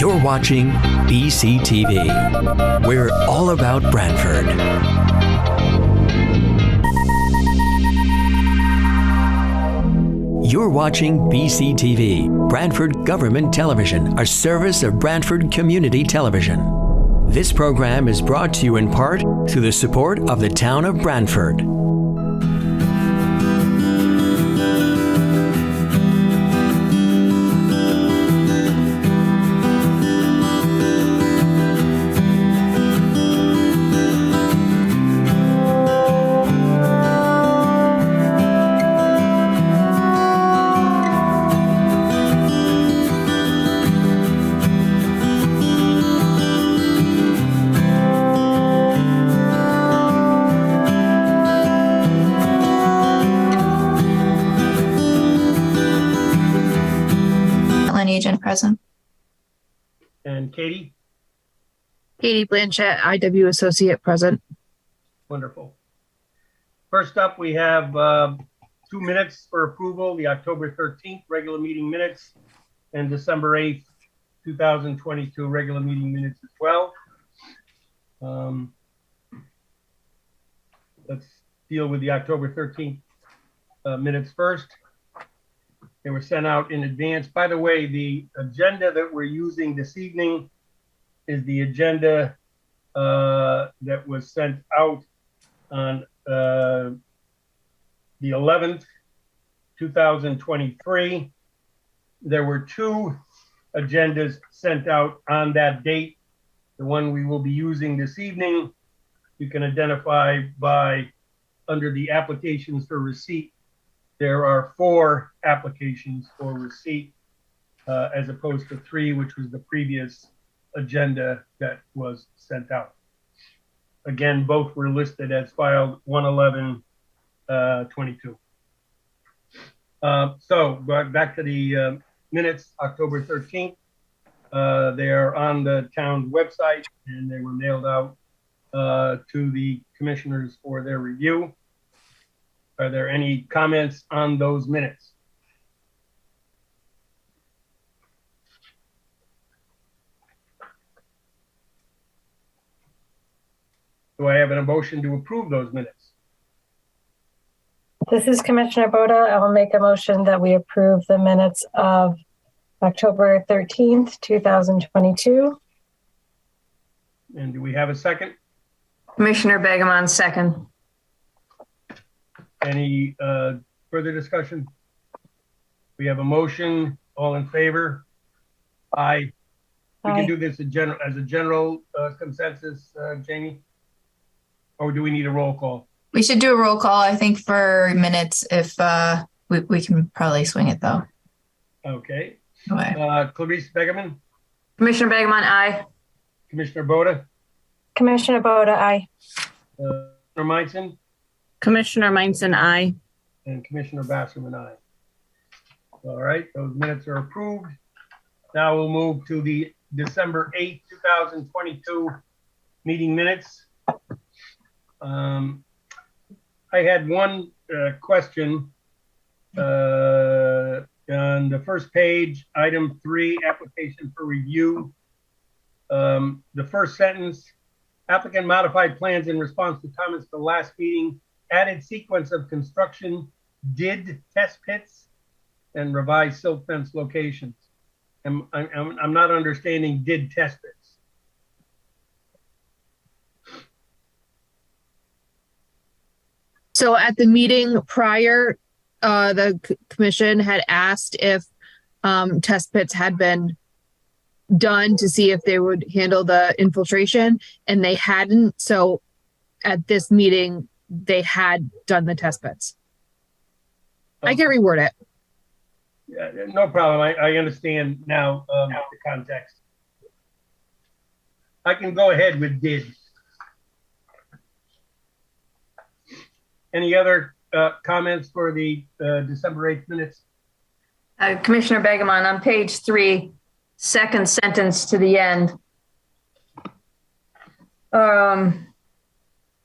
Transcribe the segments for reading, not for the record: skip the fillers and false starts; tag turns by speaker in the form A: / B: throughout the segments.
A: You're watching BCTV. We're all about Branford. You're watching BCTV, Branford Government Television, a service of Branford Community Television. This program is brought to you in part through the support of the town of Branford.
B: Agent present.
C: And Katie?
D: Katie Blanchett, IW Associate present.
C: Wonderful. First up, we have 2 minutes for approval, the October 13th regular meeting minutes and December 8th, 2022 regular meeting minutes as well. Let's deal with the October 13th minutes first. They were sent out in advance. By the way, the agenda that we're using this evening is the agenda that was sent out on the 11th, 2023. There were 2 agendas sent out on that date. The one we will be using this evening, you can identify by under the applications for receipt. There are 4 applications for receipt as opposed to 3, which was the previous agenda that was sent out. Again, both were listed as filed 1/11/22. So back to the minutes, October 13th. They are on the town's website and they were mailed out to the commissioners for their review. Are there any comments on those minutes? Do I have a motion to approve those minutes?
E: This is Commissioner Boda. I will make a motion that we approve the minutes of October 13th, 2022.
C: And do we have a second?
F: Commissioner Begemon, second.
C: Any further discussion? We have a motion. All in favor? Aye. We can do this as a general consensus, Jamie? Or do we need a roll call?
B: We should do a roll call, I think, for minutes if we can probably swing it though.
C: Okay.
B: Okay.
C: Clarice Begeman?
F: Commissioner Begemon, aye.
C: Commissioner Boda?
E: Commissioner Boda, aye.
C: Commissioner Meinson?
D: Commissioner Meinson, aye.
C: And Commissioner Basserman, aye. All right, those minutes are approved. Now we'll move to the December 8th, 2022 meeting minutes. I had one question on the first page, item 3, application for review. The first sentence, applicant modified plans in response to comments to the last meeting, added sequence of construction, did test pits, and revised silt fence locations. I'm not understanding did test pits.
D: So at the meeting prior, the commission had asked if test pits had been done to see if they would handle the infiltration, and they hadn't. So at this meeting, they had done the test pits. I can reword it.
C: Yeah, no problem. I understand now the context. I can go ahead with did. Any other comments for the December 8th minutes?
F: Commissioner Begemon, on page 3, second sentence to the end.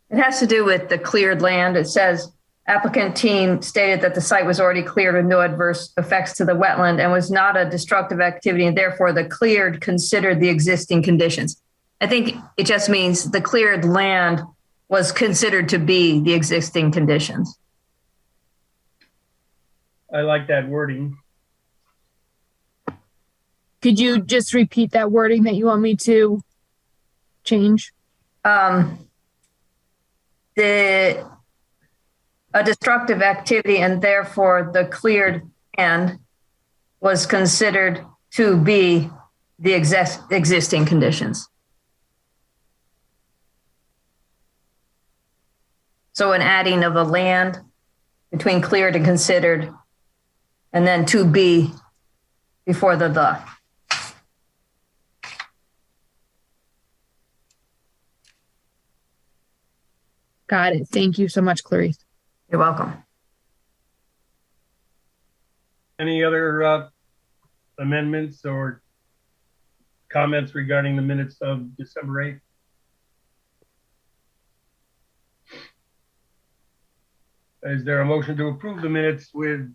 F: It has to do with the cleared land. It says applicant team stated that the site was already cleared with no adverse effects to the wetland and was not a destructive activity, and therefore the cleared considered the existing conditions. I think it just means the cleared land was considered to be the existing conditions.
C: I like that wording.
D: Could you just repeat that wording that you want me to change?
F: A destructive activity, and therefore the cleared land was considered to be the existing conditions. So an adding of a land between cleared and considered, and then to be before the.
D: Got it. Thank you so much, Clarice.
F: You're welcome.
C: Any other amendments or comments regarding the minutes of December 8th? Is there a motion to approve the minutes with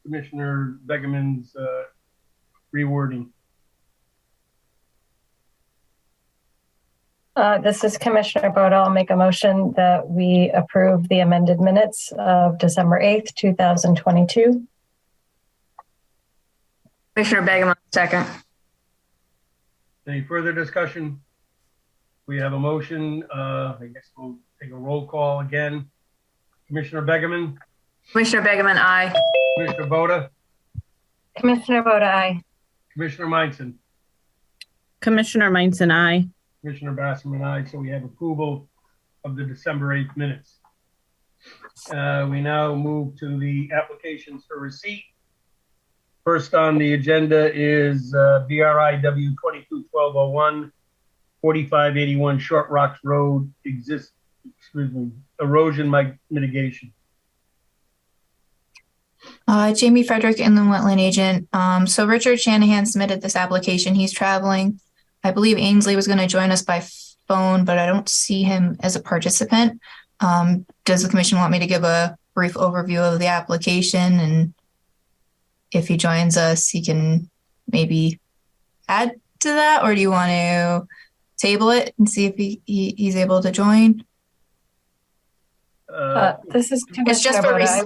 C: Commissioner Begeman's rewording?
E: This is Commissioner Boda. I'll make a motion that we approve the amended minutes of December 8th, 2022.
F: Commissioner Begeman, second.
C: Any further discussion? We have a motion. I guess we'll take a roll call again. Commissioner Begeman?
F: Commissioner Begeman, aye.
C: Commissioner Boda?
E: Commissioner Boda, aye.
C: Commissioner Meinson?
G: Commissioner Meinson, aye.
C: Commissioner Basserman, aye. So we have approval of the December 8th minutes. We now move to the applications for receipt. First on the agenda is BRIW 221201, 4581 Short Rocks Road, erosion mitigation.
B: Jamie Frederick, inland wetland agent. So Richard Shanahan submitted this application. He's traveling. I believe Ainsley was going to join us by phone, but I don't see him as a participant. Does the commission want me to give a brief overview of the application? And if he joins us, he can maybe add to that, or do you want to table it and see if he's able to join?
E: This is Commissioner
B: It's just for
E: Boda.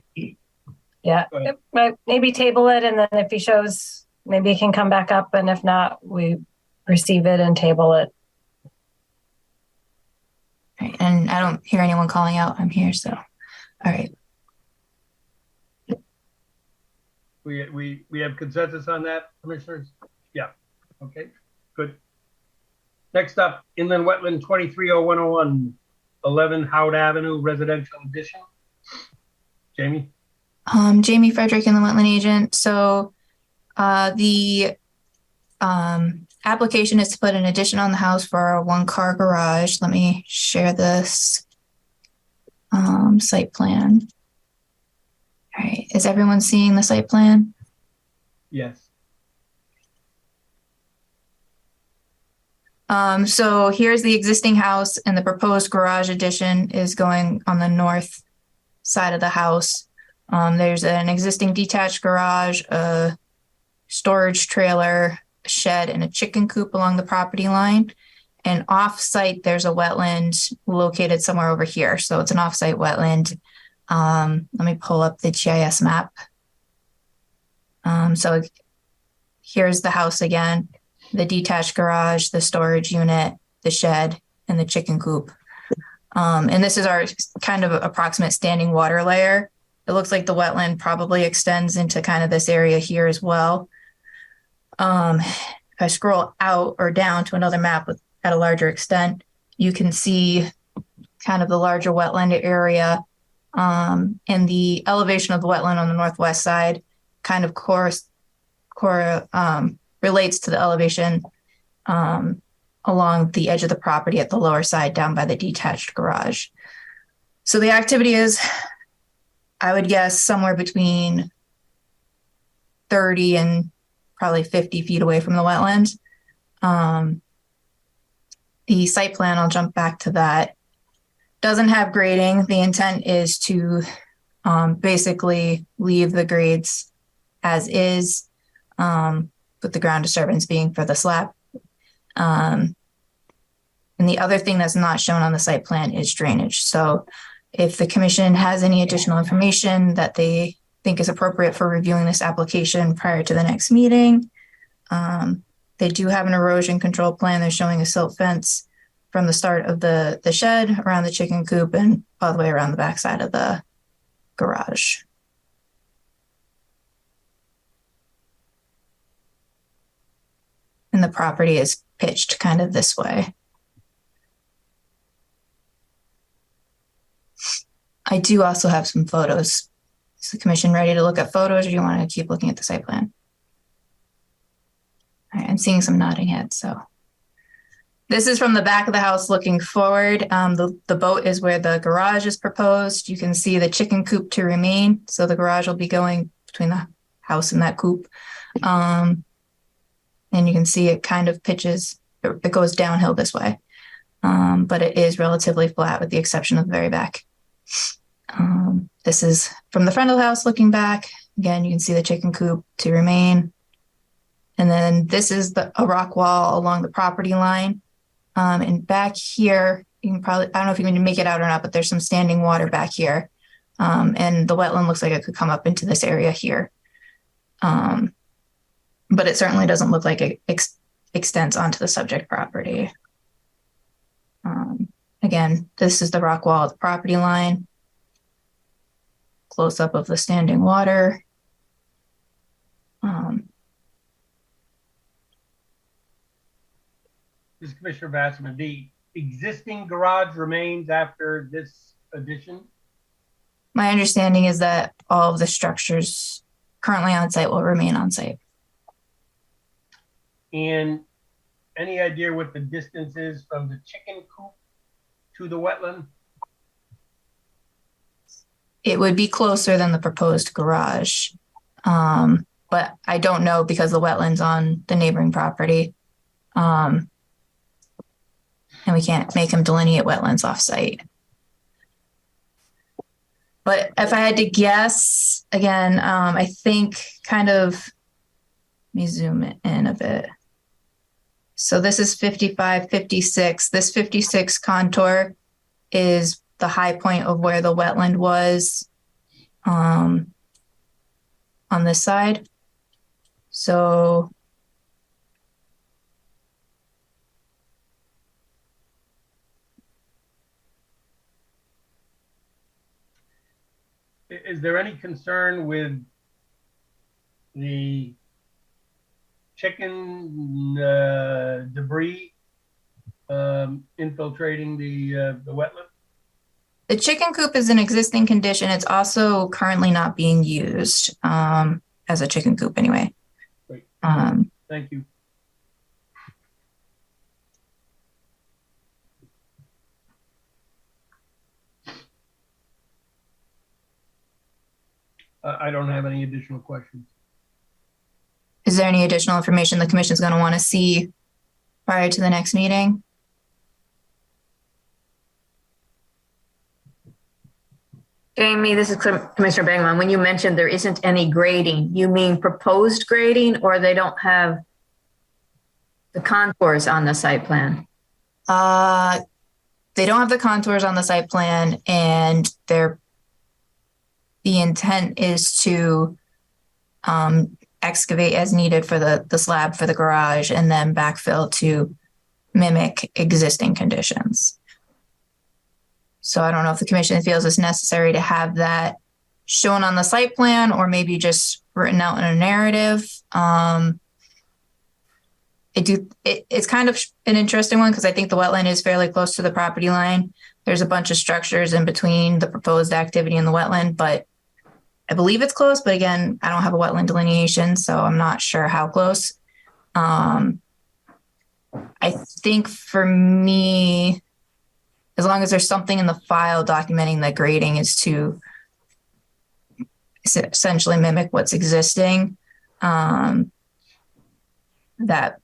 E: Yeah, maybe table it, and then if he shows, maybe he can come back up, and if not, we receive it and table it.
B: Right, and I don't hear anyone calling out. I'm here, so all right.
C: We have consensus on that, commissioners? Yeah. Okay, good. Next up, inland wetland 230101, 11 Howard Avenue, residential addition. Jamie?
B: Jamie Frederick, inland wetland agent. So the application is to put an addition on the house for a one-car garage. Let me share this site plan. All right, is everyone seeing the site plan?
C: Yes.
B: So here's the existing house, and the proposed garage addition is going on the north side of the house. There's an existing detached garage, a storage trailer, a shed, and a chicken coop along the property line. And off-site, there's a wetland located somewhere over here. So it's an off-site wetland. Let me pull up the GIS map. So here's the house again, the detached garage, the storage unit, the shed, and the chicken coop. And this is our kind of approximate standing water layer. It looks like the wetland probably extends into kind of this area here as well. If I scroll out or down to another map at a larger extent, you can see kind of the larger wetland area. And the elevation of the wetland on the northwest side kind of relates to the elevation along the edge of the property at the lower side down by the detached garage. So the activity is, I would guess, somewhere between 30 and probably 50 feet away from the wetland. The site plan, I'll jump back to that, doesn't have grading. The intent is to basically leave the grades as is, with the ground disturbance being for the slab. And the other thing that's not shown on the site plan is drainage. So if the commission has any additional information that they think is appropriate for reviewing this application prior to the next meeting, they do have an erosion control plan. They're showing a silt fence from the start of the shed around the chicken coop and all the way around the backside of the garage. And the property is pitched kind of this way. I do also have some photos. Is the commission ready to look at photos, or do you want to keep looking at the site plan? All right, I'm seeing some nodding heads. So this is from the back of the house looking forward. The boat is where the garage is proposed. You can see the chicken coop to remain. So the garage will be going between the house and that coop. And you can see it kind of pitches, it goes downhill this way. But it is relatively flat with the exception of the very back. This is from the front of the house looking back. Again, you can see the chicken coop to remain. And then this is a rock wall along the property line. And back here, you can probably, I don't know if you can make it out or not, but there's some standing water back here. And the wetland looks like it could come up into this area here. But it certainly doesn't look like it extends onto the subject property. Again, this is the rock wall at the property line. Close up of the standing water.
C: This is Commissioner Bassman. The existing garage remains after this addition?
B: My understanding is that all of the structures currently on site will remain on site.
C: And any idea what the distance is from the chicken coop to the wetland?
B: It would be closer than the proposed garage. But I don't know because the wetland's on the neighboring property. And we can't make him delineate wetlands off-site. But if I had to guess, again, I think kind of, let me zoom it in a bit. So this is 55, 56. This 56 contour is the high point of where the wetland was on this side. So
C: is there any concern with the chicken debris infiltrating the wetland?
B: the chicken coop is an existing condition. It's also currently not being used as a chicken coop anyway.
C: Great. Thank you. I don't have any additional questions.
B: Is there any additional information the commission is going to want to see prior to the next meeting?
F: Jamie, this is Commissioner Bangman. When you mentioned there isn't any grading, you mean proposed grading, or they don't have the contours on the site plan?
B: They don't have the contours on the site plan, and the intent is to excavate as needed for the slab for the garage and then backfill to mimic existing conditions. So I don't know if the commission feels it's necessary to have that shown on the site plan or maybe just written out in a narrative. It's kind of an interesting one because I think the wetland is fairly close to the property line. There's a bunch of structures in between the proposed activity and the wetland, but I believe it's close. But again, I don't have a wetland delineation, so I'm not sure how close. I think for me, as long as there's something in the file documenting that grading is to essentially mimic what's existing, that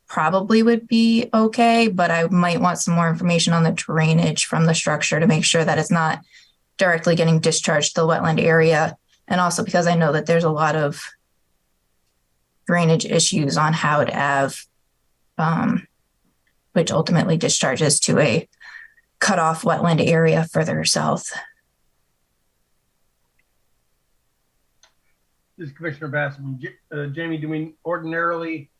B: probably would be okay, but I might want some more information on the drainage from the structure to make sure that it's not directly getting discharged to the wetland area. And also because I know that there's a lot of drainage issues on Howard Ave, which ultimately discharges to a cut-off wetland area further south.
C: This is Commissioner Bassman. Jamie, do we ordinarily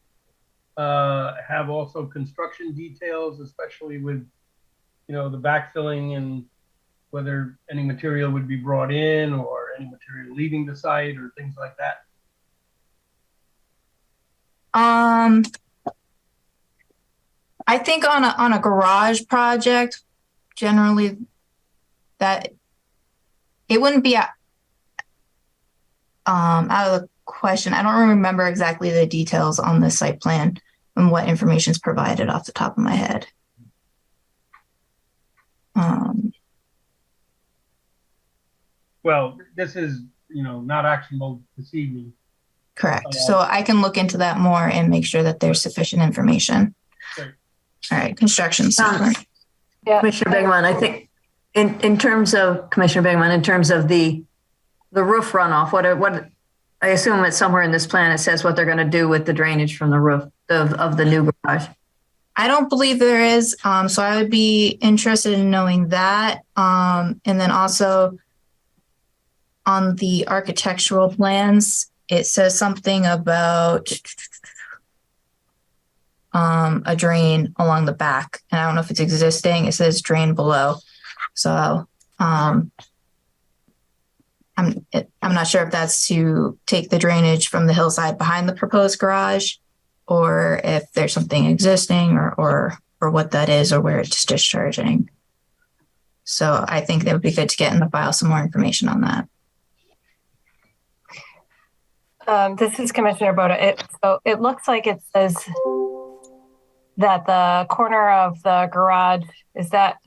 C: have also construction details, especially with, you know, the backfilling and whether any material would be brought in or any material leaving the site or things like that?
B: I think on a garage project, generally that it wouldn't be out of the question. I don't remember exactly the details on the site plan and what information is provided off the top of my head.
C: Well, this is, you know, not actionable this evening.
B: Correct. So I can look into that more and make sure that there's sufficient information.
C: Great.
B: All right, construction.
F: Yeah. Commissioner Begman, I think in terms of Commissioner Begman, in terms of the roof runoff, what I assume it's somewhere in this plan, it says what they're going to do with the drainage from the roof of the new garage.
B: I don't believe there is. So I would be interested in knowing that. And then also on the architectural plans, it says something about a drain along the back. And I don't know if it's existing. It says drain below. So I'm not sure if that's to take the drainage from the hillside behind the proposed garage, or if there's something existing or what that is, or where it's discharging. So I think that would be good to get in the file some more information on that.
E: This is Commissioner Boda. So it looks like it says that the corner of the garage is that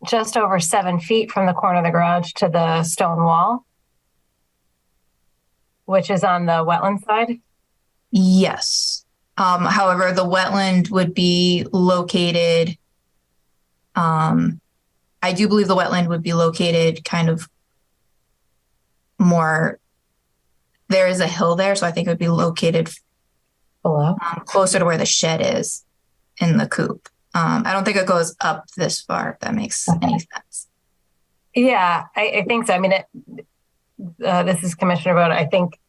E: just over 7 feet from the corner of the garage to the stone wall, which is on the wetland side?
B: Yes. However, the wetland would be located, I do believe the wetland would be located kind of more, there is a hill there, so I think it would be located
E: Below?
B: Closer to where the shed is in the coop. I don't think it goes up this far, if that makes any sense.
E: Yeah, I think so. I mean, this is Commissioner Boda. I think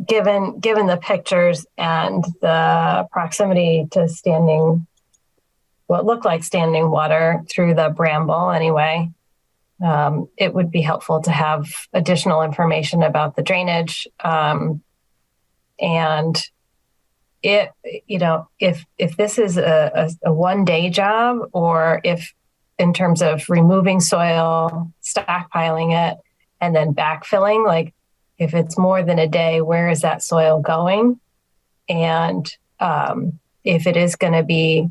E: given the pictures and the proximity to what looked like standing water through the bramble anyway, it would be helpful to have additional information about the drainage. And if this is a one-day job, or if in terms of removing soil, stockpiling it, and then backfilling, like if it's more than a day, where is that soil going? And if it is going to be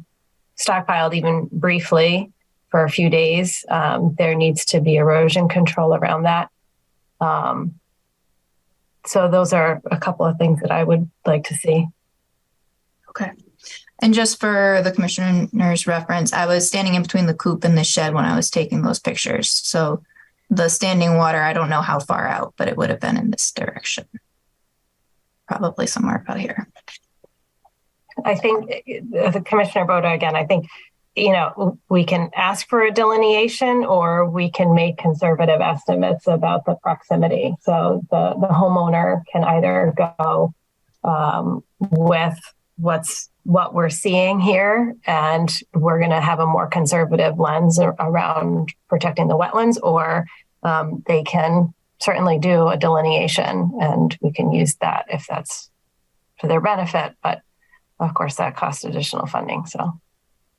E: stockpiled even briefly for a few days, there needs to be erosion control around that. So those are a couple of things that I would like to see.
B: Okay. And just for the commissioner's reference, I was standing in between the coop and the shed when I was taking those pictures. So the standing water, I don't know how far out, but it would have been in this direction. Probably somewhere about here.
E: I think the Commissioner Boda, again, I think, we can ask for a delineation, or we can make conservative estimates about the proximity. So the homeowner can either go with what we're seeing here, and we're going to have a more conservative lens around protecting the wetlands, or they can certainly do a delineation, and we can use that if that's for their benefit. But of course, that costs additional funding. So,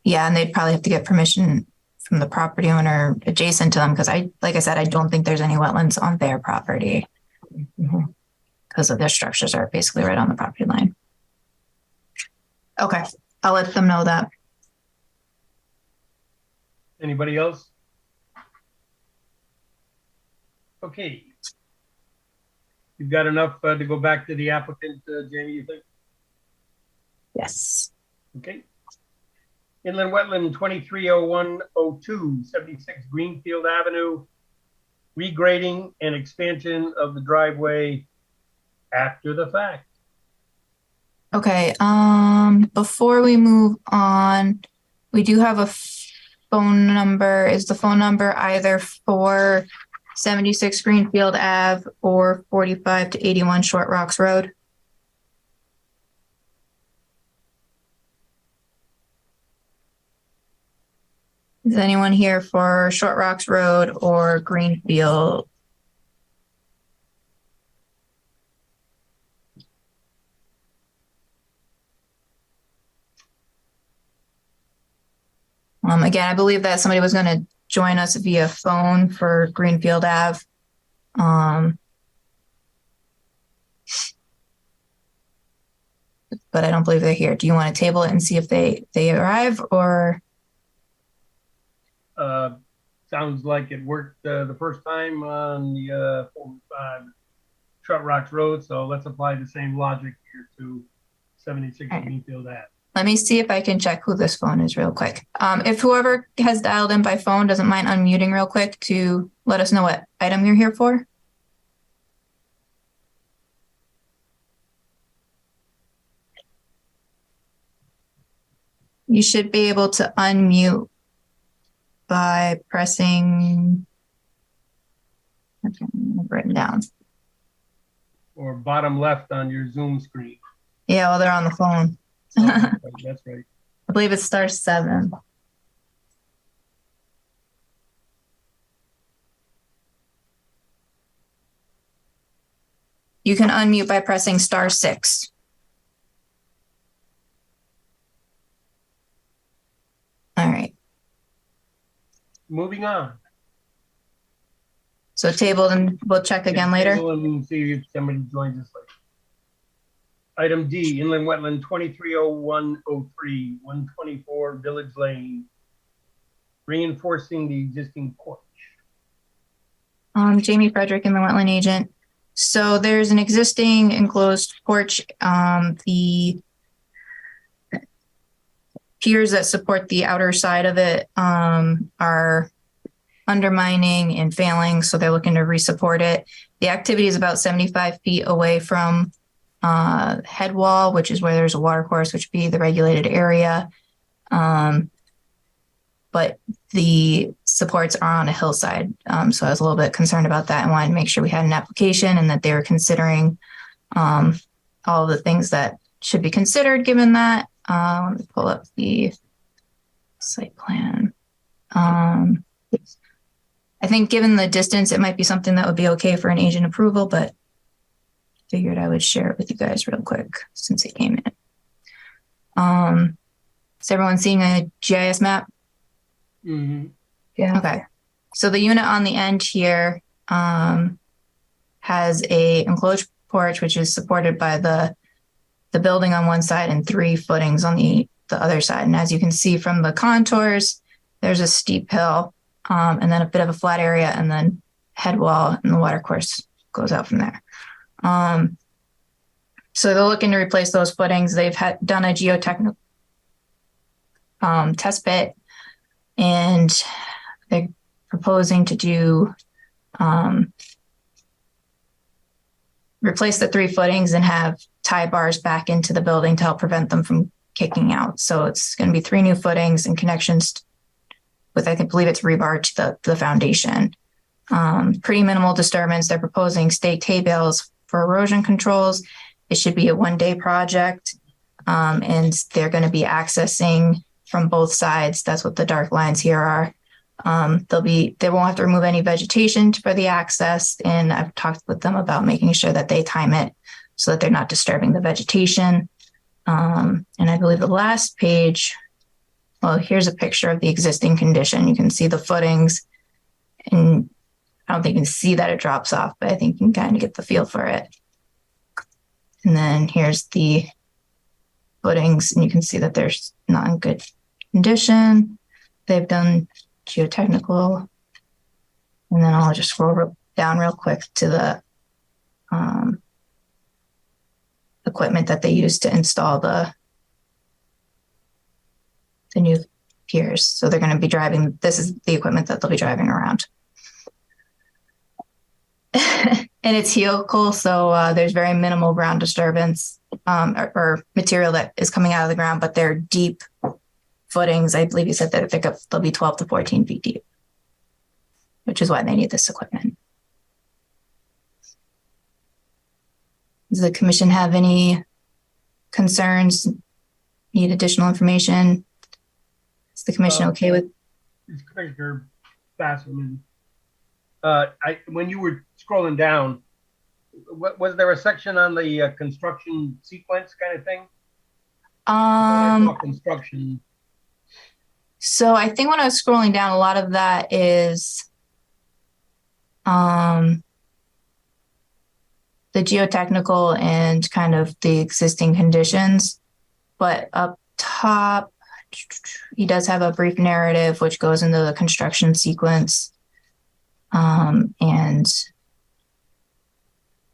B: yeah, and they'd probably have to get permission from the property owner adjacent to them, because like I said, I don't think there's any wetlands on their property, because of their structures are basically right on the property line. Okay, I'll let them know that.
C: Anybody else? Okay. You've got enough to go back to the applicant, Jamie, you think?
B: Yes.
C: Okay. Inland Wetland 230102, 76 Greenfield Avenue, regrading and expansion of the driveway after the fact.
B: Okay, before we move on, we do have a phone number. Is the phone number either for 76 Greenfield Ave or 45 to 81 Short Rocks Road? Is anyone here for Short Rocks Road or Greenfield? Again, I believe that somebody was going to join us via phone for Greenfield Ave. But I don't believe they're here. Do you want to table it and see if they arrive, or?
C: Sounds like it worked the first time on the 45 Short Rocks Road, so let's apply the same logic here to 76
B: All right.
C: Greenfield Ave.
B: Let me see if I can check who this phone is real quick. If whoever has dialed in by phone doesn't mind unmuting real quick to let us know what item you're here for. You should be able to unmute by pressing, okay, I've written down.
C: Or bottom left on your Zoom screen.
B: Yeah, well, they're on the phone.
C: Oh, that's right.
B: I believe it's *7. You can unmute by pressing *6. All right.
C: Moving on.
B: So tabled, and we'll check again later.
C: And see if somebody joins us later. Item D, Inland Wetland 230103, 124 Village Lane, reinforcing the existing porch.
B: Jamie Frederick, Inland Wetland Agent. So there's an existing enclosed porch. The piers that support the outer side of it are undermining and failing, so they're looking to resupport it. The activity is about 75 feet away from head wall, which is where there's a water course, which would be the regulated area. But the supports are on a hillside. So I was a little bit concerned about that and wanted to make sure we had an application and that they were considering all the things that should be considered given that. Let me pull up the site plan. I think given the distance, it might be something that would be okay for an agent approval, but figured I would share it with you guys real quick since it came in. Is everyone seeing a GIS map?
C: Mm-hmm.
B: Yeah. Okay. So the unit on the end here has a enclosed porch, which is supported by the building on one side and 3 footings on the other side. And as you can see from the contours, there's a steep hill and then a bit of a flat area, and then head wall, and the water course goes out from there. So they're looking to replace those footings. They've done a geotechnical test pit, and they're proposing to do replace the 3 footings and have tie bars back into the building to help prevent them from kicking out. So it's going to be 3 new footings and connections with, I believe it's rebar to the foundation. Pretty minimal disturbance. They're proposing stake hay bales for erosion controls. It should be a 1-day project, and they're going to be accessing from both sides. That's what the dark lines here are. They won't have to remove any vegetation for the access, and I've talked with them about making sure that they time it so that they're not disturbing the vegetation. And I believe the last page, well, here's a picture of the existing condition. You can see the footings, and I don't think you can see that it drops off, but I think you can kind of get the feel for it. And then here's the footings, and you can see that they're not in good condition. They've done geotechnical, and then I'll just scroll down real quick to the equipment that they use to install the new piers. So they're going to be driving, this is the equipment that they'll be driving around. And it's helical, so there's very minimal ground disturbance or material that is coming out of the ground, but they're deep footings. I believe you said that they'll be 12 to 14 feet deep, which is why they need this equipment. Does the commission have any concerns? Need additional information? Is the commission okay with?
C: Commissioner Basserman, when you were scrolling down, was there a section on the construction sequence kind of thing? Construction.
B: So I think when I was scrolling down, a lot of that is the geotechnical and kind of the existing conditions. But up top, he does have a brief narrative which goes into the construction sequence and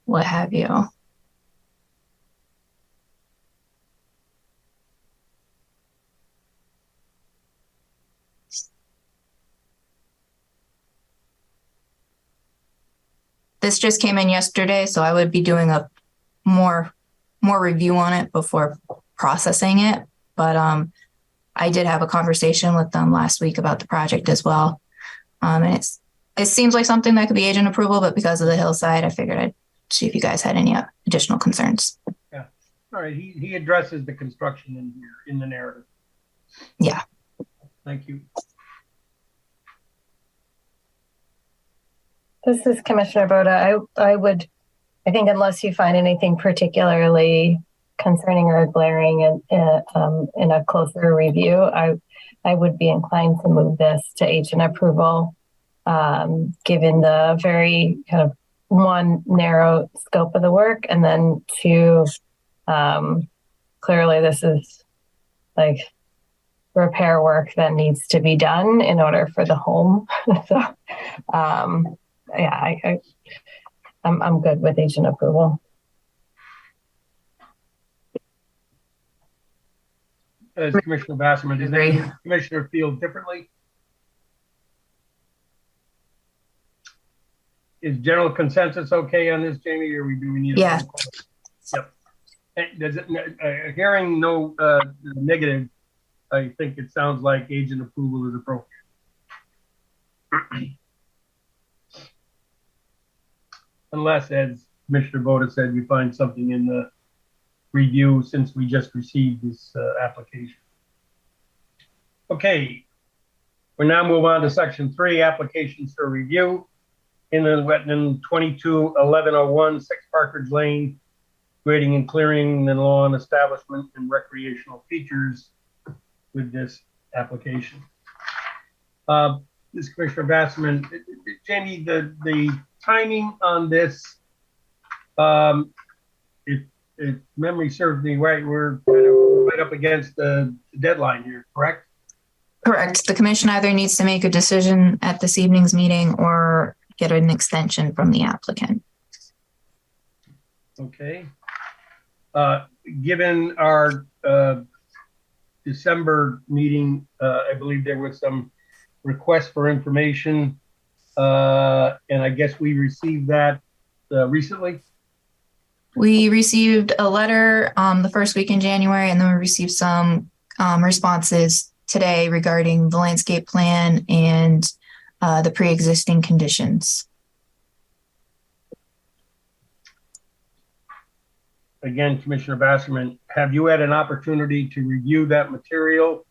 B: what have you. This just came in yesterday, so I would be doing a more review on it before processing it. But I did have a conversation with them last week about the project as well. And it seems like something that could be agent approval, but because of the hillside, I figured I'd see if you guys had any additional concerns.
C: Yeah. All right. He addresses the construction in here in the narrative.
B: Yeah.
C: Thank you.
E: This is Commissioner Boda. I think unless you find anything particularly concerning or glaring in a closer review, I would be inclined to move this to agent approval, given the very kind of one, narrow scope of the work, and then two, clearly this is like repair work that needs to be done in order for the home. So, yeah, I'm good with agent approval.
C: As Commissioner Basserman, does any commissioner feel differently? Is general consensus okay on this, Jamie, or do we need?
B: Yeah.
C: Yep. Does it? Hearing no negative, I think it sounds like agent approval is appropriate. Unless, as Commissioner Boda said, you find something in the review since we just received this application. Okay, we now move on to section 3, applications for review. In the wetland 22-1101, 6 Partridge Lane, grading and clearing and lawn establishment and recreational features with this application. This Commissioner Basserman, Jamie, the timing on this, if memory serves me right, we're kind of right up against the deadline here, correct?
B: Correct. The commission either needs to make a decision at this evening's meeting or get an extension from the applicant.
C: Okay. Given our December meeting, I believe there was some requests for information, and I guess we received that recently.
B: We received a letter the first week in January, and then we received some responses today regarding the landscape plan and the pre-existing conditions.
C: Again, Commissioner Basserman, have you had an opportunity to review that material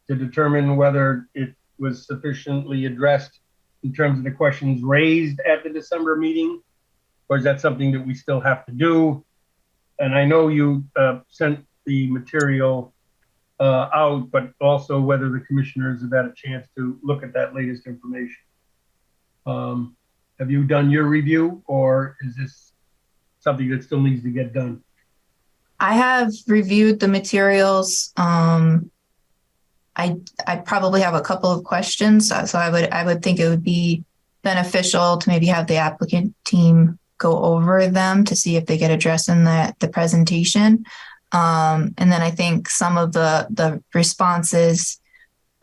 C: to determine whether it was sufficiently addressed in terms of the questions raised at the December meeting? Or is that something that we still have to do? And I know you sent the material out, but also whether the commissioners have had a chance to look at that latest information. Have you done your review, or is this something that still needs to get done?
B: I have reviewed the materials. I probably have a couple of questions, so I would think it would be beneficial to maybe have the applicant team go over them to see if they get addressed in the presentation. And then I think some of the responses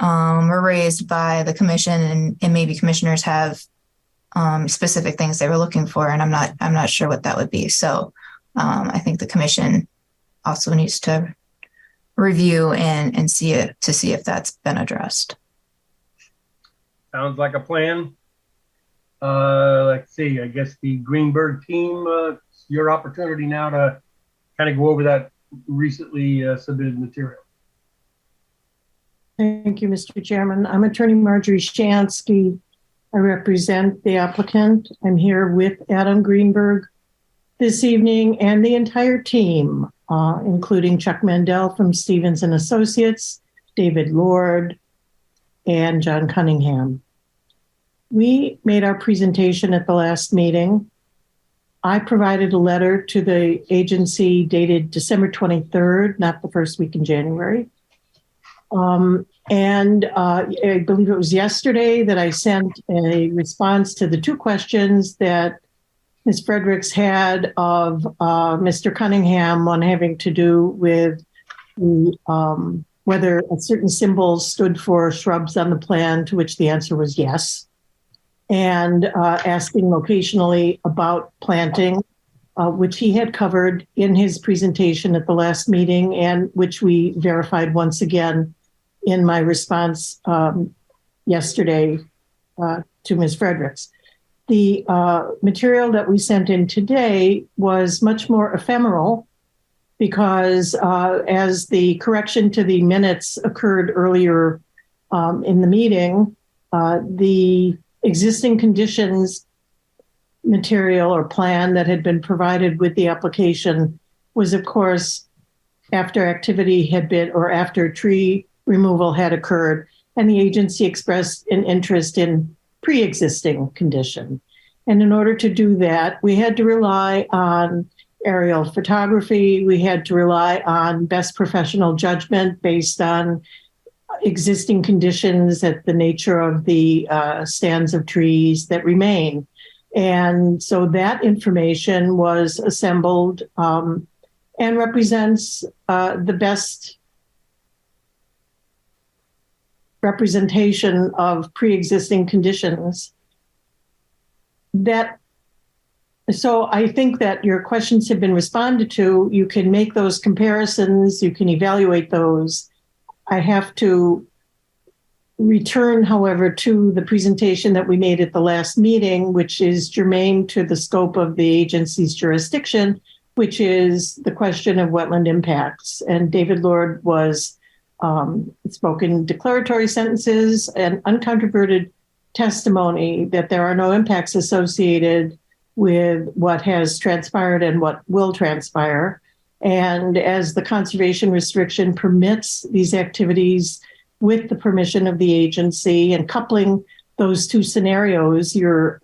B: were raised by the commission, and maybe commissioners have specific things they were looking for, and I'm not sure what that would be. So I think the commission also needs to review and see if that's been addressed.
C: Sounds like a plan. Let's see, I guess the Greenberg team, it's your opportunity now to kind of go over that recently submitted material.
H: Thank you, Mr. Chairman. I'm Attorney Marjorie Shansky. I represent the applicant. I'm here with Adam Greenberg this evening and the entire team, including Chuck Mandel from Stevens and Associates, David Lord, and John Cunningham. We made our presentation at the last meeting. I provided a letter to the agency dated December 23rd, not the first week in January. I believe it was yesterday that I sent a response to the two questions that Ms. Fredericks had of Mr. Cunningham, one having to do with whether a certain symbol stood for shrubs on the plan, to which the answer was yes, and asking locationally about planting, which he had covered in his presentation at the last meeting, and which we verified once again in my response yesterday to Ms. Fredericks. The material that we sent in today was much more ephemeral because as the correction to the minutes occurred earlier in the meeting, the existing conditions material or plan that had been provided with the application was, of course, after activity had been, or after tree removal had occurred, and the agency expressed an interest in pre-existing condition. And in order to do that, we had to rely on aerial photography. We had to rely on best professional judgment based on existing conditions at the nature of the stands of trees that remain. And so that information was assembled and represents the best representation of pre-existing conditions. So I think that your questions have been responded to. You can make those comparisons, you can evaluate those. I have to return, however, to the presentation that we made at the last meeting, which is germane to the scope of the agency's jurisdiction, which is the question of wetland impacts. And David Lord was spoken declaratory sentences and uncontroverted testimony that there are no impacts associated with what has transpired and what will transpire. And as the conservation restriction permits these activities with the permission of the agency, and coupling those two scenarios, your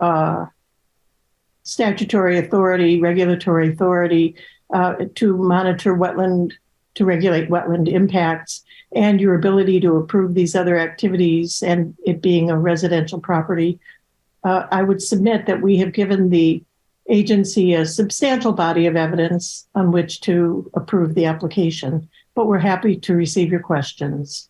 H: statutory authority, regulatory authority to monitor wetland, to regulate wetland impacts, and your ability to approve these other activities, and it being a residential property, I would submit that we have given the agency a substantial body of evidence on which to approve the application, but we're happy to receive your questions.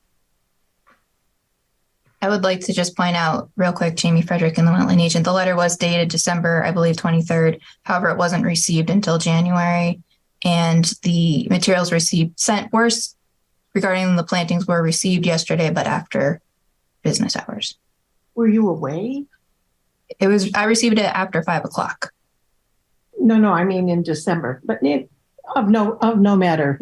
B: I would like to just point out real quick, Jamie Frederick and the Wetland Agent, the letter was dated December, I believe, 23rd. However, it wasn't received until January, and the materials sent regarding the plantings were received yesterday, but after business hours.
H: Were you away?
B: I received it after 5 o'clock.
H: No, I mean in December, but of no matter.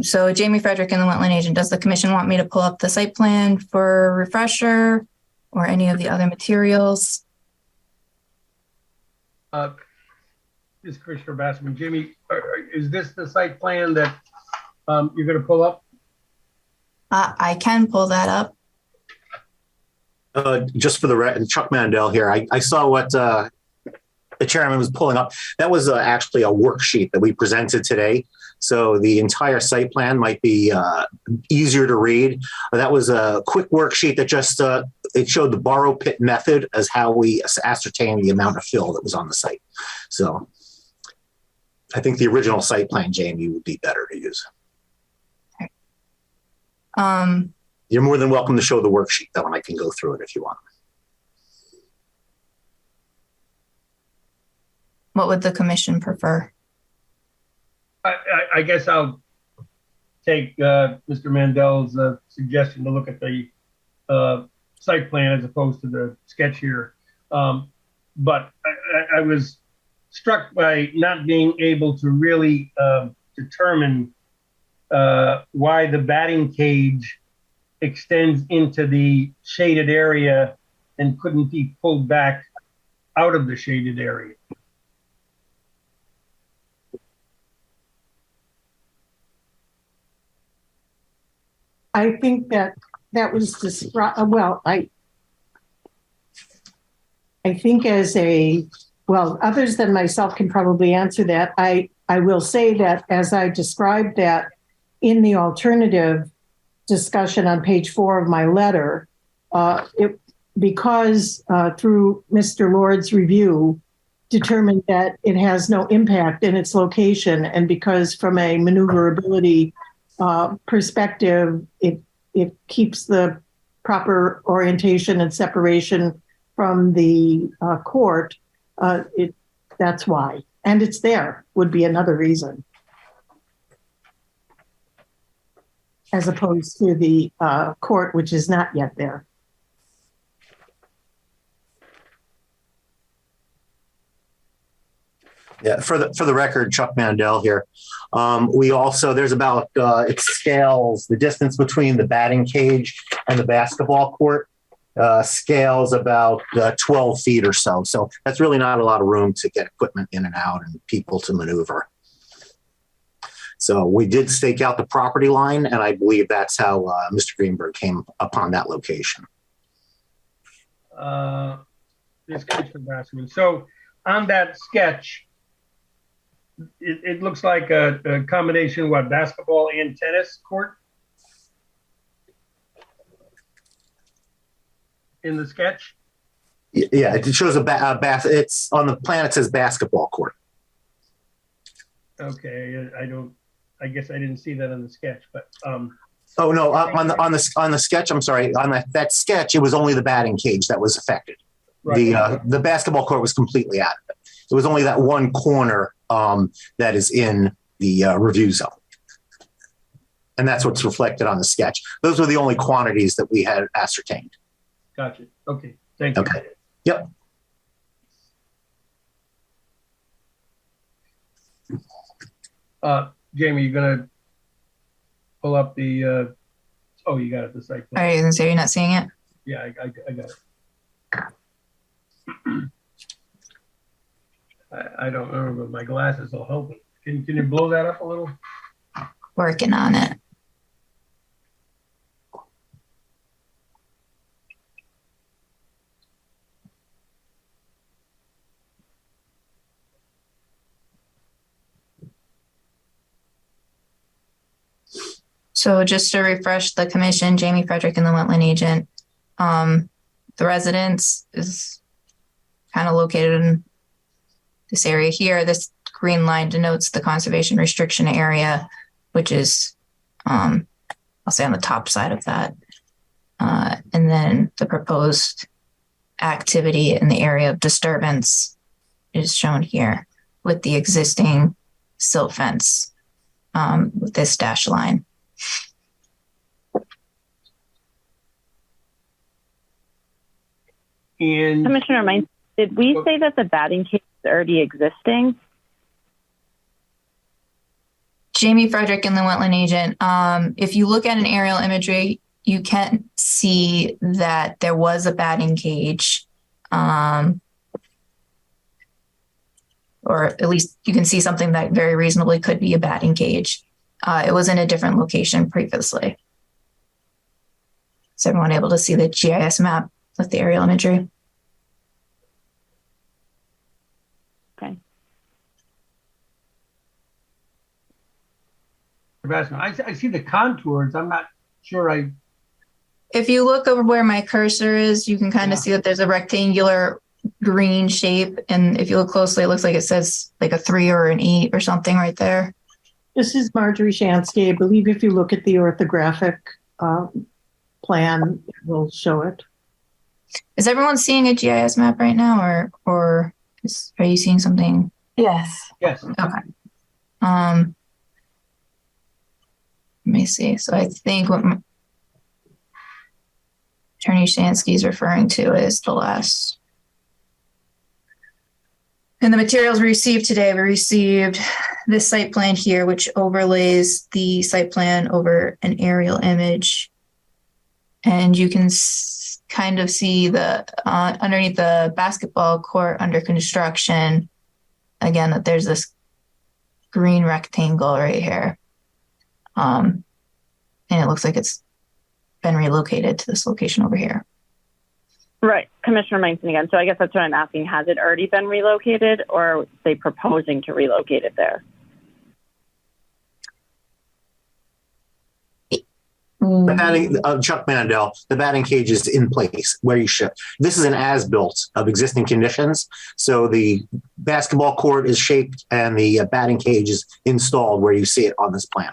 B: So Jamie Frederick and the Wetland Agent, does the commission want me to pull up the site plan for a refresher or any of the other materials?
C: This is Christopher Bassman. Jamie, is this the site plan that you're going to pull up?
B: I can pull that up.
I: Just for the Chuck Mandel here, I saw what the chairman was pulling up. That was actually a worksheet that we presented today. So the entire site plan might be easier to read. That was a quick worksheet that just it showed the borrow pit method as how we ascertained the amount of fill that was on the site. So I think the original site plan, Jamie, would be better to use. You're more than welcome to show the worksheet, though, and I can go through it if you want.
B: What would the commission prefer?
C: I guess I'll take Mr. Mandel's suggestion to look at the site plan as opposed to the sketch here. But I was struck by not being able to really determine why the batting cage extends into the shaded area and couldn't be pulled back out of the shaded area.
H: I think that was described, well, I think as a, well, others than myself can probably answer that. I will say that as I described that in the alternative discussion on page 4 of my letter, because through Mr. Lord's review, determined that it has no impact in its location, and because from a maneuverability perspective, it keeps the proper orientation and separation from the court. That's why, and it's there would be another reason, as opposed to the court, which is not yet there.
I: Yeah, for the record, Chuck Mandel here. We also, there's about, it scales the distance between the batting cage and the basketball court, scales about 12 feet or so. So that's really not a lot of room to get equipment in and out and people to maneuver. So we did stake out the property line, and I believe that's how Mr. Greenberg came upon that location.
C: This sketch for basketball. So on that sketch, it looks like a combination of what, basketball and tennis court in the sketch?
I: Yeah, it shows it's on the plan, it says basketball court.
C: Okay, I guess I didn't see that on the sketch, but
I: oh no, on the sketch, I'm sorry, on that sketch, it was only the batting cage that was affected. Right. The basketball court was completely out of it. It was only that one corner that is in the review zone. And that's what's reflected on the sketch. Those were the only quantities that we had ascertained.
C: Gotcha. Okay. Thank you.
I: Okay. Yep.
C: Jamie, you're going to pull up the, oh, you got it, the site plan.
B: Are you going to say you're not seeing it?
C: Yeah, I got it. I don't remember, but my glasses will help me. Can you blow that up a little?
B: Working on it. So just to refresh the commission, Jamie Frederick and the wetland agent, the residence is kind of located in this area here. This green line denotes the conservation restriction area, which is, I'll say on the top side of that. And then the proposed activity in the area of disturbance is shown here with the existing silt fence with this dash line.
C: And
G: Commissioner Mines, did we say that the batting cage is already existing?
B: Jamie Frederick and the wetland agent, if you look at an aerial imagery, you can see that there was a batting cage, or at least you can see something that very reasonably could be a batting cage. It was in a different location previously. Is everyone able to see the GIS map with the aerial imagery?
G: Okay.
C: I see the contours. I'm not sure
B: If you look over where my cursor is, you can kind of see that there's a rectangular green shape. And if you look closely, it looks like it says like a 3 or an 8 or something right there.
H: This is Marjorie Shansky. I believe if you look at the orthographic plan, it will show it.
B: Is everyone seeing a GIS map right now, or are you seeing something?
E: Yes.
C: Yes.
B: Okay. Let me see. So I think what Attorney Shansky is referring to is the last. In the materials we received today, we received this site plan here, which overlays the site plan over an aerial image. And you can kind of see the underneath the basketball court under construction, again, that there's this green rectangle right here. And it looks like it's been relocated to this location over here.
G: Right. Commissioner Meinson again. So I guess that's what I'm asking. Has it already been relocated, or are they proposing to relocate it there?
I: The batting, Chuck Mandel, the batting cage is in place where you should. This is an as-built of existing conditions. So the basketball court is shaped and the batting cage is installed where you see it on this plan.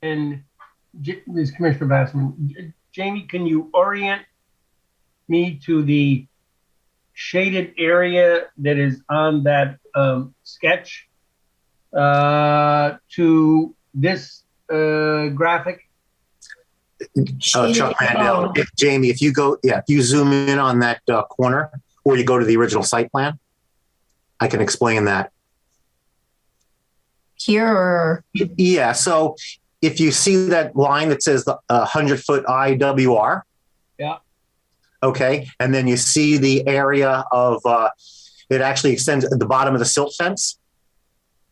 C: And this is Commissioner Bassman. Jamie, can you orient me to the shaded area that is on that sketch to this graphic?
I: Chuck Mandel, Jamie, if you go, if you zoom in on that corner, or you go to the original site plan, I can explain that.
B: Here or?
I: Yeah, so if you see that line that says the 100-foot IWR.
C: Yeah.
I: Okay. And then you see the area of, it actually extends at the bottom of the silt fence.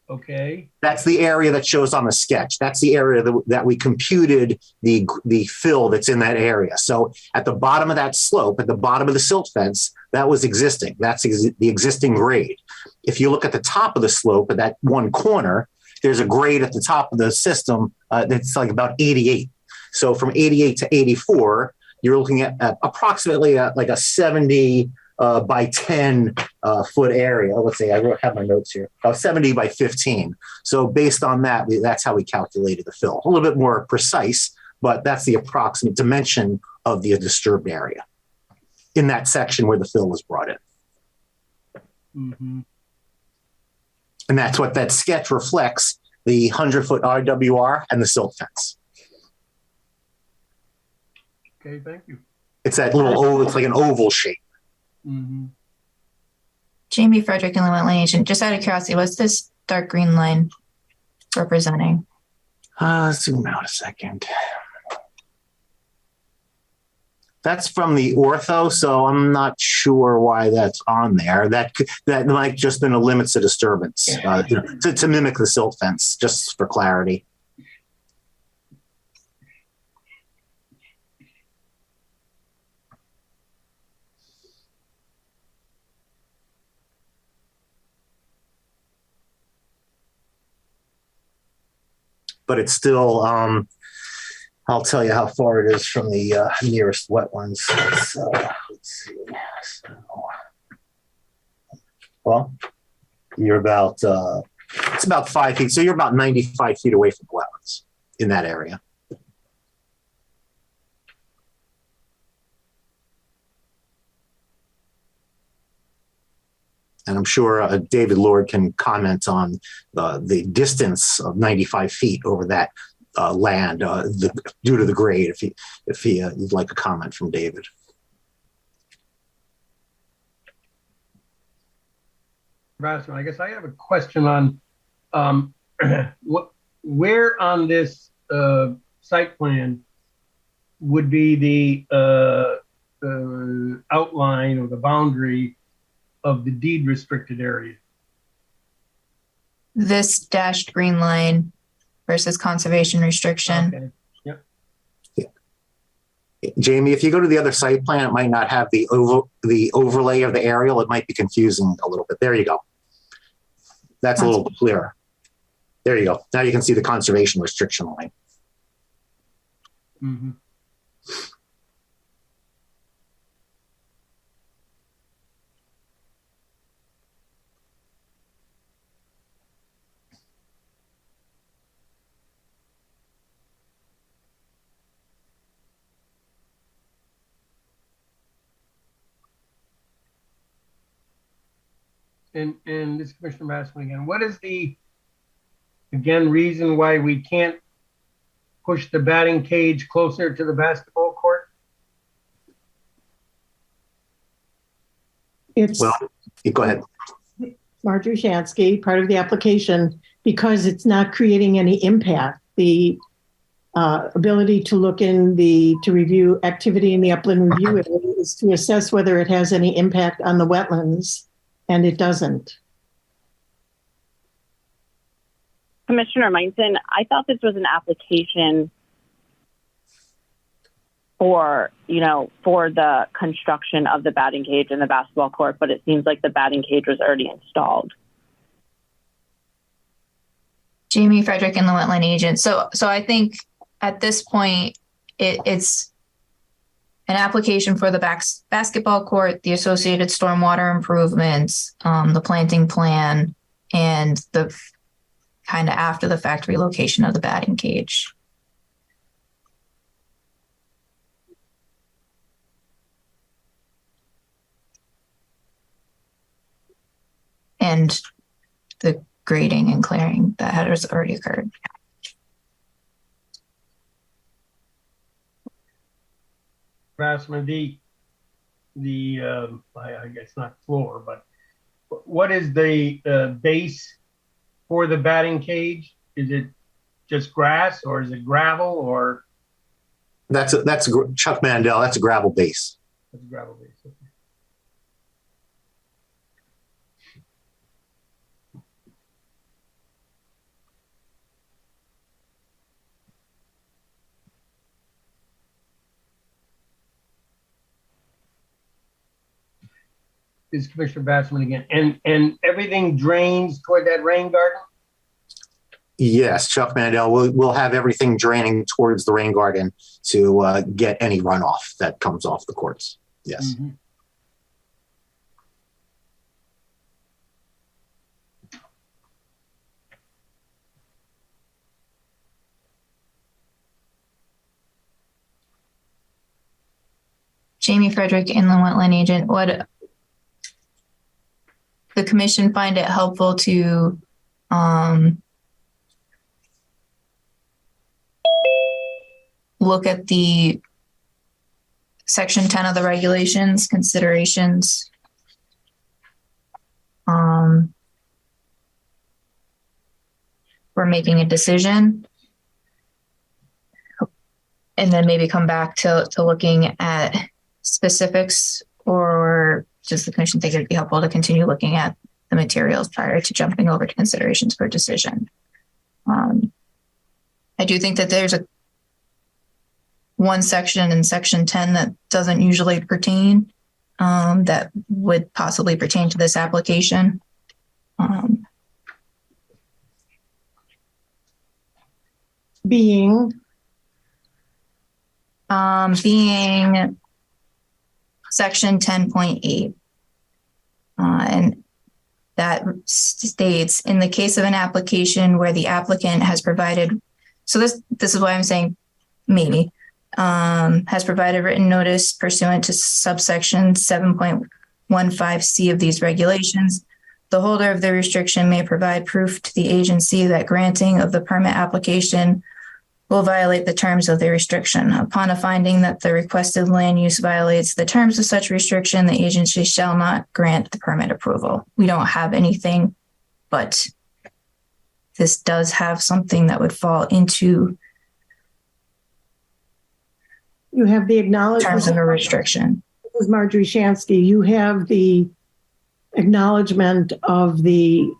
C: Okay.
I: That's the area that shows on the sketch. That's the area that we computed the fill that's in that area. So at the bottom of that slope, at the bottom of the silt fence, that was existing. That's the existing grade. If you look at the top of the slope at that one corner, there's a grade at the top of the system that's like about 88. So from 88 to 84, you're looking at approximately like a 70 by 10 foot area. Let's see, I have my notes here. 70 by 15. So based on that, that's how we calculated the fill. A little bit more precise, but that's the approximate dimension of the disturbed area in that section where the fill was brought in.
C: Mm-hmm.
I: And that's what that sketch reflects, the 100-foot RWR and the silt fence.
C: Okay, thank you.
I: It's that little oval, it's like an oval shape.
C: Mm-hmm.
B: Jamie Frederick and the Wetland Agent, just out of curiosity, what's this dark green line representing?
I: Zoom out a second. That's from the ortho, so I'm not sure why that's on there. That might just been a limits to disturbance to mimic the silt fence, just for clarity. But it's still, I'll tell you how far it is from the nearest wetlands. Let's see. Well, you're about, it's about 5 feet. So you're about 95 feet away from the wetlands in that area. And I'm sure David Lord can comment on the distance of 95 feet over that land due to the grade, if you'd like a comment from David.
C: I guess I have a question on where on this site plan would be the outline or the boundary of the deed restricted area?
B: This dashed green line versus conservation restriction.
C: Okay. Yep.
I: Jamie, if you go to the other site plan, it might not have the overlay of the aerial. It might be confusing a little bit. There you go. That's a little clearer. There you go. Now you can see the conservation restriction line.
C: Mm-hmm. And this Commissioner Massman again, what is the, again, reason why we can't push the batting cage closer to the basketball court?
H: It's
I: Well, go ahead.
H: Marjorie Shansky, part of the application, because it's not creating any impact. The ability to look in to review activity in the upland review area is to assess whether it has any impact on the wetlands, and it doesn't.
G: Commissioner Meinson, I thought this was an application for the construction of the batting cage and the basketball court, but it seems like the batting cage was already installed.
B: Jamie Frederick and the wetland agent. So I think at this point, it's an application for the basketball court, the associated stormwater improvements, the planting plan, and the kind of after the fact relocation of the batting cage. And the grading and clearing that has already occurred.
C: Massman, I guess not floor, but what is the base for the batting cage? Is it just grass or is it gravel or?
I: That's Chuck Mandel. That's a gravel base.
C: That's a gravel base. Okay. Is Commissioner Bassman again, and everything drains toward that rain garden?
I: Yes, Chuck Mandel. We'll have everything draining towards the rain garden to get any runoff that comes off the courts. Yes.
C: Mm-hmm.
B: Jamie Frederick, inland wetland agent. Would the commission find it helpful to look at the section 10 of the regulations considerations for making a decision, and then maybe come back to looking at specifics, or does the commission think it'd be helpful to continue looking at the materials prior to jumping over to considerations for decision? I do think that there's one section in section 10 that doesn't usually pertain, that would possibly pertain to this application.
H: Being
B: section 10.8. And that states, in the case of an application where the applicant has provided, so this is why I'm saying maybe, has provided written notice pursuant to subsection 7.15C of these regulations, the holder of the restriction may provide proof to the agency that granting of the permit application will violate the terms of the restriction. Upon a finding that the requested land use violates the terms of such restriction, the agency shall not grant the permit approval. We don't have anything, but this does have something that would fall into
H: you have the acknowledgement
B: terms of a restriction.
H: This is Marjorie Shansky. You have the acknowledgement of the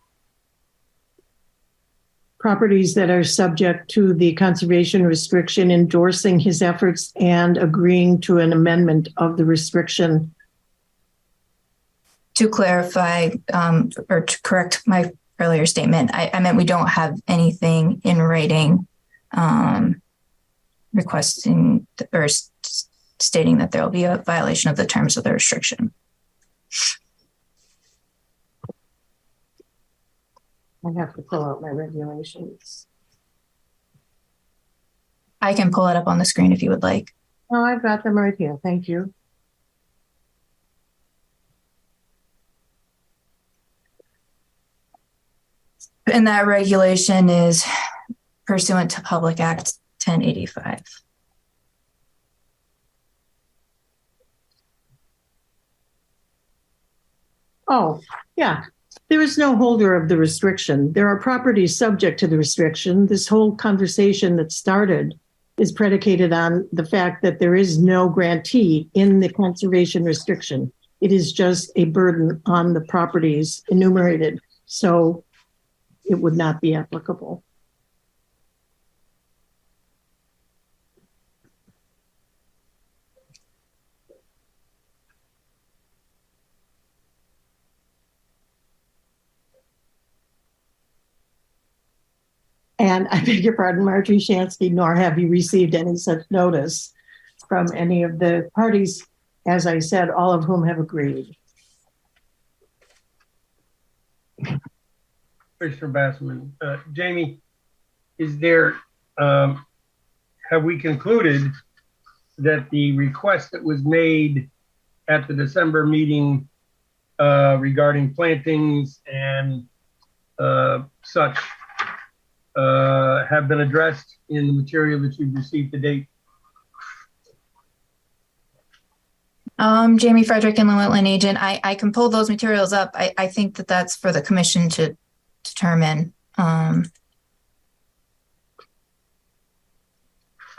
H: properties that are subject to the conservation restriction, endorsing his efforts and agreeing to an amendment of the restriction.
B: To clarify, or to correct my earlier statement, I meant we don't have anything in writing requesting or stating that there will be a violation of the terms of the restriction.
H: I have to pull out my regulations.
B: I can pull it up on the screen if you would like.
H: Oh, I've got them right here. Thank you.
B: And that regulation is pursuant to Public Act 1085.
H: Oh, yeah. There is no holder of the restriction. There are properties subject to the restriction. This whole conversation that started is predicated on the fact that there is no grantee in the conservation restriction. It is just a burden on the properties enumerated. So it would not be applicable. And I beg your pardon, Marjorie Shansky, nor have you received any such notice from any of the parties, as I said, all of whom have agreed.
C: Commissioner Bassman. Jamie, is there, have we concluded that the request that was made at the December meeting regarding plantings and such have been addressed in the material that you've received to date?
B: Jamie Frederick, and the Wetland Agent. I can pull those materials up. I think that that's for the commission to determine.
C: Well,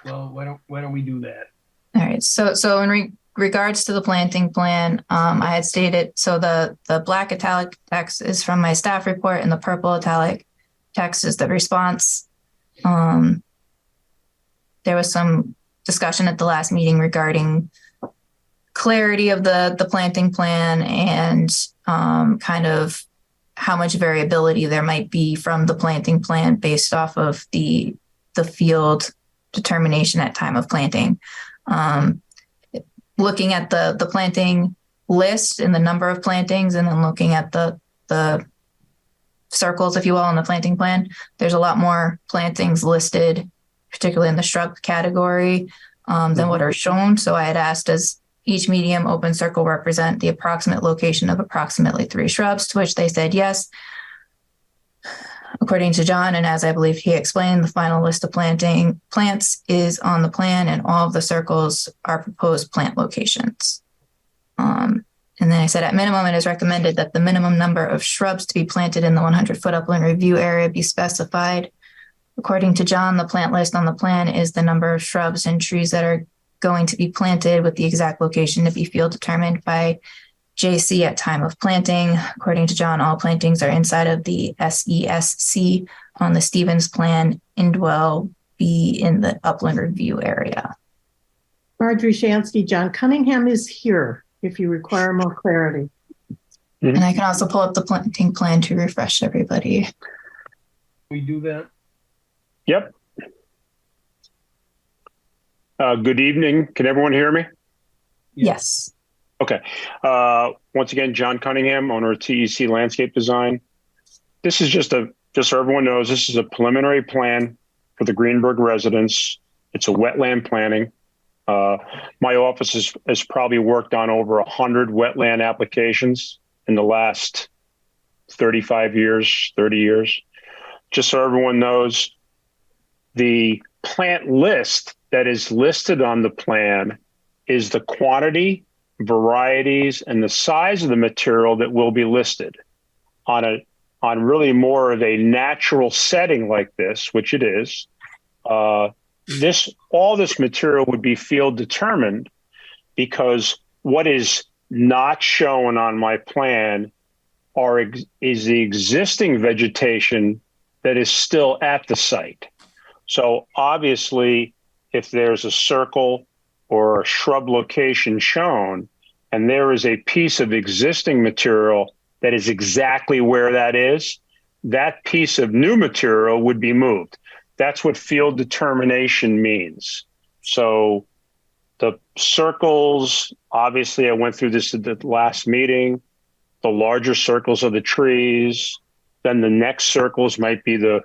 C: why don't we do that?
B: All right. So in regards to the planting plan, I had stated, so the black italic text is from my staff report and the purple italic text is the response. There was some discussion at the last meeting regarding clarity of the planting plan and kind of how much variability there might be from the planting plan based off of the field determination at time of planting. Looking at the planting list and the number of plantings, and then looking at the circles, if you will, on the planting plan, there's a lot more plantings listed, particularly in the shrub category, than what are shown. So I had asked, does each medium open circle represent the approximate location of approximately 3 shrubs, to which they said yes. According to John, and as I believe he explained, the final list of plants is on the plan, and all of the circles are proposed plant locations. And then I said, at minimum, it is recommended that the minimum number of shrubs to be planted in the 100-foot upland review area be specified. According to John, the plant list on the plan is the number of shrubs and trees that are going to be planted, with the exact location to be field determined by JC at time of planting. According to John, all plantings are inside of the SESC on the Stevens plan and will be in the upland review area.
H: Marjorie Shansky, John Cunningham is here if you require more clarity.
B: And I can also pull up the planting plan to refresh everybody.
C: We do that?
J: Yep. Good evening. Can everyone hear me?
B: Yes.
J: Okay. Once again, John Cunningham, owner of TEC Landscape Design. This is just so everyone knows, this is a preliminary plan for the Greenberg residents. It's a wetland planning. My office has probably worked on over 100 wetland applications in the last 35 years, 30 years. Just so everyone knows, the plant list that is listed on the plan is the quantity, varieties, and the size of the material that will be listed on really more of a natural setting like this, which it is. All this material would be field determined, because what is not shown on my plan is the existing vegetation that is still at the site. So obviously, if there's a circle or a shrub location shown, and there is a piece of existing material that is exactly where that is, that piece of new material would be moved. That's what field determination means. So the circles, obviously I went through this at the last meeting, the larger circles are the trees, then the next circles might be the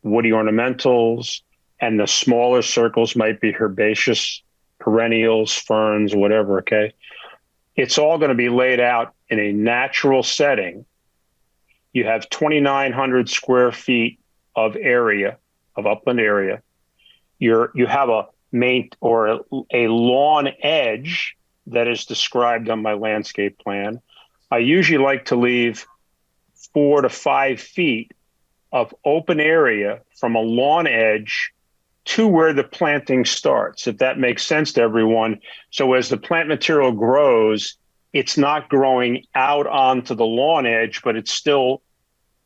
J: woody ornamentals, and the smaller circles might be herbaceous perennials, ferns, whatever, okay? It's all going to be laid out in a natural setting. You have 2,900 square feet of area, of upland area. You have a lawn edge that is described on my landscape plan. I usually like to leave 4 to 5 feet of open area from a lawn edge to where the planting starts, if that makes sense to everyone. So as the plant material grows, it's not growing out onto the lawn edge, but it's still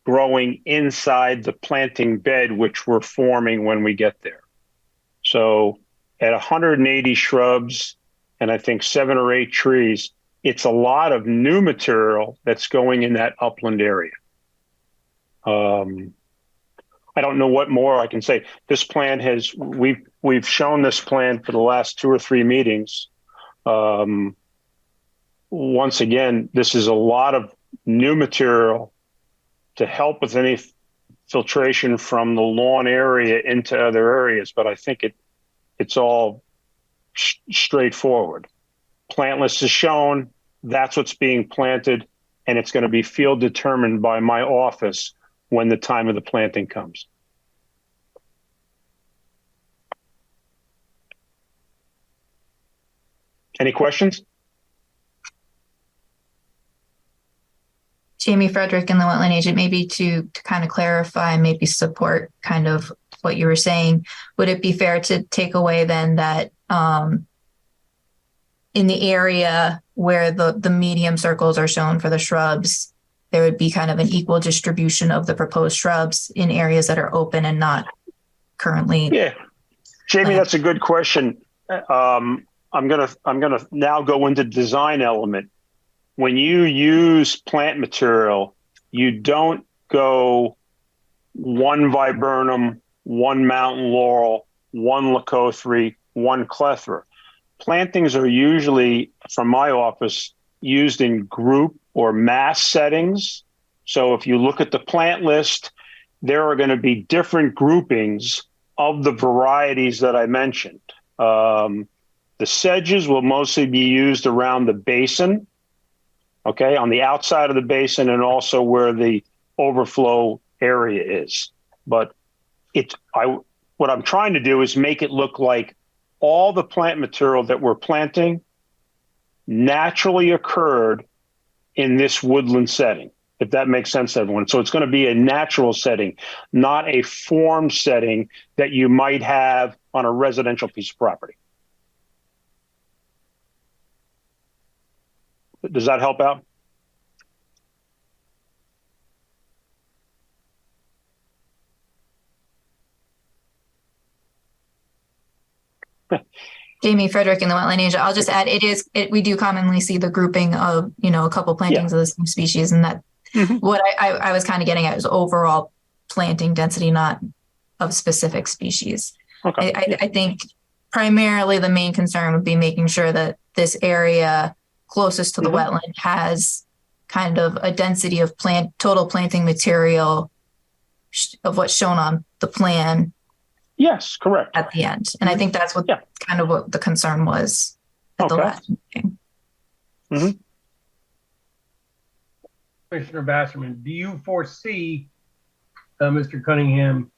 J: growing inside the planting bed, which we're forming when we get there. So at 180 shrubs and I think 7 or 8 trees, it's a lot of new material that's going in that upland area. I don't know what more I can say. This plan has, we've shown this plan for the last 2 or 3 meetings. Once again, this is a lot of new material to help with any filtration from the lawn area into other areas, but I think it's all straightforward. Plant list is shown, that's what's being planted, and it's going to be field determined by my office when the time of the planting comes. Any questions?
B: Jamie Frederick and the wetland agent, maybe to kind of clarify, maybe support kind of what you were saying, would it be fair to take away then that in the area where the medium circles are shown for the shrubs, there would be kind of an equal distribution of the proposed shrubs in areas that are open and not currently?
J: Yeah, Jamie, that's a good question. I'm gonna now go into design element. When you use plant material, you don't go 1 viburnum, 1 mountain laurel, 1 leucothry, 1 clethra. Plantings are usually, from my office, used in group or mass settings. So if you look at the plant list, there are going to be different groupings of the varieties that I mentioned. The sedges will mostly be used around the basin, okay, on the outside of the basin and also where the overflow area is. But what I'm trying to do is make it look like all the plant material that we're planting naturally occurred in this woodland setting, if that makes sense to everyone. So it's going to be a natural setting, not a form setting that you might have on a residential piece of property. Does that help out?
B: Jamie Frederick and the wetland agent, I'll just add, we do commonly see the grouping of, a couple plantings of the same species, and that what I was kind of getting at is overall planting density, not of specific species. Okay. I think primarily the main concern would be making sure that this area closest to the wetland has kind of a density of total planting material of what's shown on the plan.
J: Yes, correct.
B: At the end. And I think that's what kind of what the concern was at the last meeting.
C: Commissioner Basserman, do you foresee, Mr. Cunningham,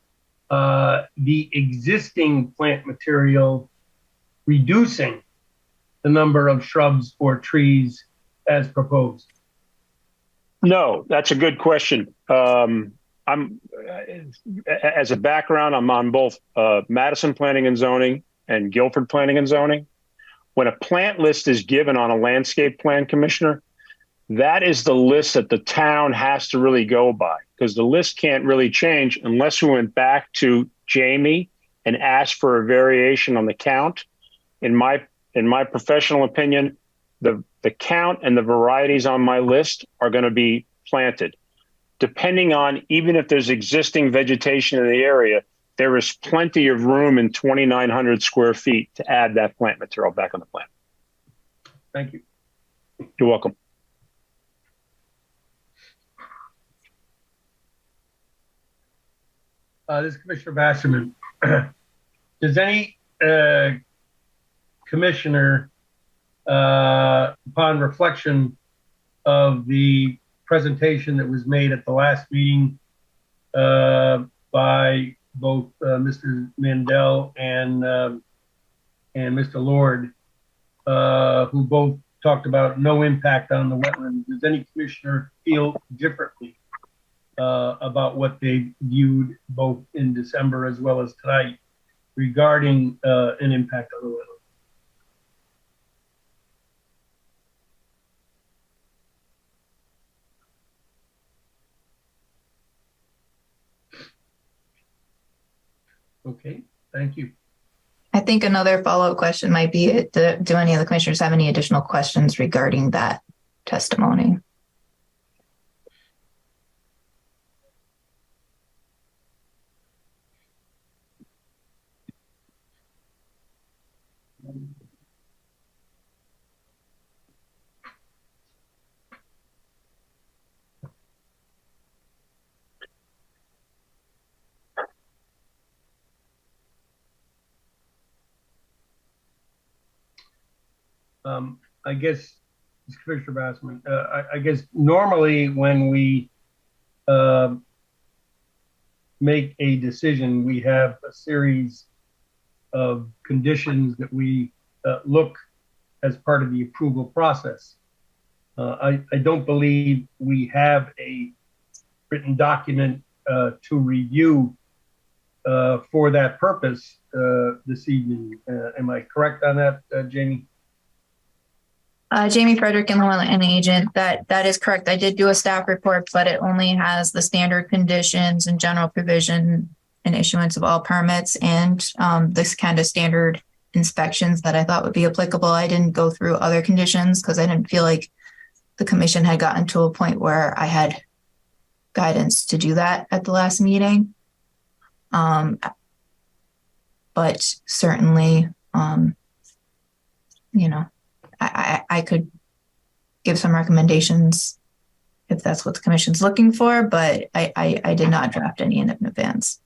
C: the existing plant material reducing the number of shrubs or trees as proposed?
J: No, that's a good question. As a background, I'm on both Madison Planning and Zoning and Guilford Planning and Zoning. When a plant list is given on a landscape plan, Commissioner, that is the list that the town has to really go by, because the list can't really change unless we went back to Jamie and asked for a variation on the count. In my professional opinion, the count and the varieties on my list are going to be planted. Depending on, even if there's existing vegetation in the area, there is plenty of room in 2,900 square feet to add that plant material back on the plan.
C: Thank you.
J: You're welcome.
C: This is Commissioner Basserman. Does any commissioner, upon reflection of the presentation that was made at the last meeting by both Mr. Mandel and Mr. Lord, who both talked about no impact on the wetlands, does any commissioner feel differently about what they viewed both in December as well as tonight regarding an impact on the wetlands? Okay, thank you.
B: I think another follow-up question might be, do any of the commissioners have any additional questions regarding that testimony?
C: I guess, Commissioner Bassman, I guess normally when we make a decision, we have a series of conditions that we look as part of the approval process. I don't believe we have a written document to review for that purpose this evening. Am I correct on that, Jamie?
B: Jamie Frederick, and agent. That is correct. I did do a staff report, but it only has the standard conditions and general provision and issuance of all permits and this kind of standard inspections that I thought would be applicable. I didn't go through other conditions because I didn't feel like the commission had gotten to a point where I had guidance to do that at the last meeting. But certainly, you know, I could give some recommendations if that's what the commission's looking for, but I did not draft any in advance.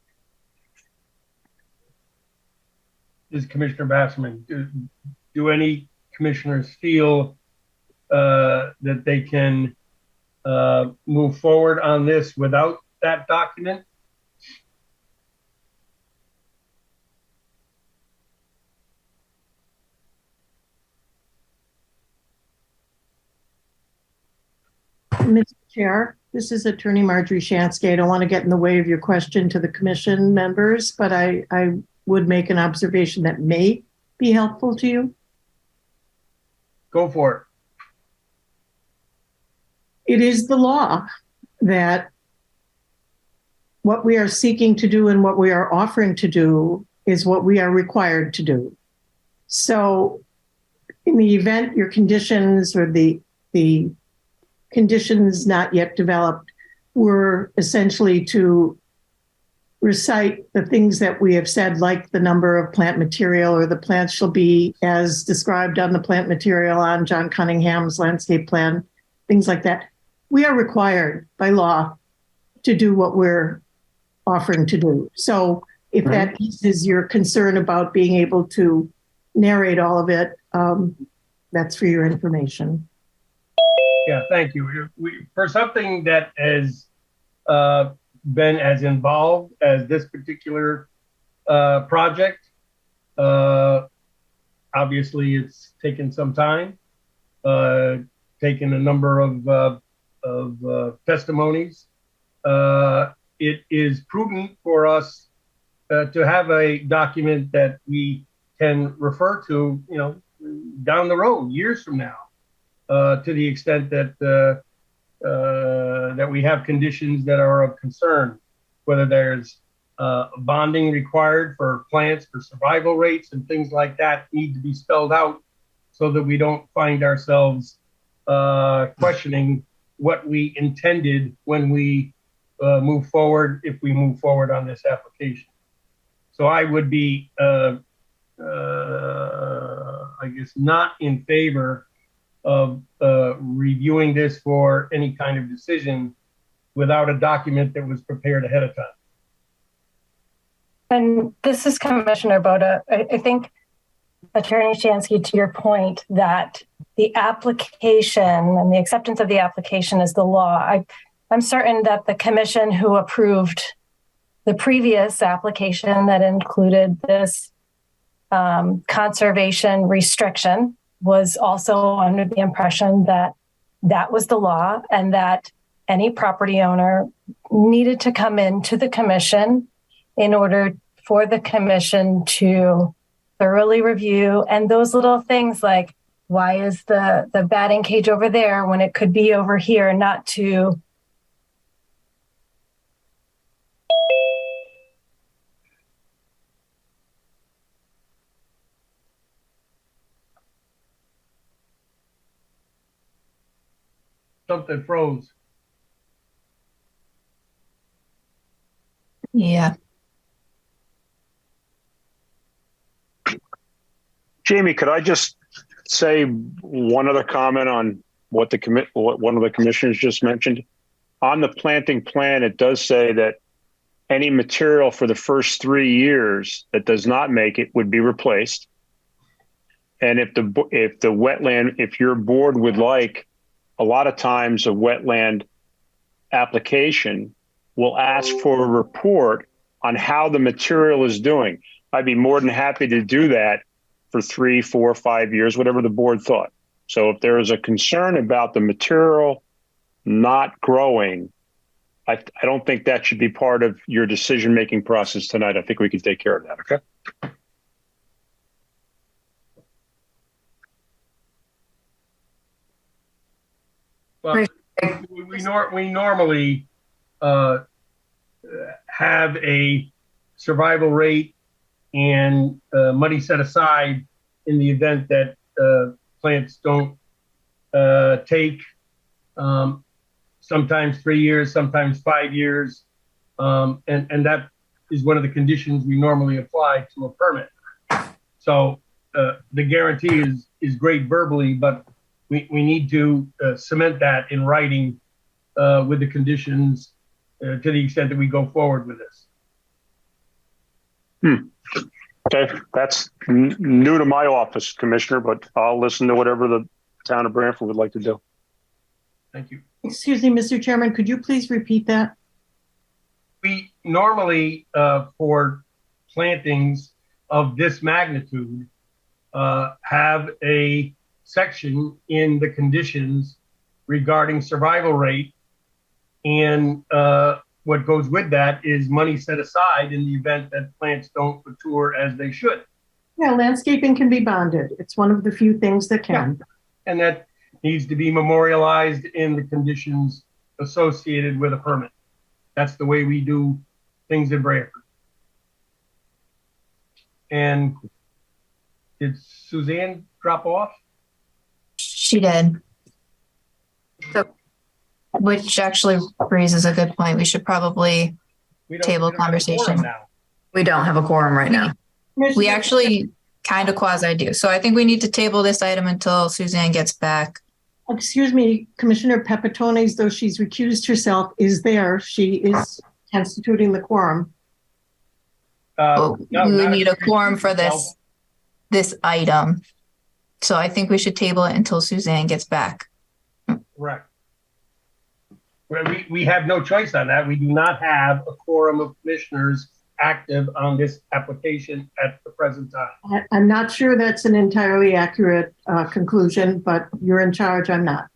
C: This is Commissioner Bassman. Do any commissioners feel that they can move forward on this without that document?
H: Mr. Chair, this is Attorney Marjorie Shansky. I don't want to get in the way of your question to the commission members, but I would make an observation that may be helpful to you.
C: Go for
H: it. It is the law that what we are seeking to do and what we are offering to do is what we are required to do. So in the event your conditions or the conditions not yet developed were essentially to recite the things that we have said, like the number of plant material or the plants shall be as described on the plant material on John Cunningham's landscape plan, things like that. We are required by law to do what we're offering to do. So if that eases your concern about being able to narrate all of it, that's for your information.
C: Yeah, thank you. For something that has been as involved as this particular project, obviously it's taken some time, taken a number of testimonies. It is prudent for us to have a document that we can refer to, you know, down the road, years from now. To the extent that that we have conditions that are of concern, whether there's bonding required for plants for survival rates and things like that need to be spelled out so that we don't find ourselves questioning what we intended when we move forward, if we move forward on this application. So I would be, I guess, not in favor of reviewing this for any kind of decision without a document that was prepared ahead of time.
E: And this is Commissioner Boda. I think, Attorney Shansky, to your point that the application and the acceptance of the application is the law. I'm certain that the commission who approved the previous application that included this conservation restriction was also under the impression that that was the law and that any property owner needed to come into the commission in order for the commission to thoroughly review. And those little things like, why is the batting cage over there when it could be over here, not to
C: Something froze.
B: Yeah.
J: Jamie, could I just say one other comment on what what one of the commissioners just mentioned? On the planting plan, it does say that any material for the first 3 years that does not make it would be replaced. And if if your board would like, a lot of times a wetland application will ask for a report on how the material is doing. I'd be more than happy to do that for 3, 4, 5 years, whatever the board thought. So if there is a concern about the material not growing, I don't think that should be part of your decision-making process tonight. I think we can take care of that, okay?
C: Well, we normally have a survival rate and money set aside in the event that plants don't take sometimes 3 years, sometimes 5 years. And that is one of the conditions we normally apply to a permit. So the guarantee is great verbally, but we need to cement that in writing with the conditions to the extent that we go forward with this.
J: Okay, that's new to my office, Commissioner, but I'll listen to whatever the town of Branford would like to do.
C: Thank you.
H: Excuse me, Mr. Chairman, could you please repeat that?
C: We normally, for plantings of this magnitude, have a section in the conditions regarding survival rate. And what goes with that is money set aside in the event that plants don't mature as they should.
H: Yeah, landscaping can be bonded. It's one of the few things that can.
C: Yeah. And that needs to be memorialized in the conditions associated with a permit. That's the way we do things in Branford. And did Suzanne drop off?
B: She did. So, which actually raises a good point. We should probably table conversation.
F: We don't have a quorum right now.
B: We actually kind of quasi do. So I think we need to table this item until Suzanne gets back.
H: Excuse me, Commissioner Pepitones, though she's recused herself, is there. She is constituting the quorum.
B: We would need a quorum for this item. So I think we should table it until Suzanne gets back.
C: Correct. We have no choice on that. We do not have a quorum of commissioners active on this application at the present time.
H: I'm not sure that's an entirely accurate conclusion, but you're in charge. I'm not.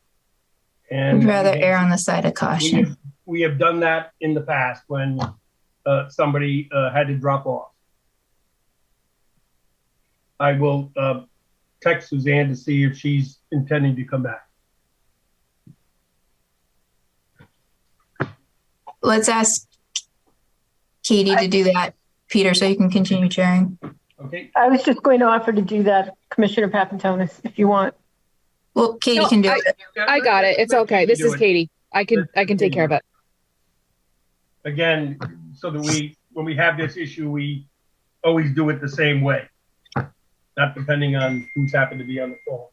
C: And
B: I'd rather err on the side of caution.
C: We have done that in the past when somebody had to drop off. I will text Suzanne to see if she's intending to come back.
B: let's ask Katie to do that, Peter, so you can continue chairing.
C: Okay.
K: I was just going to offer to do that, Commissioner Papantonis, if you want.
B: Well, Katie can do it.
D: I got it. It's okay. This is Katie. I can take care of it.
C: Again, so that when we have this issue, we always do it the same way, not depending on who's happened to be on the phone.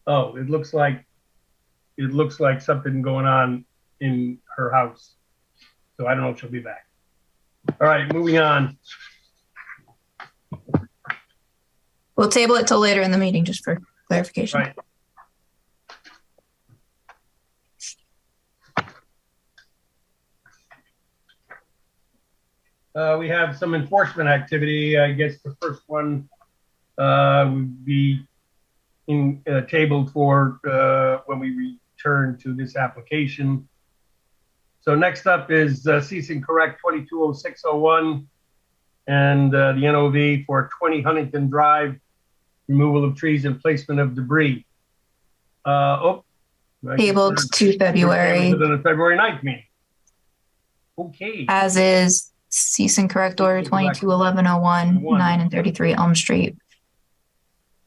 C: Oh, it looks like something going on in her house. So I don't know if she'll be back. All right, moving on.
B: We'll table it till later in the meeting, just for clarification.
C: Right. We have some enforcement activity. I guess the first one would be tabled for when we return to this application. So next up is cease and correct 220601 and the NOV for 20 Huntington Drive, removal of trees and placement of debris.
B: Tabled to February.
C: The February 9th meeting. Okay.
B: As is cease and correct order 221101, 9 and 33 Elm Street.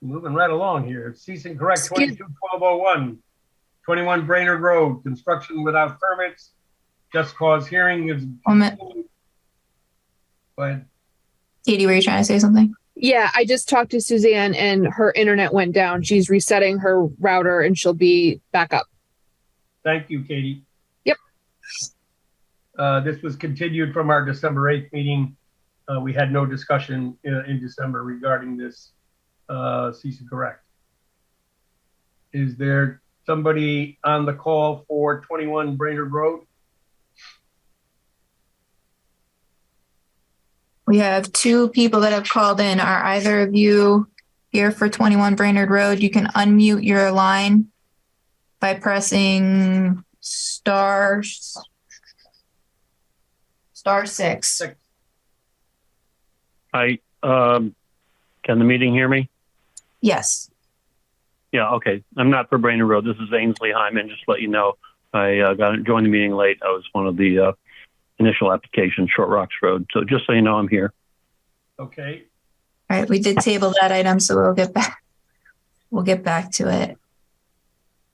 C: Moving right along here. Cease and correct 221201, 21 Brainerd Road, construction without permits. Just cause hearing is.
B: 1 minute.
C: Go ahead.
B: Katie, were you trying to say something?
D: Yeah, I just talked to Suzanne and her internet went down. She's resetting her router and she'll be back up.
C: Thank you, Katie.
D: Yep.
C: This was continued from our December 8th meeting. We had no discussion in December regarding this cease and correct. Is there somebody on the call for 21 Brainerd Road?
B: We have 2 people that have called in. Are either of you here for 21 Brainerd Road? You can unmute your line by pressing star 6.
L: Hi, can the meeting hear me?
B: Yes.
L: Yeah, okay. I'm not for Brainerd Road. This is Ainsley Hyman. Just to let you know, I joined the meeting late. I was one of the initial application, Short Rocks Road. So just so you know, I'm here.
C: Okay.
B: All right. We did table that item, so we'll get back. We'll get back to it.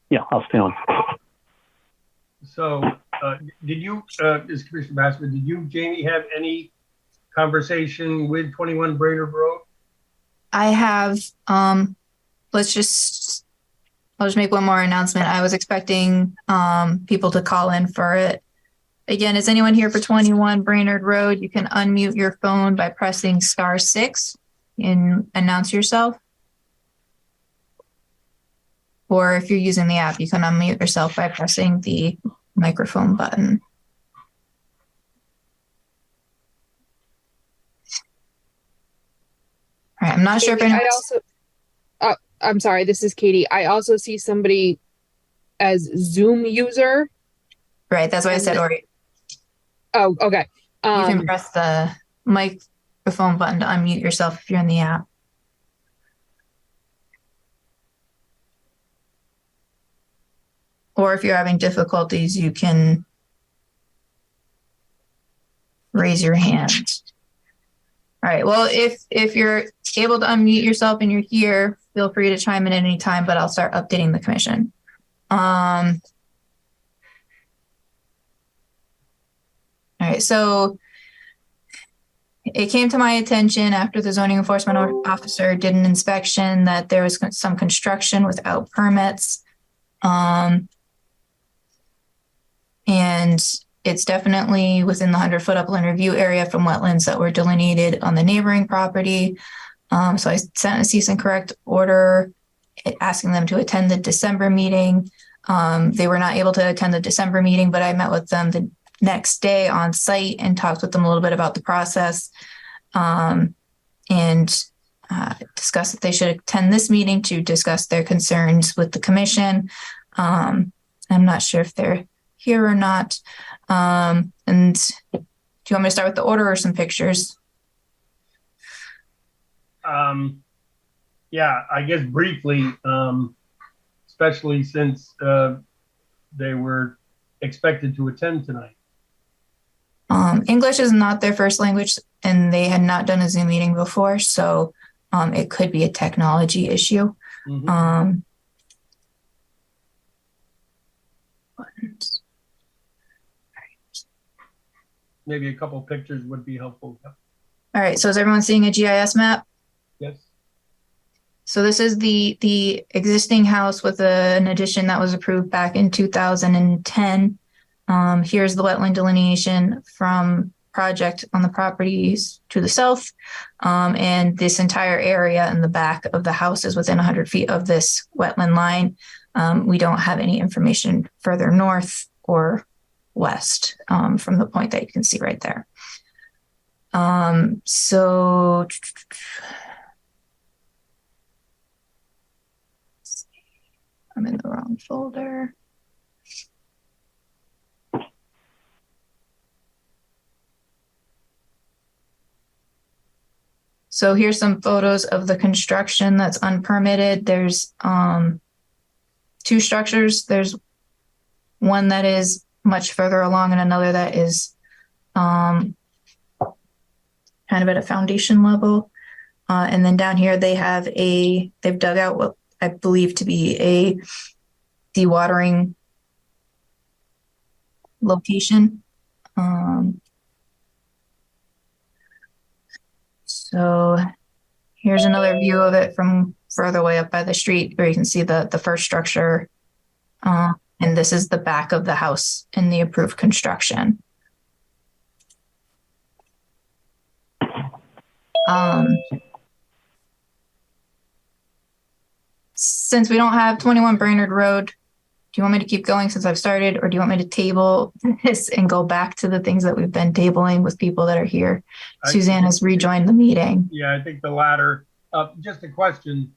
L: Yeah, I'll stay on.
C: So did you, as Commissioner Bassman, did you, Jamie, have any conversation with 21 Brainerd Road?
B: I have, I'll just make one more announcement. I was expecting people to call in for it. Again, is anyone here for 21 Brainerd Road? You can unmute your phone by pressing star 6 and announce yourself. Or if you're using the app, you can unmute yourself by pressing the microphone button. All right, I'm not sure if anyone
D: I'm sorry, this is Katie. I also see somebody as Zoom user.
B: Right, that's why I said, or
D: oh, okay.
B: You can press the microphone button to unmute yourself if you're in the app. Or if you're having difficulties, you can raise your hand. All right, well, if you're able to unmute yourself and you're here, feel free to chime in at any time, but I'll start updating the commission. All right, so it came to my attention after the zoning enforcement officer did an inspection that there was some construction without permits. And it's definitely within the 100-foot upland review area from wetlands that were delineated on the neighboring property. So I sent a cease and correct order asking them to attend the December meeting. They were not able to attend the December meeting, but I met with them the next day on site and talked with them a little bit about the process and discussed that they should attend this meeting to discuss their concerns with the commission. I'm not sure if they're here or not. And do you want me to start with the order or some pictures?
C: Yeah, I guess briefly. especially since they were expected to attend tonight.
B: English is not their first language, and they had not done a Zoom meeting before, so it could be a technology issue.
C: Mm-hmm. Maybe a couple pictures would be helpful.
B: All right, so is everyone seeing a GIS map?
C: Yes.
B: So this is the existing house with an addition that was approved back in 2010. Here's the wetland delineation from project on the properties to the south. And this entire area in the back of the house is within 100 feet of this wetland line. We don't have any information further north or west from the point that you can see right there. So I'm in the wrong folder. So here's some photos of the construction that's unpermitted. There's two structures. There's one that is much further along and another that is kind of at a foundation level. And then down here they've dug out what I believe to be a dewatering location. So here's another view of it from further away up by the street, where you can see the first structure. And this is the back of the house in the approved construction. Since we don't have 21 Brainerd Road, do you want me to keep going since I've started, or do you want me to table this and go back to the things that we've been tabling with people that are here? Suzanne has rejoined the meeting.
C: Yeah, I think the latter. Just a question.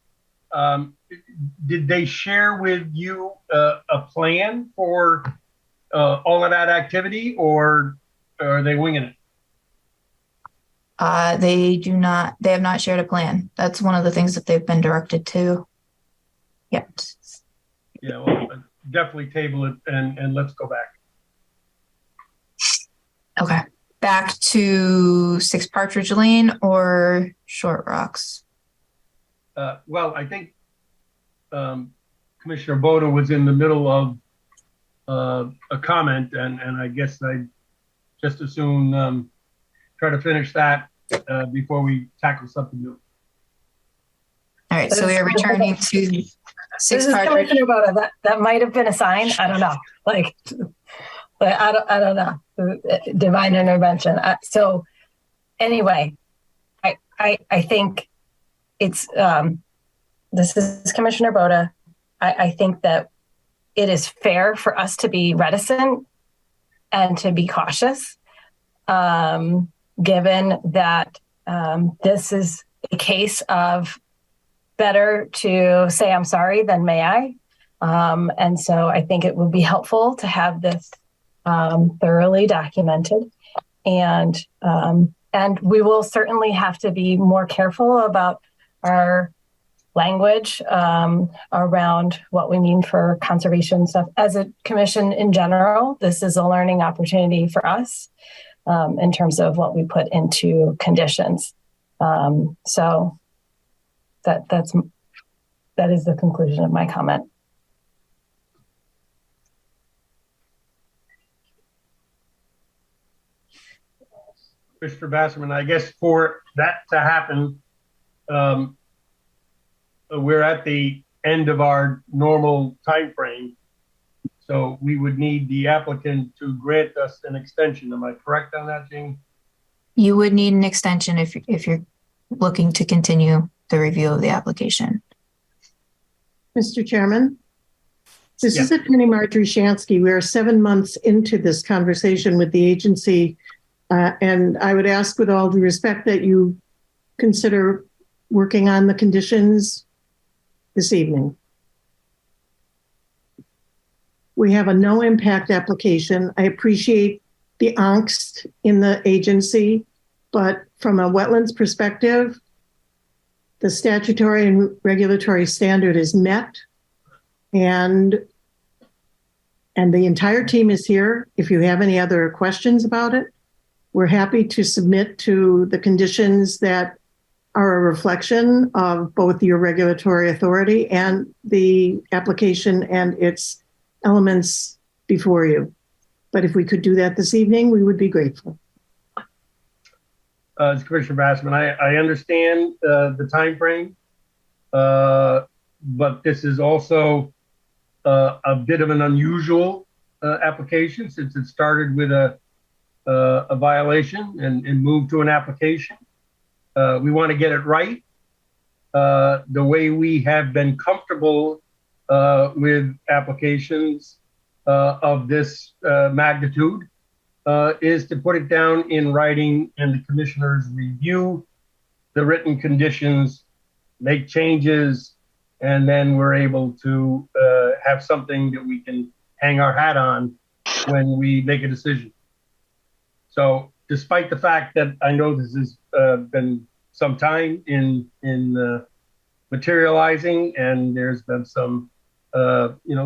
C: Did they share with you a plan for all of that activity, or are they winging it?
B: They have not shared a plan. That's one of the things that they've been directed to. Yep.
C: Yeah, well, definitely table it and let's go back.
B: Okay. Back to 6 Partridge Lane or Short Rocks?
C: Well, I think Commissioner Boda was in the middle of a comment, and I guess I'd just as soon try to finish that before we tackle something new.
B: All right, so we are returning to 6 Partridge.
E: Commissioner Boda, that might have been a sign. I don't know. I don't know. Divine intervention. So anyway, I think it's this is Commissioner Boda. I think that it is fair for us to be reticent and to be cautious, given that this is a case of better to say I'm sorry than may I. And so I think it would be helpful to have this thoroughly documented. And we will certainly have to be more careful about our language around what we mean for conservation stuff. As a commission in general, this is a learning opportunity for us in terms of what we put into conditions. So that is the conclusion of my comment.
C: Mr. Basserman, I guess for that to happen, we're at the end of our normal time frame, so we would need the applicant to grant us an extension. Am I correct on that, Jane?
B: You would need an extension if you're looking to continue the review of the application.
H: Mr. Chairman, this is Attorney Marjorie Shansky. We are 7 months into this conversation with the agency, and I would ask with all due respect that you consider working on the conditions this evening. We have a no impact application. I appreciate the angst in the agency, but from a wetlands perspective, the statutory and regulatory standard is met. And the entire team is here. If you have any other questions about it, we're happy to submit to the conditions that are a reflection of both your regulatory authority and the application and its elements before you. But if we could do that this evening, we would be grateful.
C: Commissioner Bassman, I understand the time frame, but this is also a bit of an unusual application since it started with a violation and moved to an application. We want to get it right. The way we have been comfortable with applications of this magnitude is to put it down in writing and the commissioners review the written conditions, make changes, and then we're able to have something that we can hang our hat on when we make a decision. So despite the fact that I know this has been some time in materializing, and there's been some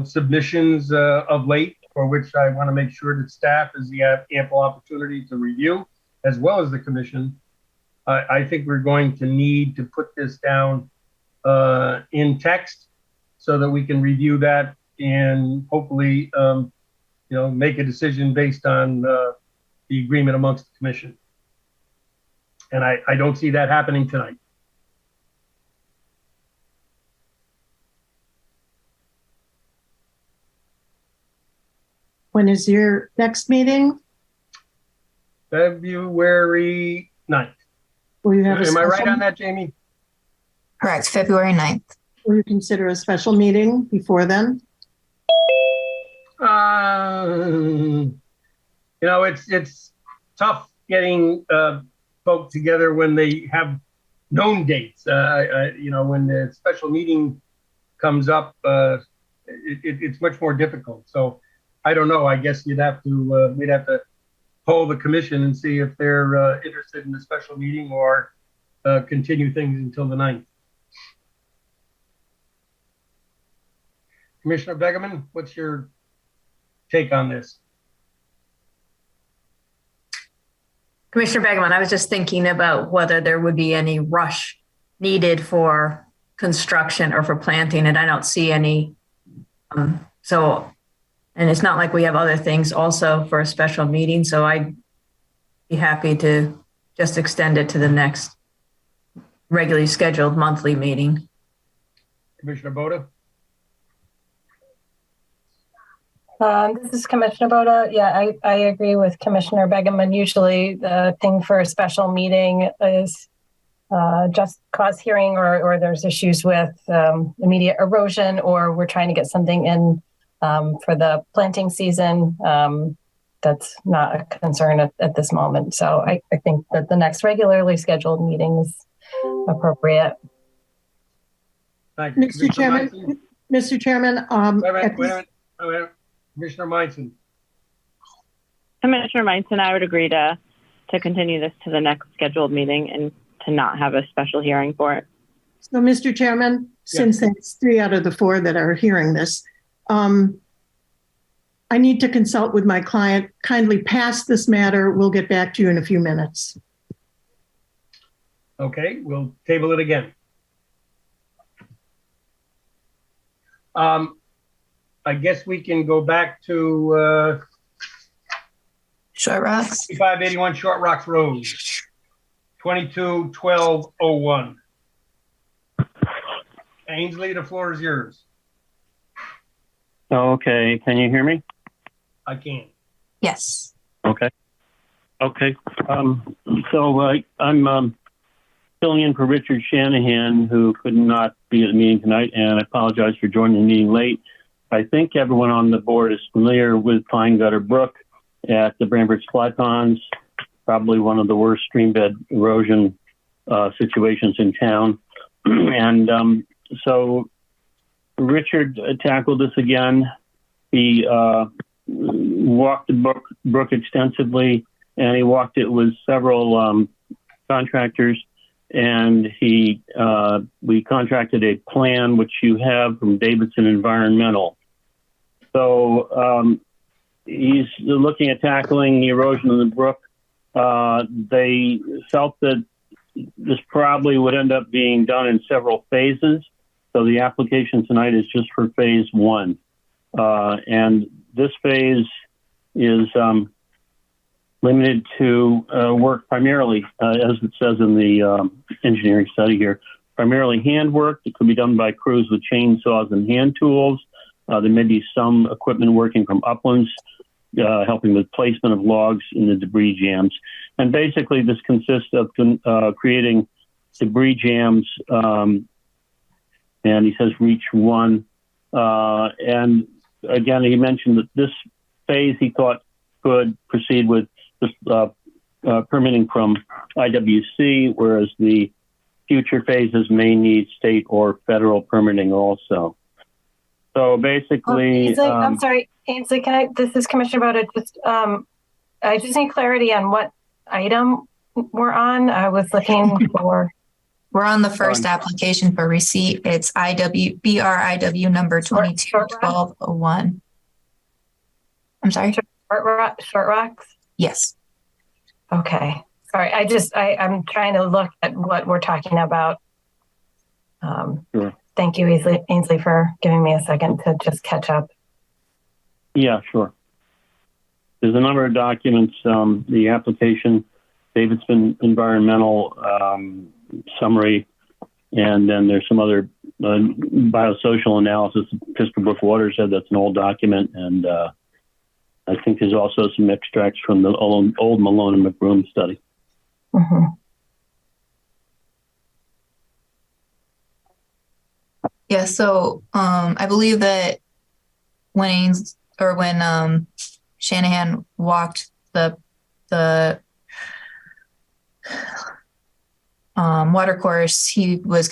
C: submissions of late, for which I want to make sure that staff has the ample opportunity to review, as well as the commission. I think we're going to need to put this down in text so that we can review that and hopefully, make a decision based on the agreement amongst the commission. And I don't see that happening tonight.
H: When is your next meeting?
C: February 9th.
H: Will you have
C: Am I right on that, Jamie?
B: Correct, February 9th.
H: Will you consider a special meeting before then?
C: It's tough getting folk together when they have known dates. When the special meeting comes up, it's much more difficult. So I don't know. I guess we'd have to poll the commission and see if they're interested in the special meeting or continue things until the 9th. Commissioner Begeman, what's your take on this?
F: Commissioner Begeman, I was just thinking about whether there would be any rush needed for construction or for planting, and I don't see any. And it's not like we have other things also for a special meeting, so I'd be happy to just extend it to the next regularly scheduled monthly meeting.
C: Commissioner Boda?
E: This is Commissioner Boda. Yeah, I agree with Commissioner Begeman. Usually the thing for a special meeting is just cause hearing or there's issues with immediate erosion, or we're trying to get something in for the planting season. That's not a concern at this moment. So I think that the next regularly scheduled meeting is appropriate.
C: Thank you.
H: Mr. Chairman,
C: wait a minute. Commissioner Meinson.
G: Commissioner Meinson, I would agree to continue this to the next scheduled meeting and to not have a special hearing for it.
H: So, Mr. Chairman, since it's 3 out of the 4 that are hearing this, I need to consult with my client. Kindly pass this matter. We'll get back to you in a few minutes.
C: Okay, we'll table it again. I guess we can go back to
B: Short Rocks.
C: 5581 Short Rocks Road, 221201. Ainsley, the floor is yours.
L: Okay, can you hear me?
C: I can.
B: Yes.
L: Okay. So I'm filling in for Richard Shanahan, who could not be at the meeting tonight, and I apologize for joining the meeting late. I think everyone on the board is familiar with Pine Gutter Brook at the Branford Supply Ponds, probably one of the worst stream bed erosion situations in town. And so Richard tackled this again. He walked the brook extensively, and he walked it with several contractors. and we contracted a plan which you have from Davidson Environmental. So he's looking at tackling the erosion of the brook. They felt that this probably would end up being done in several phases. So the application tonight is just for phase one. And this phase is limited to work primarily, as it says in the engineering study here, primarily handwork. It could be done by crews with chainsaws and hand tools. There may be some equipment working from uplands, helping with placement of logs in the debris jams. And basically this consists of creating debris jams, and he says reach one. And again, he mentioned that this phase he thought could proceed with this, permitting from IWC, whereas the future phases may need state or federal permitting also. So basically,
E: Ainsley, I'm sorry, Ainsley, this is Commissioner Boda. I just need clarity on what item we're on. I was looking for.
B: We're on the first application for receipt. It's BRIW number 221201. I'm sorry?
E: Short rocks?
B: Yes.
E: Okay. Sorry. I'm trying to look at what we're talking about.
L: Sure.
E: Thank you, Ainsley, for giving me a second to just catch up.
L: Yeah, sure. There's a number of documents, the application, Davidson Environmental summary, and then there's some other biosocial analysis. Pistol Brook Watershed, that's an old document, and I think there's also some extracts from the old Malone and McBroom study.
E: Mm-hmm.
B: Yeah, so I believe that when Shanahan walked the watercourse, he was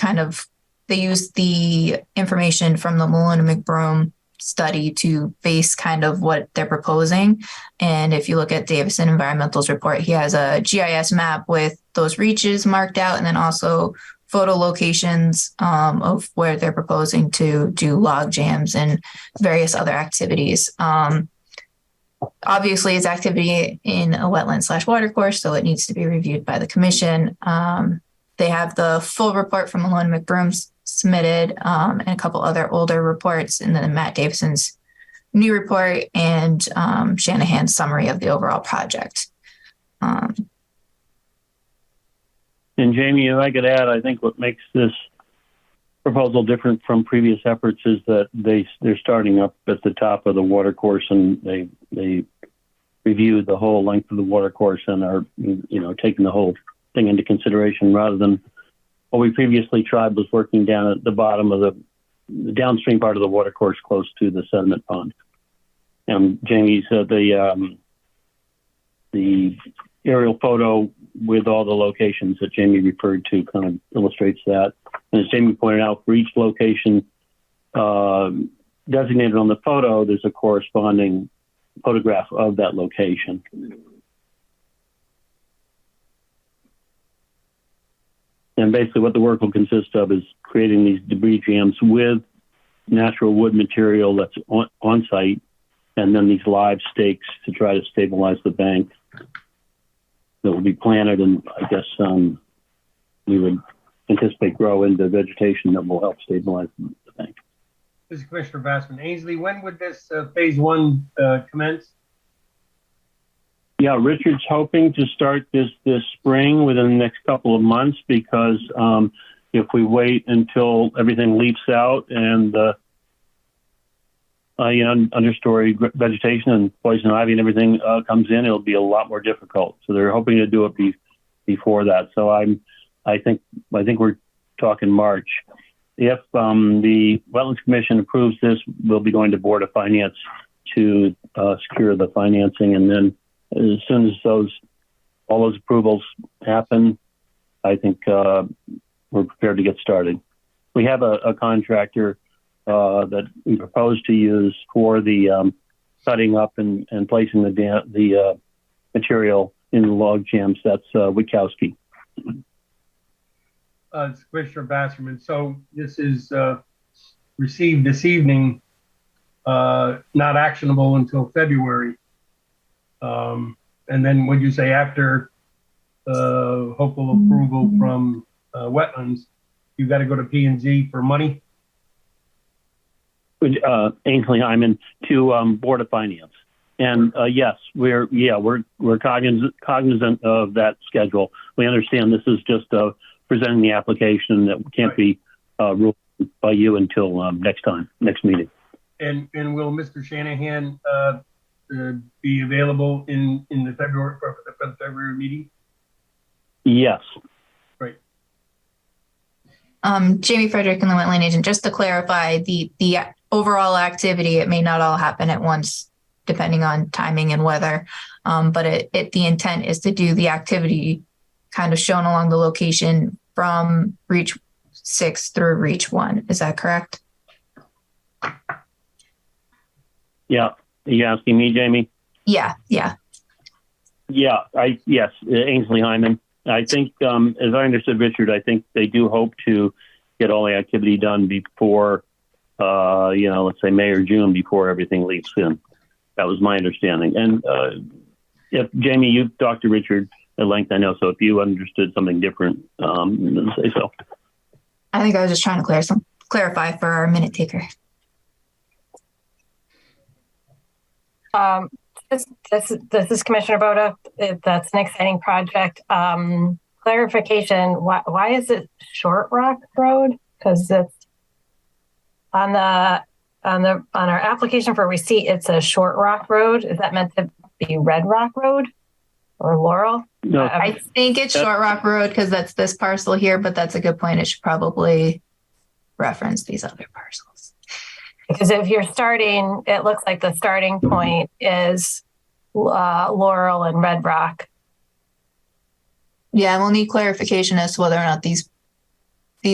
B: they used the information from the Malone and McBroom study to base kind of what they're proposing. And if you look at Davison Environmental's report, he has a GIS map with those reaches marked out, and then also photo locations of where they're proposing to do log jams and various other activities. Obviously, it's activity in a wetland/watercourse, so it needs to be reviewed by the commission. They have the full report from Malone and McBroom submitted, and a couple other older reports, and then Matt Davison's new report and Shanahan's summary of the overall project.
L: And Jamie, if I could add, I think what makes this proposal different from previous efforts is that they're starting up at the top of the watercourse, and they review the whole length of the watercourse and are taking the whole thing into consideration, rather than what we previously tried was working down at the bottom of the downstream part of the watercourse close to the sediment pond. And Jamie said the aerial photo with all the locations that Jamie referred to kind of illustrates that. And as Jamie pointed out, for each location designated on the photo, there's a corresponding photograph of that location. And basically what the work will consist of is creating these debris jams with natural wood material that's on site, and then these live stakes to try to stabilize the bank that will be planted, and I guess we would anticipate grow into vegetation that will help stabilize the bank.
C: This is Commissioner Bassman. Ainsley, when would this phase one commence?
L: Yeah, Richard's hoping to start this spring within the next couple of months, because if we wait until everything leaps out and understory vegetation and poison ivy and everything comes in, it'll be a lot more difficult. So they're hoping to do it before that. So I think we're talking March. If the Wetlands Commission approves this, we'll be going to Board of Finance to secure the financing, and then as soon as all those approvals happen, I think we're prepared to get started. We have a contractor that we propose to use for the cutting up and placing the material in the log jams. That's Witkowski.
C: It's Commissioner Basserman. So this is received this evening, not actionable until February. And then would you say after hopeful approval from Wetlands, you got to go to P&Z for money?
L: Ainsley Hyman to Board of Finance. And yes, we're cognizant of that schedule. We understand this is just presenting the application that can't be ruled by you until next meeting.
C: And will Mr. Shanahan be available in the February for the February meeting?
L: Yes.
C: Right.
B: Jamie Frederick and the wetland agent, just to clarify the overall activity, it may not all happen at once depending on timing and weather. But the intent is to do the activity kind of shown along the location from Reach 6 through Reach 1. Is that correct?
L: Yeah. Are you asking me, Jamie?
B: Yeah.
L: Yeah. Yes, Ainsley Hyman. I think, as I understood, Richard, I think they do hope to get all the activity done before, let's say May or June, before everything leaks in. That was my understanding. And if Jamie, you talked to Richard at length, I know. So if you understood something different, say so.
B: I think I was just trying to clarify for our minute taker.
E: This is Commissioner Boda. That's an exciting project. Clarification: why is it Short Rock Road? Because it's on our application for receipt. It's a Short Rock Road. Is that meant to be Red Rock Road or Laurel?
L: No,
B: I think it's Short Rock Road because that's this parcel here. But that's a good point. It should probably reference these other parcels.
E: Because if you're starting, it looks like the starting point is Laurel and Red Rock.
B: Yeah, we'll need clarification as to whether or not these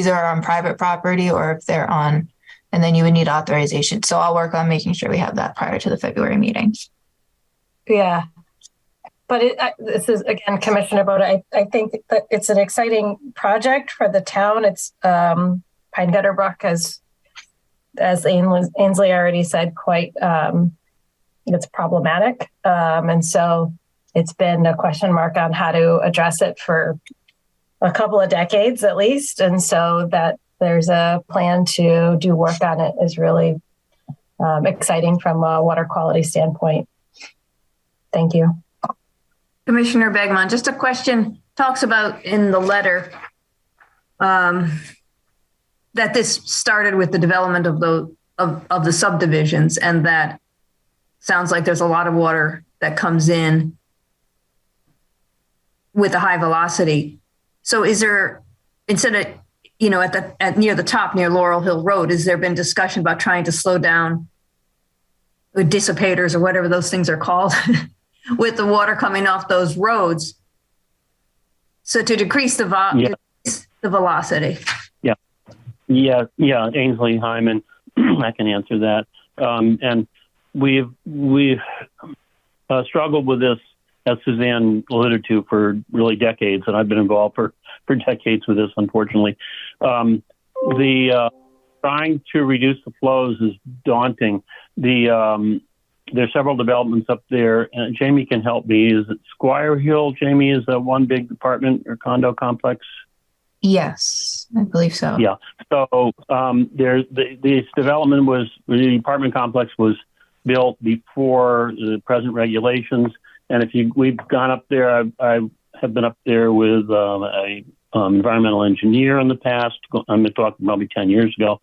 B: are on private property or if they're on, and then you would need authorization. So I'll work on making sure we have that prior to the February meeting.
E: Yeah. But this is, again, Commissioner Boda, I think that it's an exciting project for the town. It's Pine Gutter Brook, as Ainsley already said, it's problematic. And so it's been a question mark on how to address it for a couple of decades at least. And so that there's a plan to do work on it is really exciting from a water quality standpoint. Thank you.
F: Commissioner Begman, just a question, talks about in the letter that this started with the development of the subdivisions, and that sounds like there's a lot of water that comes in with a high velocity. So is there, instead of, at near the top, near Laurel Hill Road, has there been discussion about trying to slow down with dissipators or whatever those things are called with the water coming off those roads? So to decrease the velocity.
L: Yeah, Ainsley Hyman, I can answer that. And we've struggled with this, as Suzanne alluded to, for really decades, and I've been involved for decades with this, unfortunately. The trying to reduce the flows is daunting. There's several developments up there, and Jamie can help me. Is it Squire Hill? Jamie, is that one big apartment or condo complex?
B: Yes, I believe so.
L: Yeah. So this development the apartment complex was built before the present regulations. And we've gone up there, I have been up there with a environmental engineer in the past. I'm talking probably 10 years ago.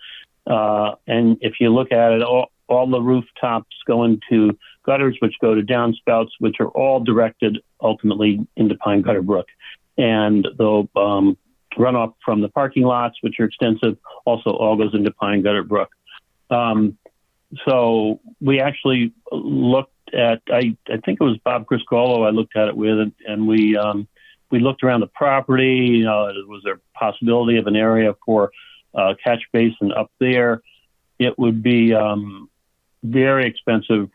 L: And if you look at it, all the rooftops go into gutters, which go to downspouts, which are all directed ultimately into Pine Gutter Brook. And the runoff from the parking lots, which are extensive, also all goes into Pine Gutter Brook. So we actually looked at, I think it was Bob Criscolo I looked at it with, and we looked around the property. Was there a possibility of an area for catch basin up there? It would be very expensive,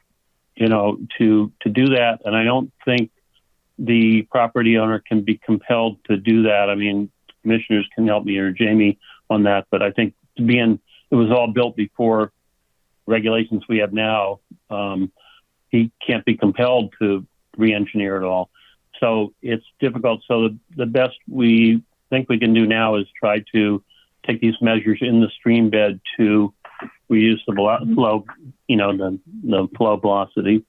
L: to do that. And I don't think the property owner can be compelled to do that. I mean, commissioners can help me or Jamie on that. But I think it was all built before regulations we have now. He can't be compelled to re-engineer it all. So it's difficult. So the best we think we can do now is try to take these measures in the stream bed to reduce the flow, the flow velocity.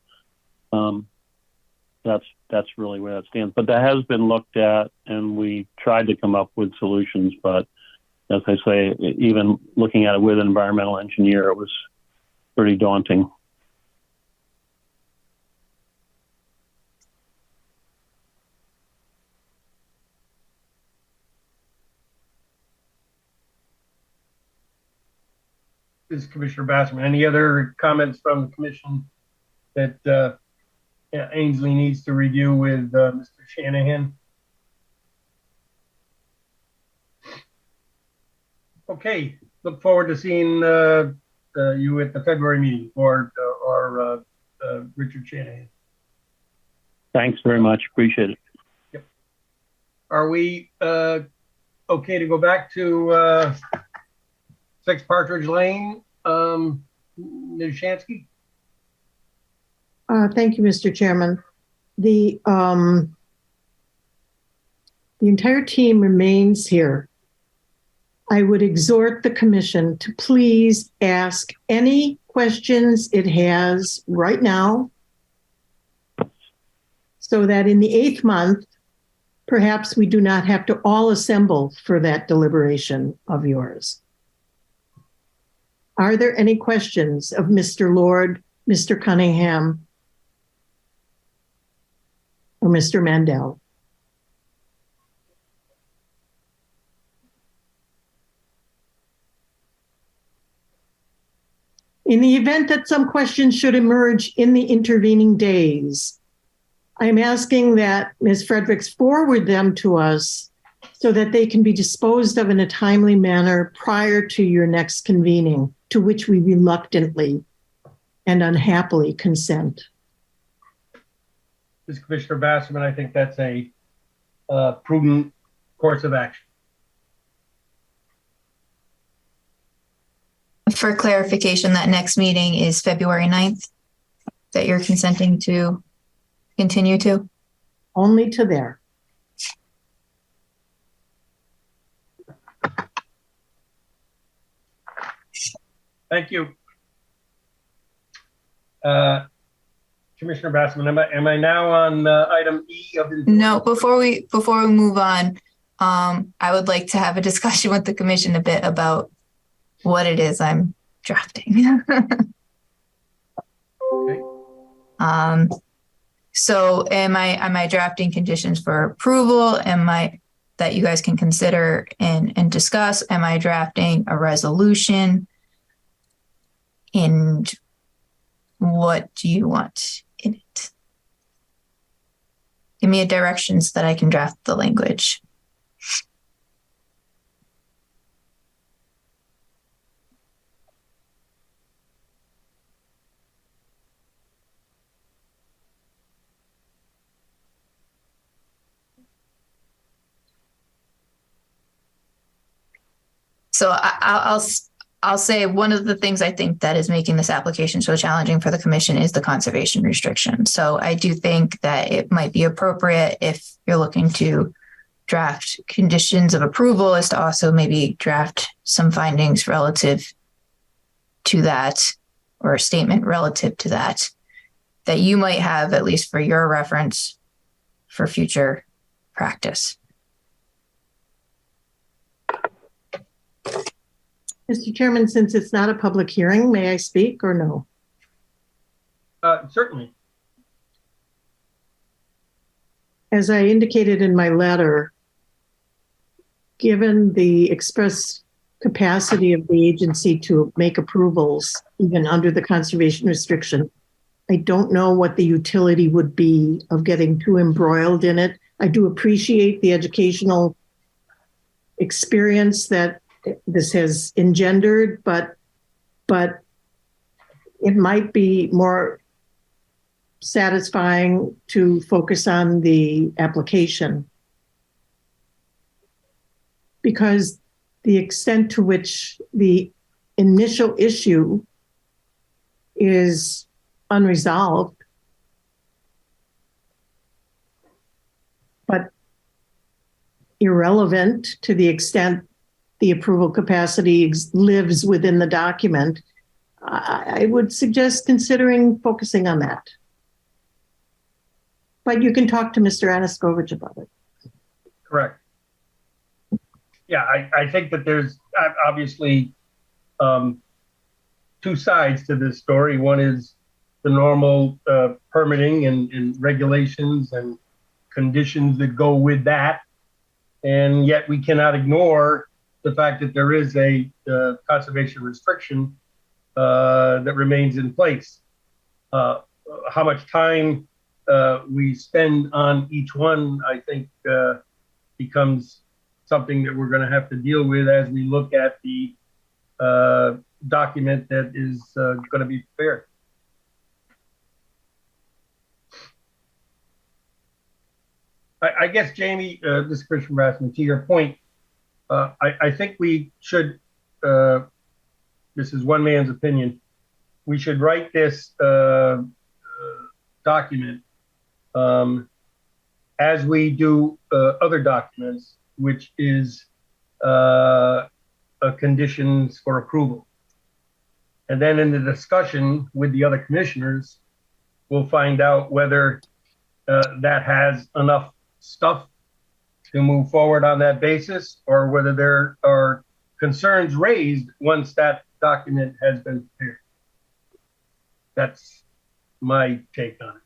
L: That's really where that stands. But that has been looked at, and we tried to come up with solutions. But as I say, even looking at it with an environmental engineer, it was pretty daunting.
C: This is Commissioner Bassman. Any other comments from the commission that Ainsley needs to review with Mr. Shanahan? Okay, look forward to seeing you at the February meeting or Richard Shanahan.
L: Thanks very much. Appreciate it.
C: Yep. Are we okay to go back to 6 Partridge Lane, Ms. Shansky?
H: Thank you, Mr. Chairman. The entire team remains here. I would exhort the commission to please ask any questions it has right now, so that in the 8th month, perhaps we do not have to all assemble for that deliberation of yours. Are there any questions of Mr. Lord, Mr. Cunningham, or Mr. Mandel? In the event that some questions should emerge in the intervening days, I'm asking that Ms. Fredericks forward them to us so that they can be disposed of in a timely manner prior to your next convening, to which we reluctantly and unhappily consent.
C: This is Commissioner Bassman. I think that's a prudent course of action.
B: For clarification, that next meeting is February 9th that you're consenting to continue to?
H: Only to there.
C: Thank you. Commissioner Bassman, am I now on item E of the—
B: No, before we move on, I would like to have a discussion with the commission a bit about what it is I'm drafting.
C: Okay.
B: So am I drafting conditions for approval? That you guys can consider and discuss? Am I drafting a resolution? And what do you want in it? Give me a directions that I can draft the language. So I'll say one of the things I think that is making this application so challenging for the commission is the conservation restriction. So I do think that it might be appropriate, if you're looking to draft conditions of approval, is to also maybe draft some findings relative to that, or a statement relative to that you might have, at least for your reference, for future practice.
H: Mr. Chairman, since it's not a public hearing, may I speak or no?
C: Certainly.
H: As I indicated in my letter, given the express capacity of the agency to make approvals, even under the conservation restriction, I don't know what the utility would be of getting too embroiled in it. I do appreciate the educational experience that this has engendered, but it might be more satisfying to focus on the application. because the extent to which the initial issue is unresolved, but irrelevant to the extent the approval capacity lives within the document, I would suggest considering focusing on that. But you can talk to Mr. Anaskowicz about it.
C: Correct. Yeah, I think that there's obviously two sides to this story. One is the normal permitting and regulations and conditions that go with that. And yet we cannot ignore the fact that there is a conservation restriction that remains in place. How much time we spend on each one, I think, becomes something that we're going to have to deal with as we look at the document that is going to be prepared. I guess, Jamie, this is Christian Rassman, to your point, I think we should, this is one man's opinion, we should write this document as we do other documents, which is conditions for approval. And then in the discussion with the other commissioners, we'll find out whether that has enough stuff to move forward on that basis, or whether there are concerns raised once that document has been prepared. That's my take on it.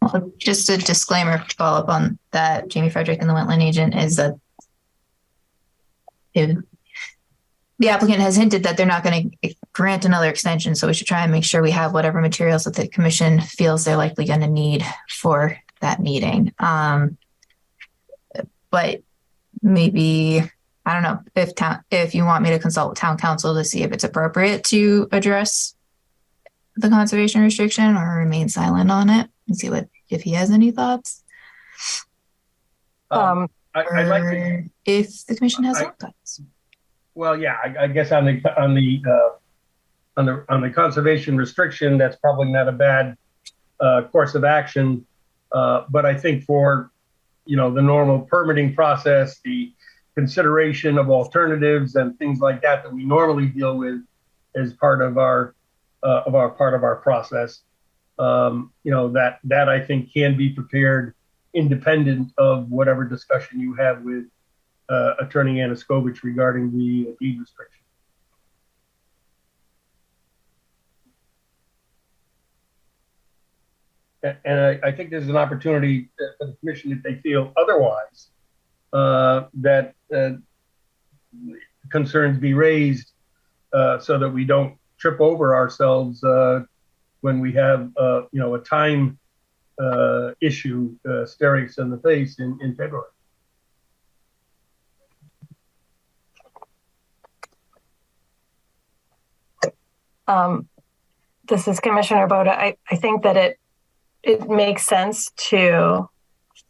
B: Well, just a disclaimer to follow up on that, Jamie Frederick and the wetland agent, is that the applicant has hinted that they're not going to grant another extension, so we should try and make sure we have whatever materials that the commission feels they're likely going to need for that meeting. But maybe, I don't know, if you want me to consult with town council to see if it's appropriate to address the conservation restriction or remain silent on it and see if he has any thoughts.
C: I'd like to,
B: if the commission has thoughts.
C: Well, yeah, I guess on the conservation restriction, that's probably not a bad course of action. But I think for, the normal permitting process, the consideration of alternatives and things like that we normally deal with as part of our process, that I think can be prepared independent of whatever discussion you have with Attorney Anaskowicz regarding the deed restriction. And I think there's an opportunity for the commission, if they feel otherwise, that concerns be raised so that we don't trip over ourselves when we have, a time issue staring us in the face in February.
E: This is Commissioner Boda. I think that it makes sense to,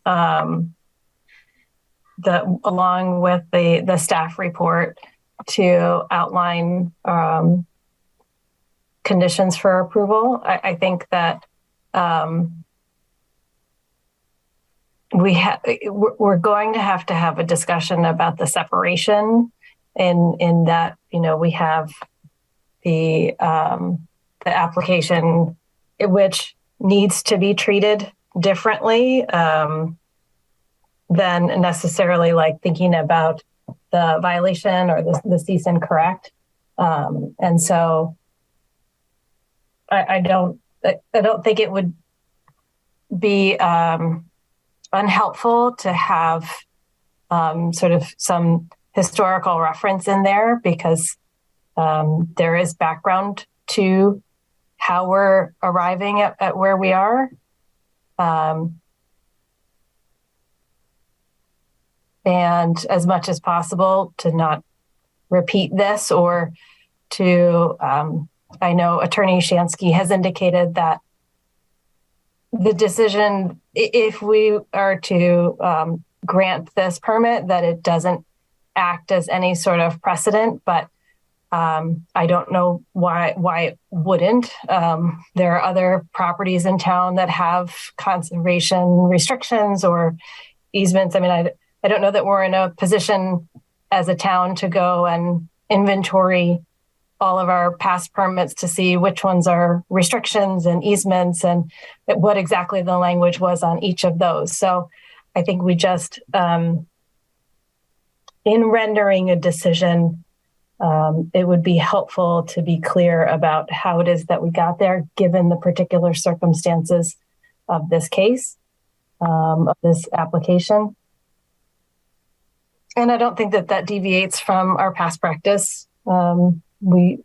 E: along with the staff report, to outline conditions for approval. I think that we're going to have a discussion about the separation, in that we have the application, which needs to be treated differently than necessarily like thinking about the violation or the cease and correct. And so I don't think it would be unhelpful to have sort of some historical reference in there, because there is background to how we're arriving at where we are. And as much as possible to not repeat this, or to, I know Attorney Shansky has indicated that the decision, if we are to grant this permit, that it doesn't act as any sort of precedent, but I don't know why it wouldn't. There are other properties in town that have conservation restrictions or easements. I mean, I don't know that we're in a position as a town to go and inventory all of our past permits to see which ones are restrictions and easements and what exactly the language was on each of those. So I think we just, in rendering a decision, it would be helpful to be clear about how it is that we got there, given the particular circumstances of this case, of this application. And I don't think that deviates from our past practice. We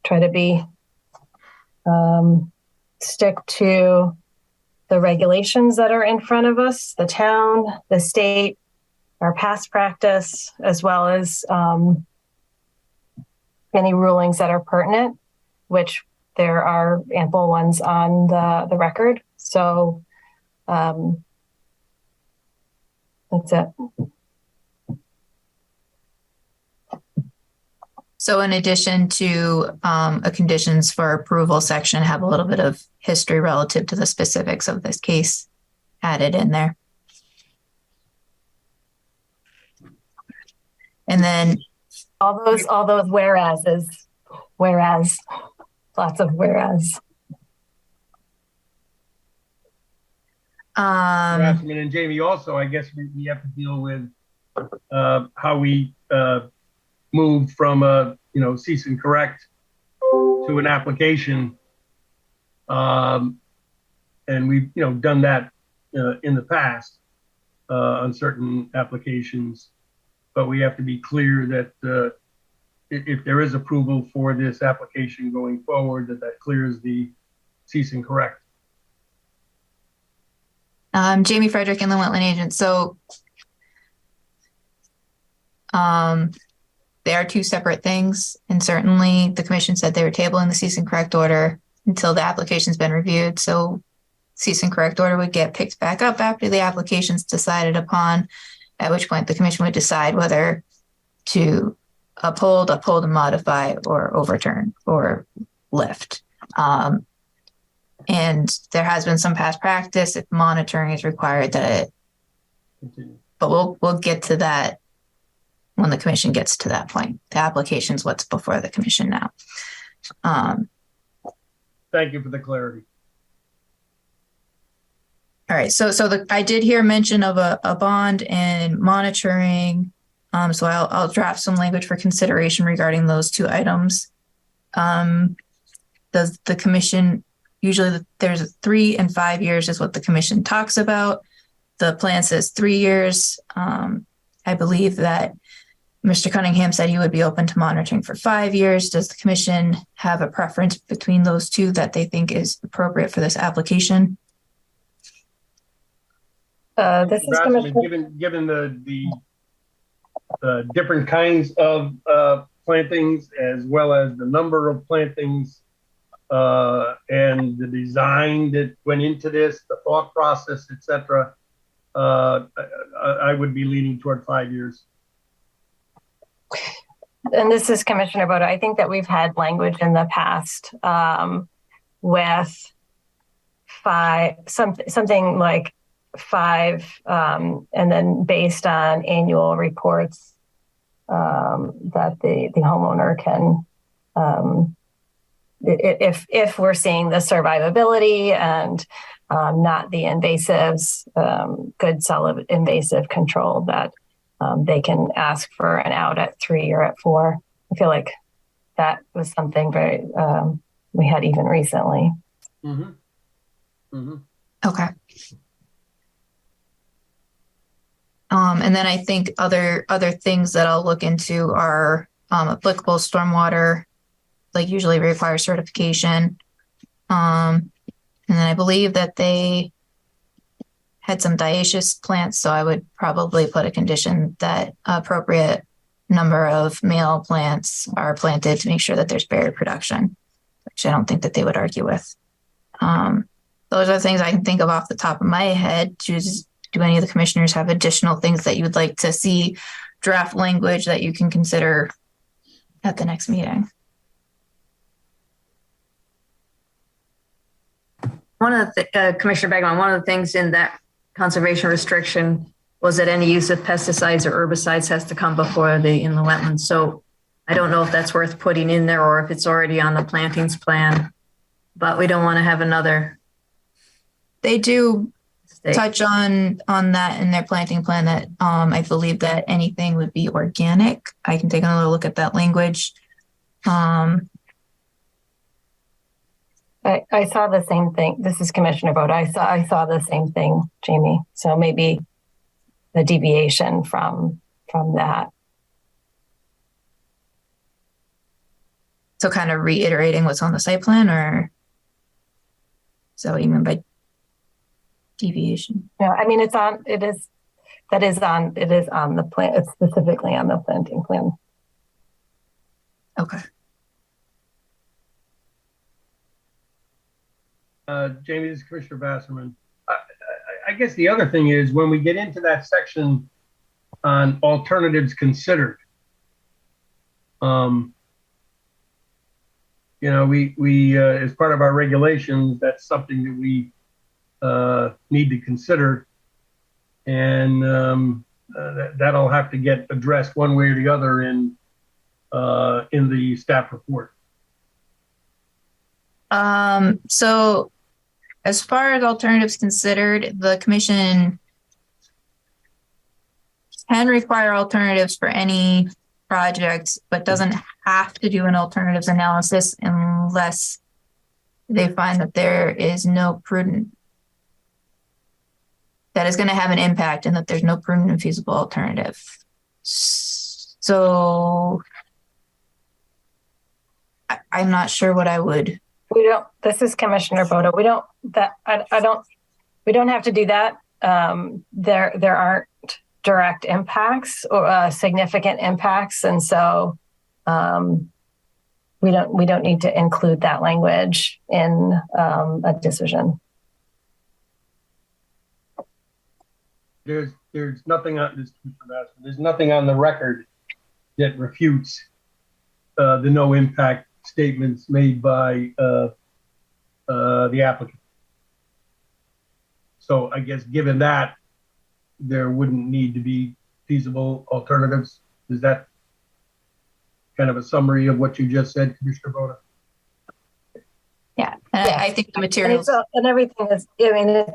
E: try to stick to the regulations that are in front of us, the town, the state, our past practice, as well as any rulings that are pertinent, which there are ample ones on the record. So that's it.
B: So in addition to a conditions for approval section, have a little bit of history relative to the specifics of this case added in there. And then
E: all those whereases, lots of whereas.
C: And Jamie, also, I guess we have to deal with how we moved from a cease and correct to an application, and we've done that in the past on certain applications, but we have to be clear that if there is approval for this application going forward, that clears the cease and correct.
B: Jamie Frederick, Inland Wetland Agent. So they are two separate things, and certainly the commission said they were tabling the cease and correct order until the application's been reviewed. So cease and correct order would get picked back up after the application's decided upon, at which point the commission would decide whether to uphold and modify, or overturn or lift. And there has been some past practice if monitoring is required that it continue. But we'll get to that when the commission gets to that point. The application is what's before the commission now.
C: Thank you for the clarity.
B: All right, so I did hear mention of a bond and monitoring. So I'll draft some language for consideration regarding those two items. Does the commission, usually there's 3 and 5 years is what the commission talks about. The plan says 3 years. I believe that Mr. Cunningham said he would be open to monitoring for 5 years. Does the commission have a preference between those two that they think is appropriate for this application?
E: This is
C: given the different kinds of plantings, as well as the number of plantings and the design that went into this, the thought process, etc. I would be leaning toward 5 years.
E: And this is Commissioner Boda. I think that we've had language in the past with something like 5, and then based on annual reports that the homeowner can, if we're seeing the survivability and not the invasives, good solid invasive control, that they can ask for an out at 3 or at 4. I feel like that was something very we had even recently.
C: Mm-hmm. Mm-hmm.
B: Okay. And then I think other things that I'll look into are applicable stormwater, like usually require certification. And then I believe that they had some dioecious plants, so I would probably put a condition that appropriate number of male plants are planted to make sure that there's berry production, which I don't think that they would argue with. Those are things I can think of off the top of my head. do any of the commissioners have additional things that you would like to see draft language that you can consider at the next meeting?
F: One of the, Commissioner Begman, one of the things in that conservation restriction was that any use of pesticides or herbicides has to come before the inland wetlands. So I don't know if that's worth putting in there or if it's already on the plantings plan, but we don't want to have another.
B: They do
F: mistake.
B: touch on that in their planting plan that I believe that anything would be organic. I can take another look at that language.
E: I saw the same thing. This is Commissioner Boda. I saw the same thing, Jamie. So maybe the deviation from that.
B: So kind of reiterating what's on the site plan, or is that what you mean by deviation?
E: No, I mean, it is on the plan. It's specifically on the planting plan.
B: Okay.
C: Jamie, this is Commissioner Basserman. I guess the other thing is when we get into that section on alternatives considered, you know, we as part of our regulations, that's something that we need to consider, and that'll have to get addressed one way or the other in the staff report.
B: So as far as alternatives considered, the commission can require alternatives for any project, but doesn't have to do an alternatives analysis unless they find that there is no prudent, that is going to have an impact and that there's no prudent and feasible alternative. So I'm not sure what I would.
E: This is Commissioner Boda. We don't have to do that. There aren't direct impacts or significant impacts. And so we don't need to include that language in a decision.
C: There's nothing on this. There's nothing on the record that refutes the no impact statements made by the applicant. So I guess given that, there wouldn't need to be feasible alternatives. Is that kind of a summary of what you just said, Commissioner Boda?
B: Yeah, and I think the materials
E: and everything is. I mean,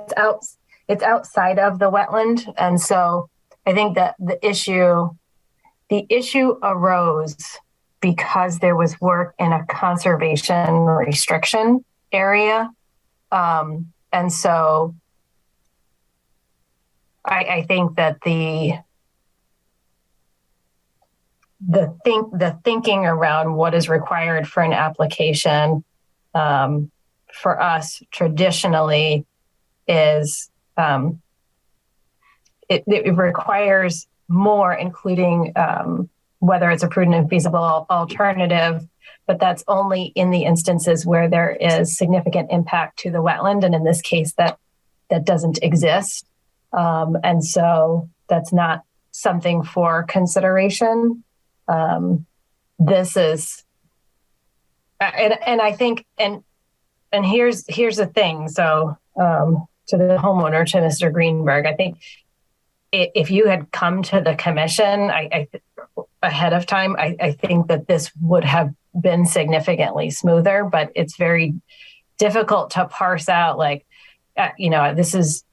E: it's outside of the wetland, and so I think that the issue arose because there was work in a conservation restriction area. And so I think that the thinking around what is required for an application for us traditionally is it requires more, including whether it's a prudent and feasible alternative, but that's only in the instances where there is significant impact to the wetland. And in this case, that doesn't exist. And so that's not something for consideration. This is, and I think, and here's the thing. So to the homeowner, to Mr. Greenberg, I think if you had come to the commission, ahead of time, I think that this would have been significantly smoother, but it's very difficult to parse out, like, this is,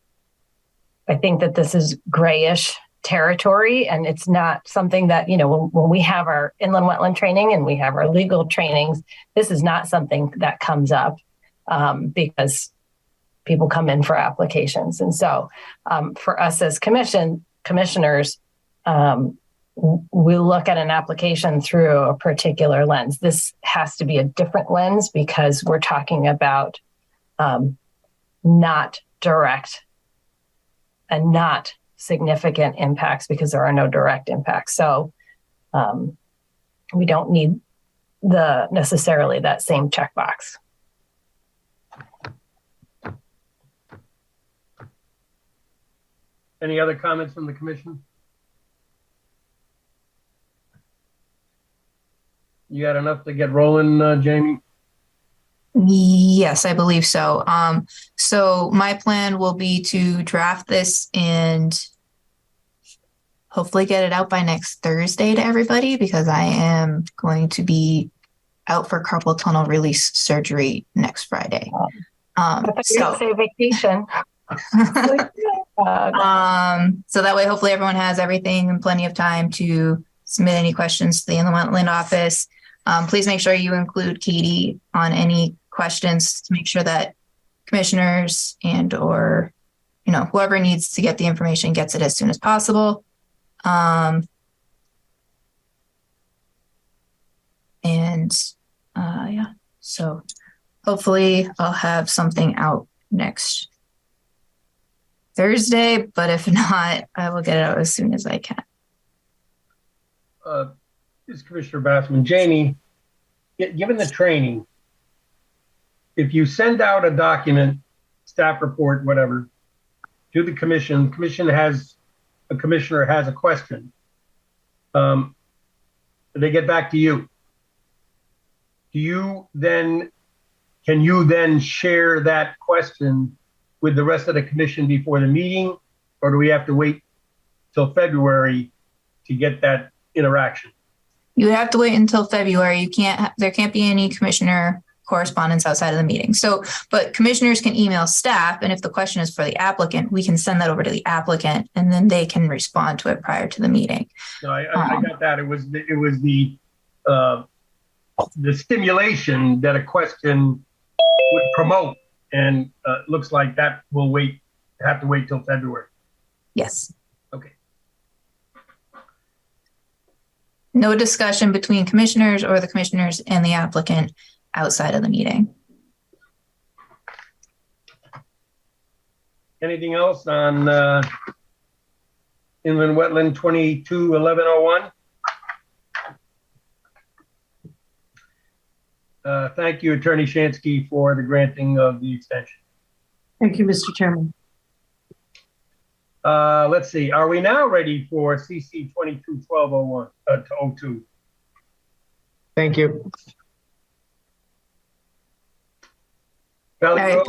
E: I think that this is grayish territory, and it's not something that, when we have our inland wetland training and we have our legal trainings, this is not something that comes up because people come in for applications. And so for us as commissioners, we look at an application through a particular lens. This has to be a different lens because we're talking about not direct and not significant impacts because there are no direct impacts. So we don't need necessarily that same checkbox.
C: Any other comments from the commission? You got enough to get rolling, Jamie?
B: Yes, I believe so. So my plan will be to draft this and hopefully get it out by next Thursday to everybody, because I am going to be out for carpal tunnel release surgery next Friday.
E: I thought you were gonna say vacation.
B: So that way, hopefully everyone has everything and plenty of time to submit any questions to the Inland Wetland Office. Please make sure you include Katie on any questions to make sure that commissioners and or, you know, whoever needs to get the information gets it as soon as possible. Yeah, so hopefully I'll have something out next Thursday, but if not, I will get it out as soon as I can.
C: This is Commissioner Bassman. Jamie, given the training, if you send out a document, staff report, whatever, to the commission, a commissioner has a question, they get back to you. Can you then share that question with the rest of the commission before the meeting, or do we have to wait till February to get that interaction?
B: You have to wait until February. There can't be any commissioner correspondence outside of the meeting. So, but commissioners can email staff, and if the question is for the applicant, we can send that over to the applicant, and then they can respond to it prior to the meeting.
C: No, I got that. It was the stimulation that a question would promote, and looks like that will have to wait till February.
B: Yes.
C: Okay.
B: No discussion between commissioners or the commissioners and the applicant outside of the meeting.
C: Anything else on Inland Wetland 22-1101? Thank you, Attorney Shansky, for the granting of the extension.
H: Thank you, Mr. Chairman.
C: Let's see. Are we now ready for CC 22-1201 to 02?
M: Thank you.
B: All right,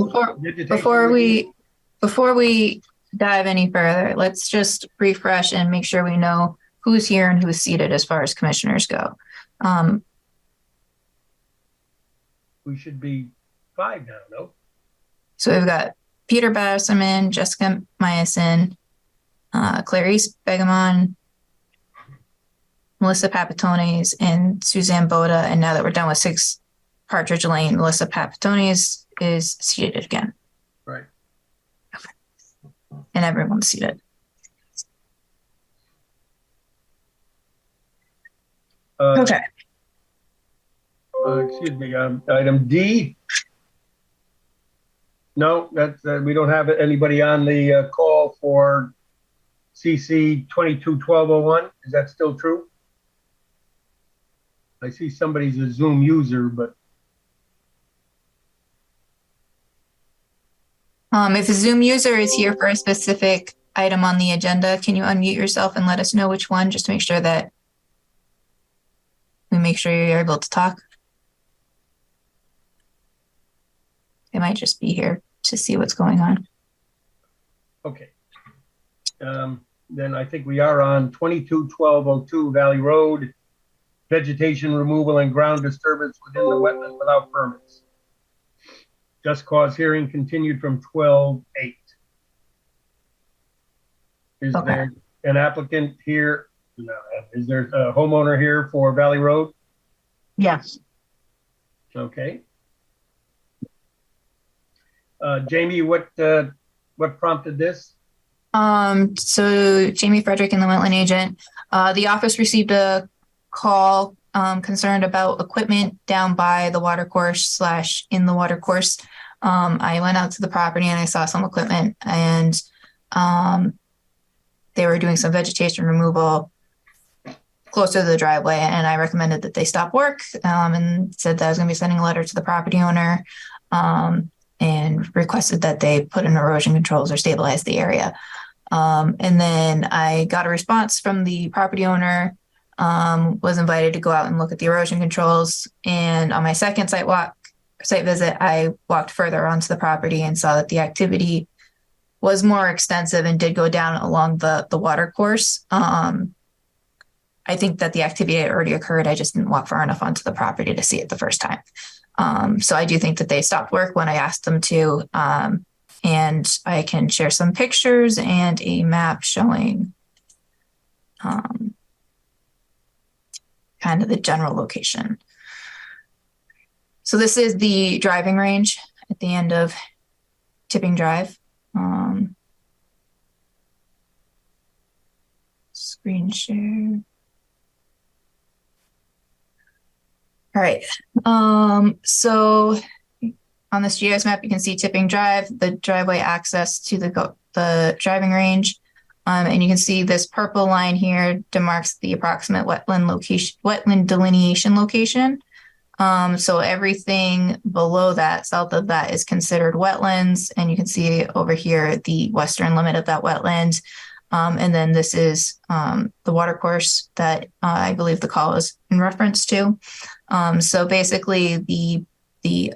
B: before we dive any further, let's just refresh and make sure we know who's here and who's seated as far as commissioners go.
C: We should be 5 now, no?
B: So we've got Peter Basserman, Jessica Myasin, Clarice Begamon, Melissa Papatones, and Suzanne Boda. And now that we're done with 6 Partridge Lane, Melissa Papatones is seated again.
C: Right.
B: Okay. And everyone's seated. Okay.
C: Excuse me, item D. No, that's we don't have anybody on the call for CC 22-1201. Is that still true? I see somebody's a Zoom user, but
B: if a Zoom user is here for a specific item on the agenda, can you unmute yourself and let us know which one, just to make sure that we make sure you're able to talk? They might just be here to see what's going on.
C: Okay. Then I think we are on 22-1202 Valley Road, vegetation removal and ground disturbance within the wetland without permits. Just cause hearing continued from 12/8. Is there an applicant here? No. Is there a homeowner here for Valley Road?
H: Yes.
C: Okay. Jamie, what prompted this?
B: So Jamie Frederick and the wetland agent, the office received a call concerned about equipment down by the watercourse / in the watercourse. I went out to the property and I saw some equipment, and they were doing some vegetation removal closer to the driveway, and I recommended that they stop work and said that I was going to be sending a letter to the property owner and requested that they put in erosion controls or stabilize the area. And then I got a response from the property owner, was invited to go out and look at the erosion controls. And on my second site visit, I walked further onto the property and saw that the activity was more extensive and did go down along the water course. I think that the activity had already occurred. I just didn't walk far enough onto the property to see it the first time. So I do think that they stopped work when I asked them to. And I can share some pictures and a map showing kind of the general location. So this is the driving range at the end of Tipping Drive. Screen share. All right. So on this GIS map, you can see Tipping Drive, the driveway access to the driving range. And you can see this purple line here demarks the approximate wetland delineation location. So everything below that, south of that, is considered wetlands. And you can see over here the western limit of that wetland. And then this is the watercourse that I believe the call is in reference to. So basically the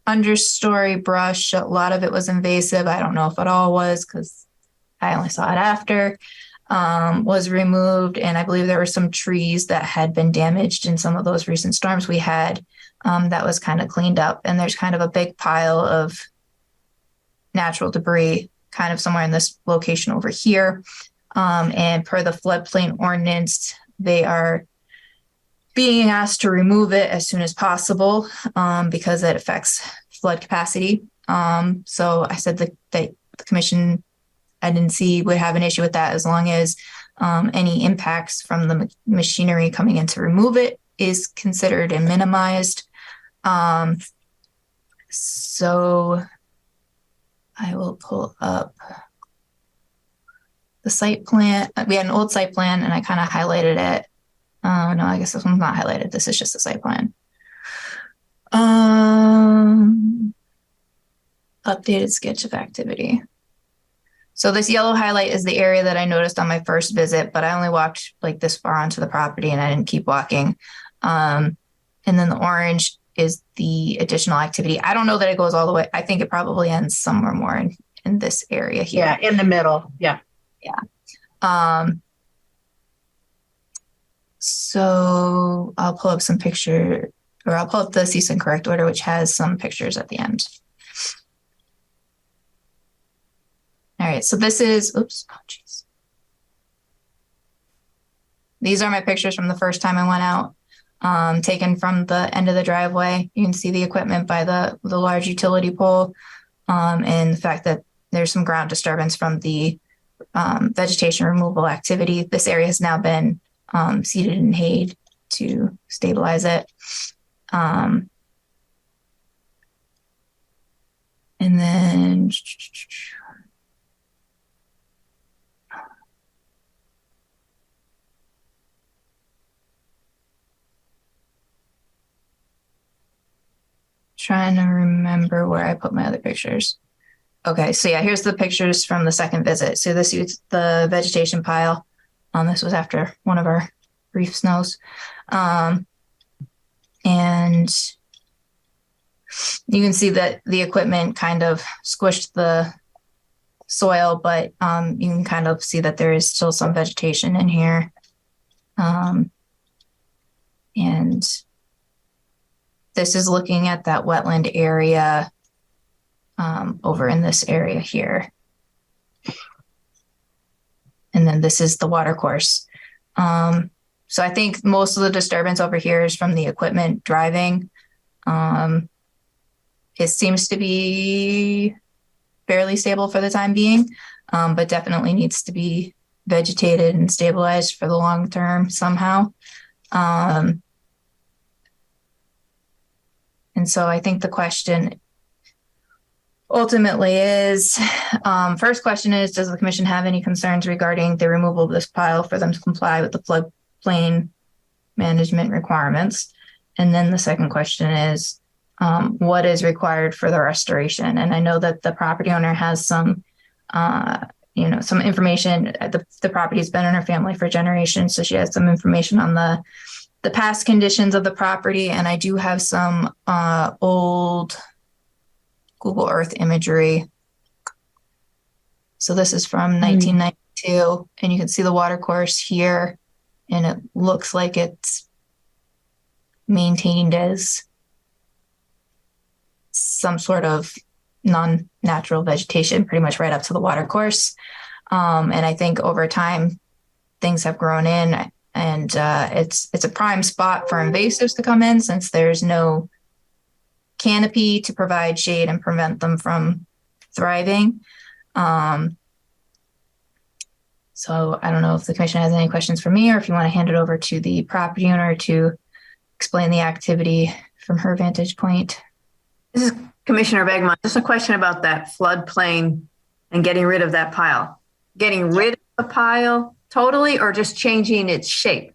B: understory brush, a lot of it was invasive. I don't know if it all was because I only saw it after, was removed. And I believe there were some trees that had been damaged in some of those recent storms we had, that was kind of cleaned up. And there's kind of a big pile of natural debris kind of somewhere in this location over here. And per the floodplain ordinance, they are being asked to remove it as soon as possible, because it affects flood capacity. So I said that the commission, I didn't see would have an issue with that as long as any impacts from the machinery coming in to remove it is considered and minimized. So I will pull up the site plan. We had an old site plan and I kind of highlighted it. No, I guess this one's not highlighted. This is just the site plan. Updated sketch of activity. So this yellow highlight is the area that I noticed on my first visit, but I only walked like this far onto the property and I didn't keep walking. And then the orange is the additional activity. I don't know that it goes all the way. I think it probably ends somewhere more in this area here.
K: Yeah, in the middle. Yeah.
B: Yeah. So I'll pull up some picture, or I'll pull up the cease and correct order, which has some pictures at the end. All right, so this is, oops, oh geez. These are my pictures from the first time I went out, taken from the end of the driveway. You can see the equipment by the large utility pole, and the fact that there's some ground disturbance from the vegetation removal activity. This area has now been seeded and hayed to stabilize it. And then trying to remember where I put my other pictures. Okay, so yeah, here's the pictures from the second visit. So this is the vegetation pile. This was after one of our brief snows. And you can see that the equipment kind of squished the soil, but you can kind of see that there is still some vegetation in here. And this is looking at that wetland area over in this area here. And then this is the water course. So I think most of the disturbance over here is from the equipment driving. It seems to be fairly stable for the time being, but definitely needs to be vegetated and stabilized for the long term somehow. And so I think the question ultimately is, first question is, does the commission have any concerns regarding the removal of this pile for them to comply with the floodplain management requirements? And then the second question is, what is required for the restoration? And I know that the property owner has some some information. The property's been in her family for generations, so she has some information on the past conditions of the property. And I do have some old Google Earth imagery. So this is from 1992, and you can see the watercourse here, and it looks like it's maintained as some sort of non-natural vegetation pretty much right up to the watercourse. And I think over time things have grown in, and it's a prime spot for invasives to come in, since there's no canopy to provide shade and prevent them from thriving. So I don't know if the commission has any questions for me, or if you want to hand it over to the property owner to explain the activity from her vantage point.
F: This is Commissioner Begmont. Just a question about that floodplain and getting rid of that pile. Getting rid of the pile totally, or just changing its shape?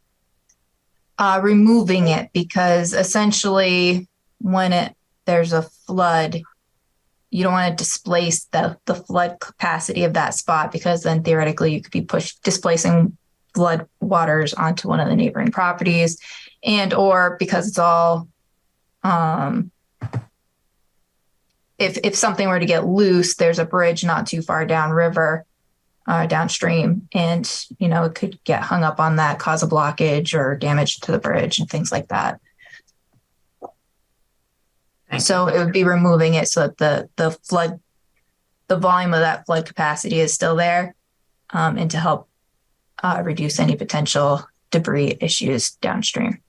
B: Removing it, because essentially when there's a flood, you don't want to displace the flood capacity of that spot, because then theoretically you could be displacing flood waters onto one of the neighboring properties, and or because it's all if something were to get loose, there's a bridge not too far downriver, downstream, and it could get hung up on that, cause a blockage or damage to the bridge and things like that. So it would be removing it so that the volume of that flood capacity is still there, and to help reduce any potential debris issues downstream.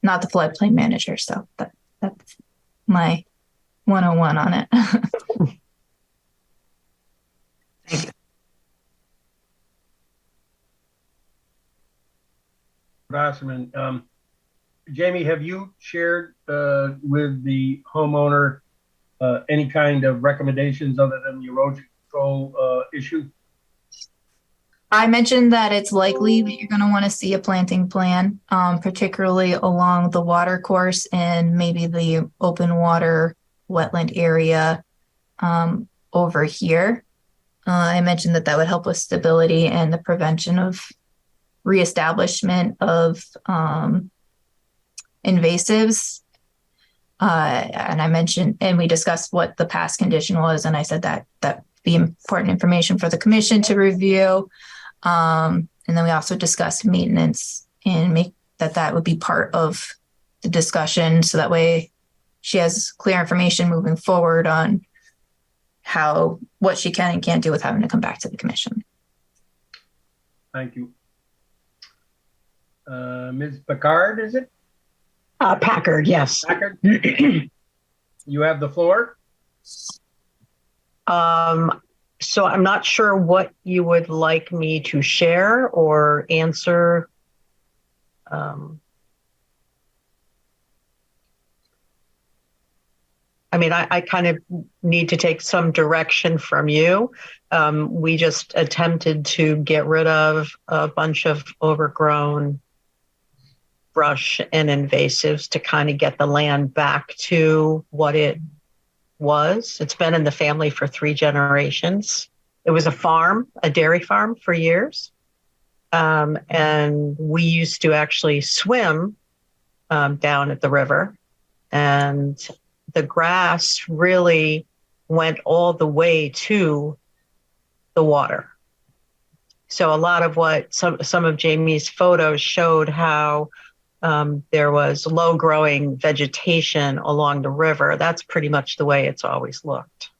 B: Not the floodplain manager, so that's my 101 on it.
F: Thank you.
C: Wasserman, Jamie, have you shared with the homeowner any kind of recommendations other than the erosion control issue?
B: I mentioned that it's likely that you're going to want to see a planting plan, particularly along the water course and maybe the open water wetland area over here. I mentioned that would help with stability and the prevention of reestablishment of invasives. And I mentioned, and we discussed what the past condition was, and I said that be important information for the commission to review. And then we also discussed maintenance and make that would be part of the discussion, so that way she has clear information moving forward on what she can and can't do with having to come back to the commission.
C: Thank you. Ms. Packard, is it?
N: Packard, yes.
C: Packard, you have the floor.
N: So I'm not sure what you would like me to share or answer. I kind of need to take some direction from you. We just attempted to get rid of a bunch of overgrown brush and invasives to kind of get the land back to what it was. It's been in the family for 3 generations. It was a farm, a dairy farm for years. And we used to actually swim down at the river, and the grass really went all the way to the water. So a lot of what some of Jamie's photos showed how there was low growing vegetation along the river. That's pretty much the way it's always looked.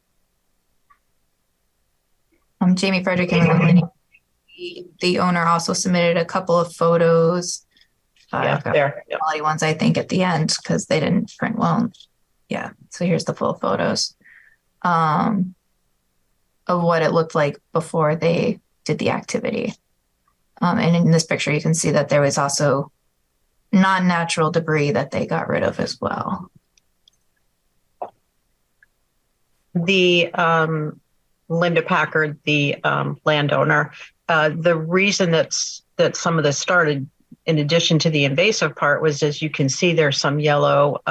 B: Jamie Frederick and the owner also submitted a couple of photos.
N: There.
B: Quality ones, I think, at the end, because they didn't print well. Yeah, so here's the full photos of what it looked like before they did the activity. And in this picture, you can see that there was also non-natural debris that they got rid of as well.
N: The Linda Packard, the landowner, the reason that some of this started, in addition to the invasive part, was, as you can see, there's some yellow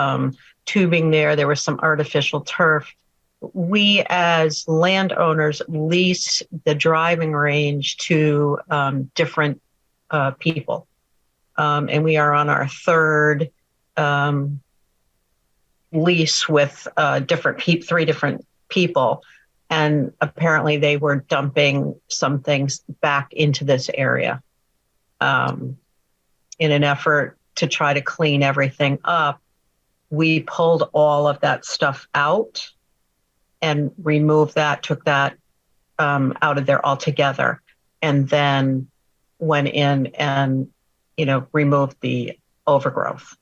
N: tubing there. There was some artificial turf we as landowners lease the driving range to different people. And we are on our third lease with three different people. And apparently they were dumping some things back into this area in an effort to try to clean everything up. We pulled all of that stuff out and removed that, took that out of there altogether, and then went in and, removed the overgrowth.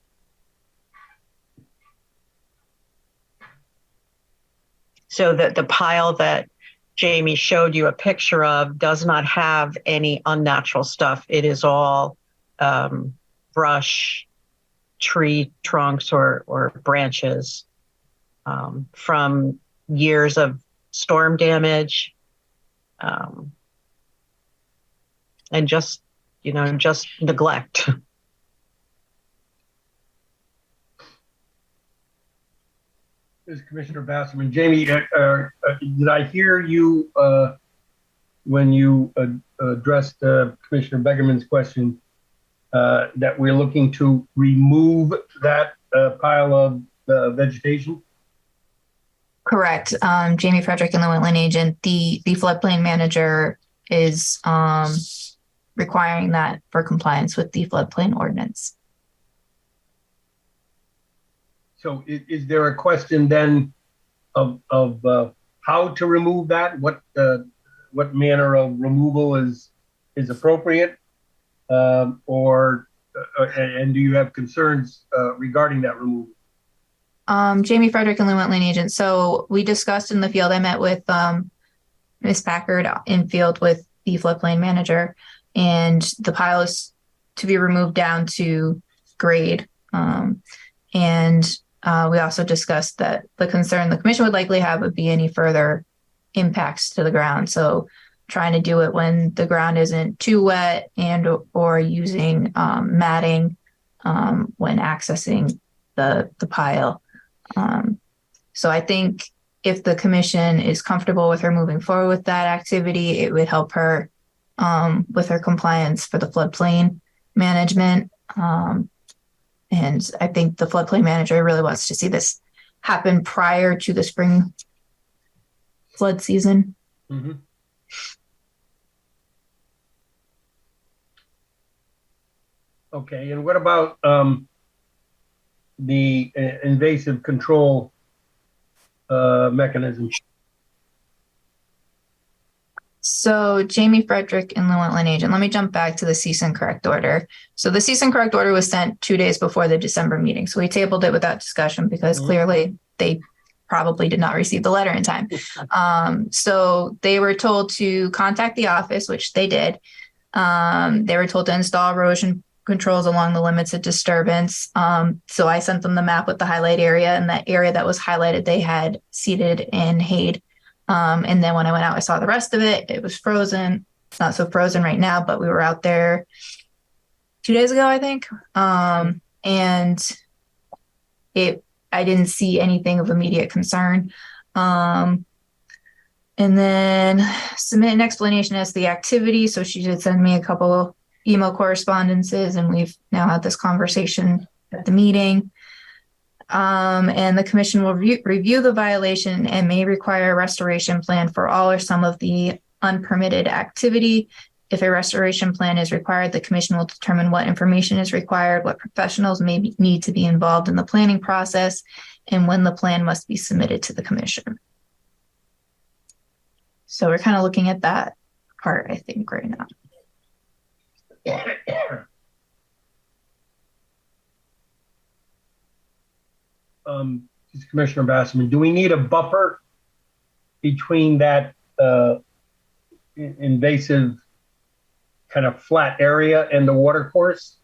N: So that the pile that Jamie showed you a picture of does not have any unnatural stuff. It is all brush, tree trunks or branches from years of storm damage, and just neglect.
C: This is Commissioner Basserman. Jamie, did I hear you when you addressed Commissioner Begerman's question that we're looking to remove that pile of vegetation?
B: Correct. Jamie Frederick and the wetland agent, the floodplain manager is requiring that for compliance with the floodplain ordinance.
C: So is there a question then of how to remove that? What manner of removal is appropriate? And do you have concerns regarding that removal?
B: Jamie Frederick and the wetland agent. So we discussed in the field, I met with Ms. Packard in field with the floodplain manager, and the pile is to be removed down to grade. We also discussed that the concern the commission would likely have would be any further impacts to the ground. So trying to do it when the ground isn't too wet and or using matting when accessing the pile. So I think if the commission is comfortable with her moving forward with that activity, it would help her with her compliance for the floodplain management. And I think the floodplain manager really wants to see this happen prior to the spring flood season.
C: Mm-hmm. Okay, and what about the invasive control mechanism?
B: So Jamie Frederick and the wetland agent, let me jump back to the cease and correct order. So the cease and correct order was sent 2 days before the December meeting. So we tabled it without discussion because clearly they probably did not receive the letter in time. So they were told to contact the office, which they did. They were told to install erosion controls along the limits of disturbance. So I sent them the map with the highlight area, and that area that was highlighted, they had seeded and hayed. And then when I went out, I saw the rest of it. It was frozen. It's not so frozen right now, but we were out there 2 days ago, I think. And I didn't see anything of immediate concern. And then submit an explanation as to the activity. So she did send me a couple email correspondences, and we've now had this conversation at the meeting. And the commission will review the violation and may require a restoration plan for all or some of the unpermitted activity. If a restoration plan is required, the commission will determine what information is required, what professionals may need to be involved in the planning process, and when the plan must be submitted to the commission. So we're kind of looking at that part, I think, right now.
C: Commissioner Basserman, do we need a buffer between that invasive kind of flat area and the water course?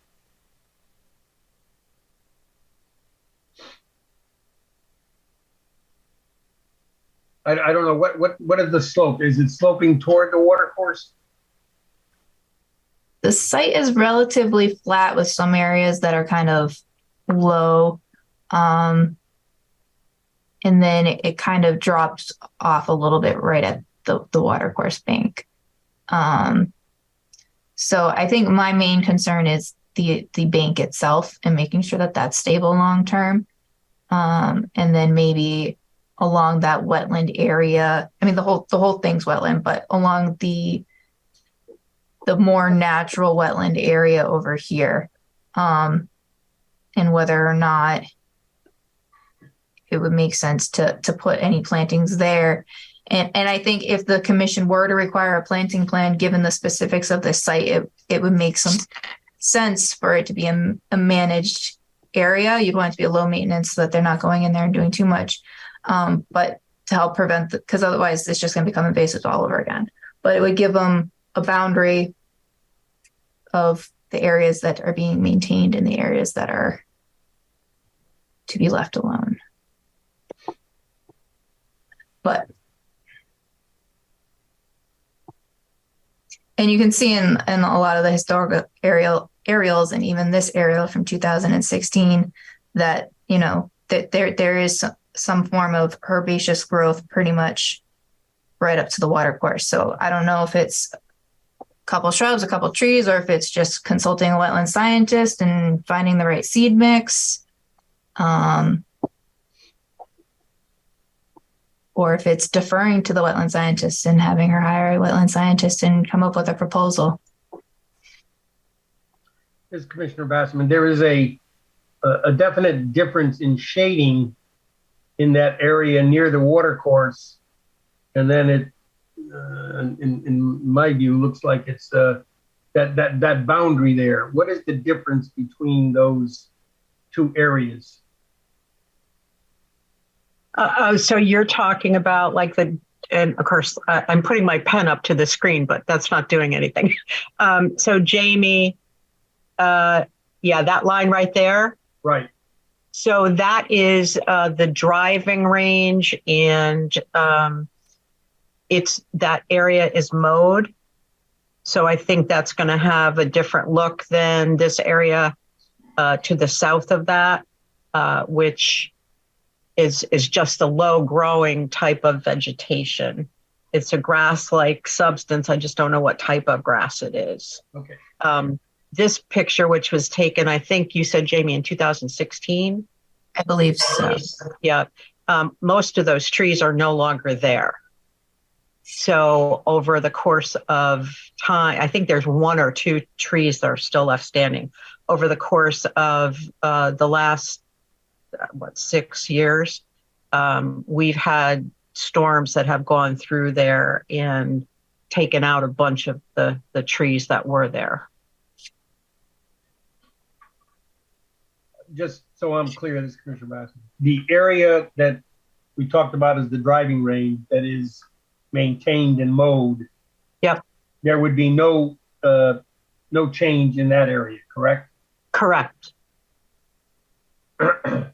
C: I don't know, what is the slope? Is it sloping toward the water course?
B: The site is relatively flat with some areas that are kind of low. and then it kind of drops off a little bit right at the watercourse bank. So I think my main concern is the bank itself and making sure that that's stable long term. And then maybe along that wetland area. I mean, the whole thing's wetland, but along the more natural wetland area over here, and whether or not it would make sense to put any plantings there. And I think if the commission were to require a planting plan, given the specifics of the site, it would make some sense for it to be a managed area. You'd want it to be a low maintenance so that they're not going in there and doing too much. But to help prevent, because otherwise it's just going to become invasive all over again. But it would give them a boundary of the areas that are being maintained and the areas that are to be left alone. But, and you can see in a lot of the historical aerials and even this aerial from 2016 that, that there is some form of herbaceous growth pretty much right up to the watercourse. So I don't know if it's a couple shrubs, a couple trees, or if it's just consulting a wetland scientist and finding the right seed mix. Or if it's deferring to the wetland scientist and having her hire a wetland scientist and come up with a proposal.
C: Yes, Commissioner Basserman, there is a definite difference in shading in that area near the watercourse, and then it, in my view, looks like it's that boundary there. What is the difference between those two areas?
N: So you're talking about like and of course, I'm putting my pen up to the screen, but that's not doing anything. So Jamie, yeah, that line right there.
C: Right.
N: So that is the driving range, and that area is mowed. So I think that's going to have a different look than this area to the south of that, which is just a low growing type of vegetation. It's a grass-like substance. I just don't know what type of grass it is.
C: Okay.
N: This picture, which was taken, I think you said, Jamie, in 2016?
B: I believe so.
N: Yeah. Most of those trees are no longer there. So over the course of time, I think there's one or two trees that are still left standing. Over the course of the last 6 years, we've had storms that have gone through there and taken out a bunch of the trees that were there.
C: Just so I'm clear, this is Commissioner Basserman. The area that we talked about is the driving range that is maintained and mowed.
N: Yep.
C: There would be no change in that area, correct?
N: Correct.
C: Okay.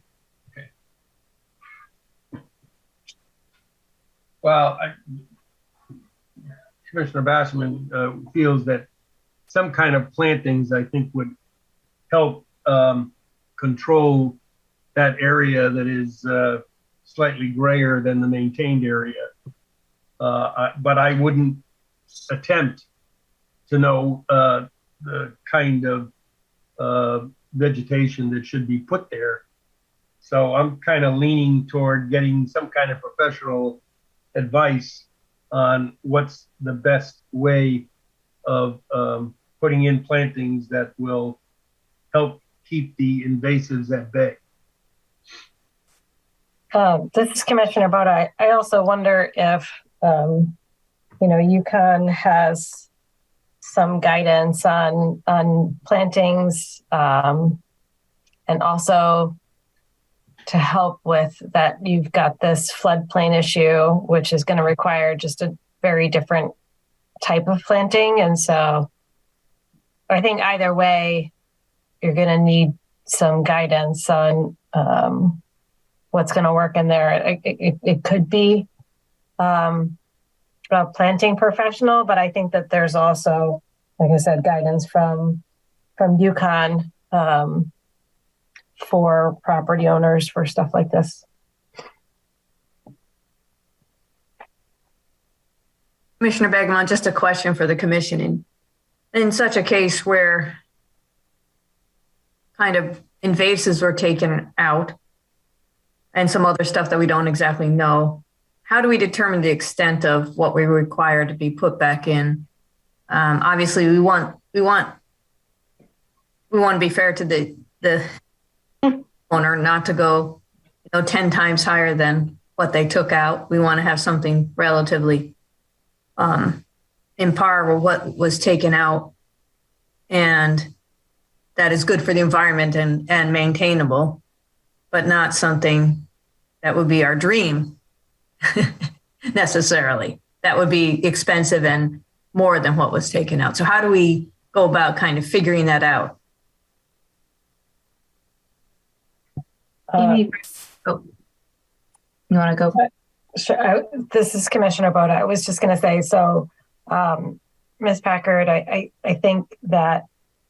C: Well, Commissioner Basserman feels that some kind of plantings, I think, would help control that area that is slightly grayer than the maintained area. But I wouldn't attempt to know the kind of vegetation that should be put there. So I'm kind of leaning toward getting some kind of professional advice on what's the best way of putting in plantings that will help keep the invasives at bay.
E: This is Commissioner Boda. I also wonder if, UConn has some guidance on plantings, and also to help with that, you've got this floodplain issue, which is going to require just a very different type of planting. And so I think either way, you're going to need some guidance on what's going to work in there. It could be a planting professional, but I think that there's also, like I said, guidance from UConn for property owners for stuff like this.
F: Commissioner Begemont, just a question for the commission. In such a case where kind of invasives were taken out and some other stuff that we don't exactly know, how do we determine the extent of what we require to be put back in? Obviously, we want to be fair to the owner, not to go 10 times higher than what they took out. We want to have something relatively in par with what was taken out, and that is good for the environment and maintainable, but not something that would be our dream necessarily. That would be expensive and more than what was taken out. So how do we go about kind of figuring that out?
B: Amy, you want to go?
E: Sure. This is Commissioner Boda. I was just going to say, so Ms. Packard, I think that,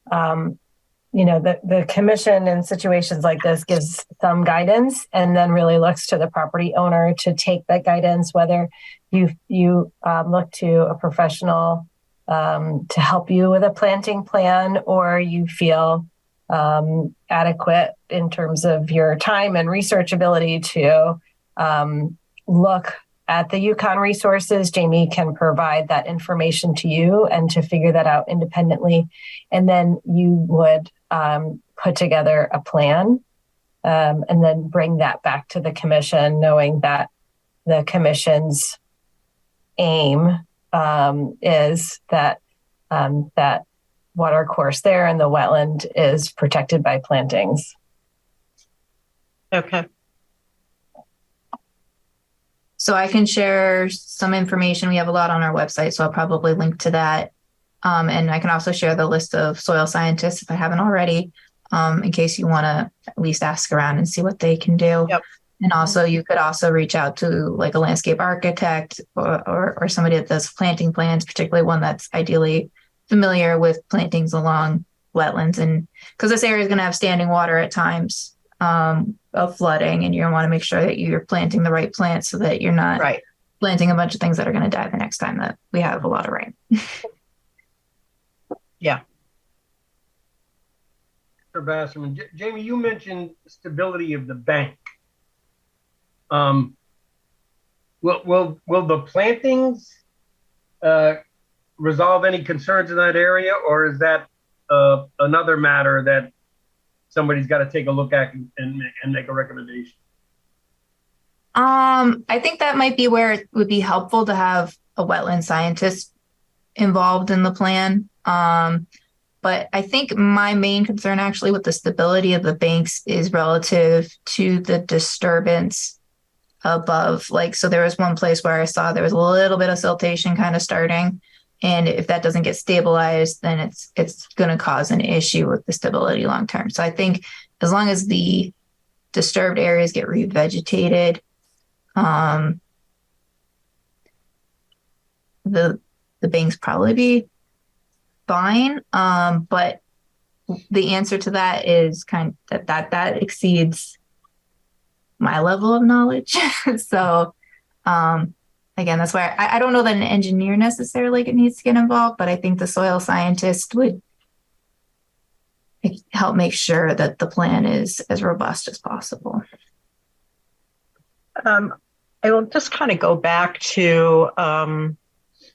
E: the commission in situations like this gives some guidance and then really looks to the property owner to take that guidance, whether you look to a professional to help you with a planting plan, or you feel adequate in terms of your time and research ability to look at the Yukon resources. Jamie can provide that information to you and to figure that out independently. And then you would put together a plan and then bring that back to the commission, knowing that the commission's aim is that that water course there and the wetland is protected by plantings.
N: Okay.
B: So I can share some information. We have a lot on our website, so I'll probably link to that. And I can also share the list of soil scientists if I haven't already, in case you want to at least ask around and see what they can do.
N: Yep.
B: And also you could also reach out to like a landscape architect or somebody that does planting plans, particularly one that's ideally familiar with plantings along wetlands. And because this area is going to have standing water at times of flooding, and you want to make sure that you're planting the right plants so that you're not planting a bunch of things that are going to die the next time that we have a lot of rain.
N: Yeah.
C: Mr. Basserman, Jamie, you mentioned stability of the bank. Will the plantings resolve any concerns in that area, or is that another matter that somebody's got to take a look at and make a recommendation?
B: I think that might be where it would be helpful to have a wetland scientist involved in the plan. But I think my main concern actually with the stability of the banks is relative to the disturbance above. Like, so there was one place where I saw there was a little bit of siltation kind of starting. And if that doesn't get stabilized, then it's going to cause an issue with the stability long term. So I think as long as the disturbed areas get revegetated, the banks probably be fine. But the answer to that is kind of that exceeds my level of knowledge. So again, that's why I don't know that an engineer necessarily needs to get involved, but I think the soil scientist would help make sure that the plan is as robust as possible.
N: I will just kind of go back to,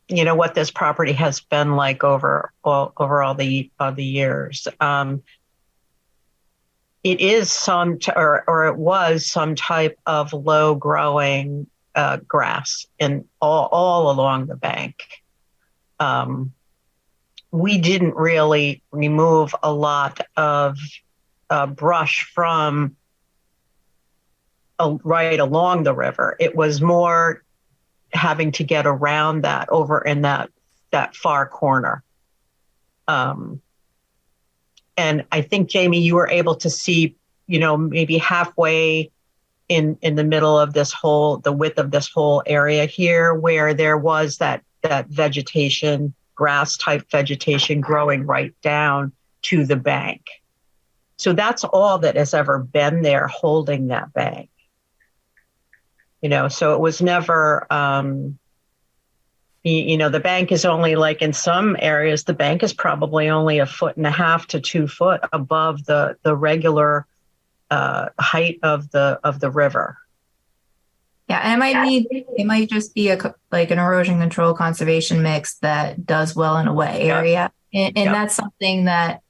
N: what this property has been like over all the years. It is it was some type of low growing grass in all along the bank. We didn't really remove a lot of brush from right along the river. It was more having to get around that over in that far corner. And I think, Jamie, you were able to see, maybe halfway in the middle of the width of this whole area here, where there was that vegetation, grass type vegetation growing right down to the bank. So that's all that has ever been there holding that bank. So it was never, The bank is only, like in some areas, the bank is probably only 1.5 to 2 foot above the regular height of the river.
B: Yeah, and it might just be like an erosion control conservation mix that does well in a wet area. And that's something that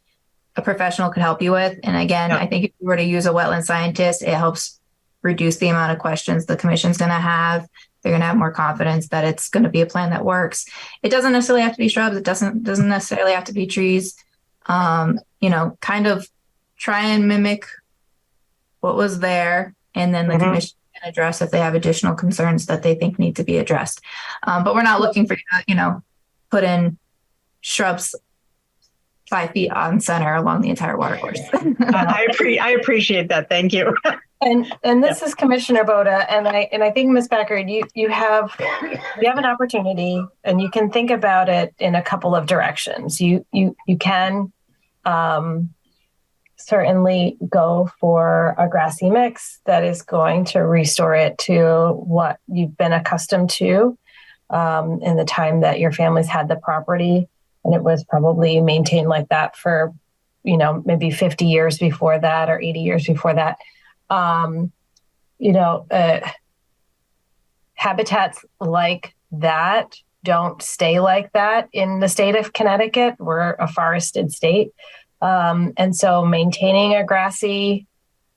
B: a professional could help you with. And again, I think if you were to use a wetland scientist, it helps reduce the amount of questions the commission's going to have. They're going to have more confidence that it's going to be a plan that works. It doesn't necessarily have to be shrubs. It doesn't necessarily have to be trees. Kind of try and mimic what was there, and then the commission can address if they have additional concerns that they think need to be addressed. But we're not looking for put in shrubs 5 feet on center along the entire watercourse.
N: I appreciate that. Thank you.
E: And this is Commissioner Boda, and I think Ms. Packard, you have an opportunity, and you can think about it in a couple of directions. You can certainly go for a grassy mix that is going to restore it to what you've been accustomed to in the time that your family's had the property, and it was probably maintained like that for maybe 50 years before that or 80 years before that. Habitats like that don't stay like that in the state of Connecticut. We're a forested state. And so maintaining a grassy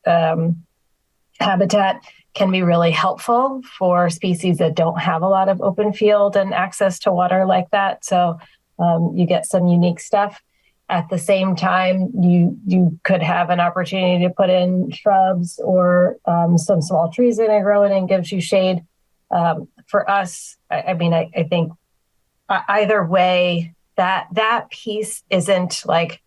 E: habitat can be really helpful for species that don't have a lot of open field and access to water like that. So you get some unique stuff. At the same time, you could have an opportunity to put in shrubs or some small trees that are growing and gives you shade. For us, I think either way, that piece isn't like,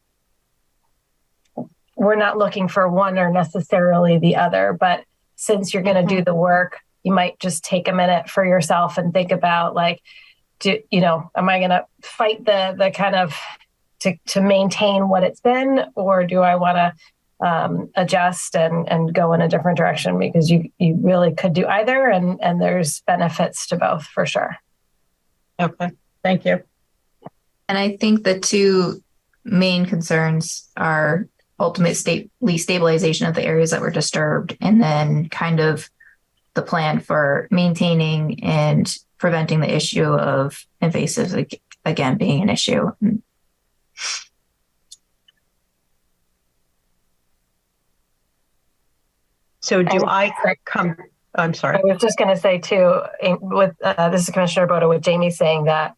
E: we're not looking for one or necessarily the other, but since you're going to do the work, you might just take a minute for yourself and think about like, am I going to fight the kind of to maintain what it's been, or do I want to adjust and go in a different direction? Because you really could do either, and there's benefits to both for sure.
N: Okay, thank you.
B: And I think the two main concerns are ultimate stabilization of the areas that were disturbed, and then kind of the plan for maintaining and preventing the issue of invasives again being an issue.
N: So I'm sorry.
E: I was just going to say too, with this is Commissioner Boda, with Jamie saying that,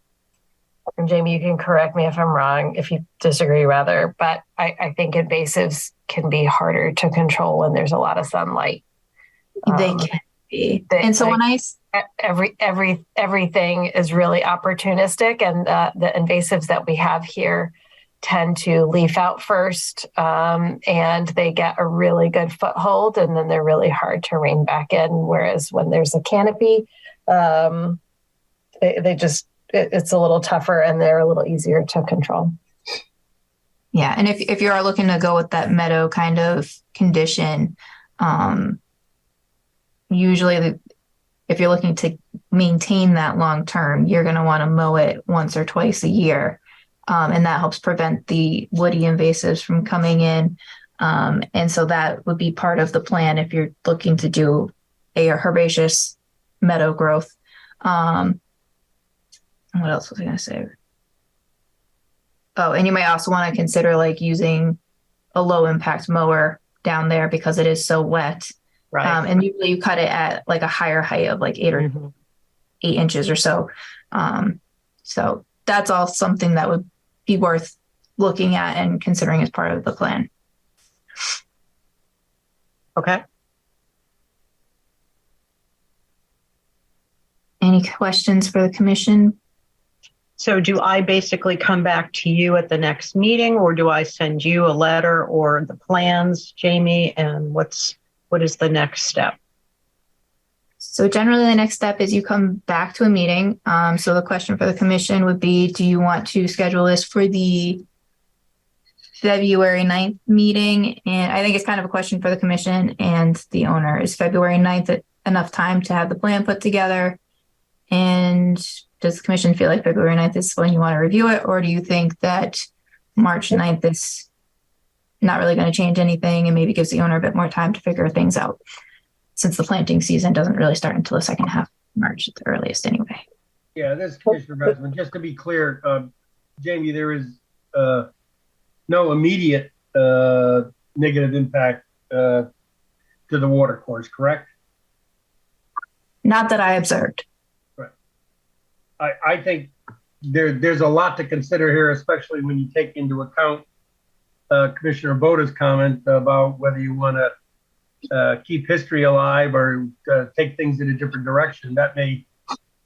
E: and Jamie, you can correct me if I'm wrong, if you disagree rather, but I think invasives can be harder to control when there's a lot of sunlight.
B: They can be. And so when
E: everything is really opportunistic, and the invasives that we have here tend to leaf out first, and they get a really good foothold, and then they're really hard to rein back in. Whereas when there's a canopy, it's a little tougher and they're a little easier to control.
B: Yeah, and if you are looking to go with that meadow kind of condition, usually if you're looking to maintain that long term, you're going to want to mow it once or twice a year. And that helps prevent the woody invasives from coming in. And so that would be part of the plan if you're looking to do a herbaceous meadow growth. What else was I going to say? Oh, and you might also want to consider like using a low impact mower down there because it is so wet.
N: Right.
B: And usually you cut it at like a higher height of like 8 inches or so. So that's all something that would be worth looking at and considering as part of the plan.
N: Okay.
B: Any questions for the commission?
N: So do I basically come back to you at the next meeting, or do I send you a letter or the plans, Jamie? And what is the next step?
B: So generally the next step is you come back to a meeting. So the question for the commission would be, do you want to schedule this for the February 9th meeting? And I think it's kind of a question for the commission and the owner. Is February 9th enough time to have the plan put together And does the commission feel like February 9th is when you want to review it? Or do you think that March 9th is not really going to change anything and maybe gives the owner a bit more time to figure things out, since the planting season doesn't really start until the second half of March at the earliest anyway?
C: Yeah, this is Commissioner Besman. Just to be clear, Jamie, there is no immediate negative impact to the water course, correct?
B: Not that I observed.
C: Right. I think there's a lot to consider here, especially when you take into account Commissioner Boda's comment about whether you want to keep history alive or take things in a different direction. That may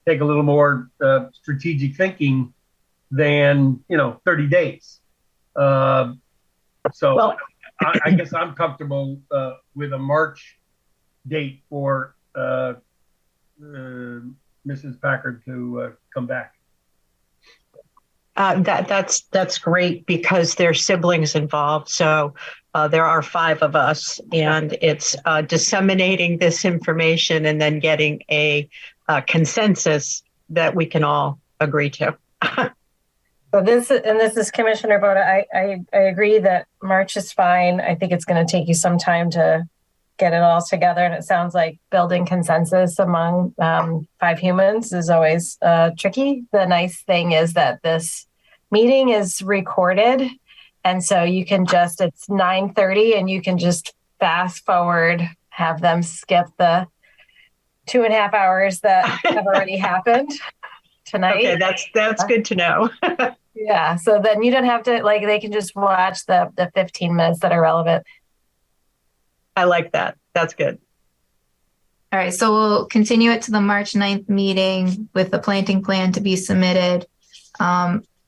C: take a little more strategic thinking than 30 days. I guess I'm comfortable with a March date for Mrs. Packard to come back.
N: That's great because there's siblings involved. So there are 5 of us, and it's disseminating this information and then getting a consensus that we can all agree to.
E: So this is Commissioner Boda. I agree that March is fine. I think it's going to take you some time to get it all together, and it sounds like building consensus among 5 humans is always tricky. The nice thing is that this meeting is recorded, and so you can just, it's 9:30 and you can just fast forward, have them skip the 2.5 hours that have already happened tonight.
N: Okay, that's good to know.
E: Yeah, so then you don't have to, they can just watch the 15 minutes that are relevant.
N: I like that. That's good.
B: All right, so we'll continue it to the March 9th meeting with the planting plan to be submitted.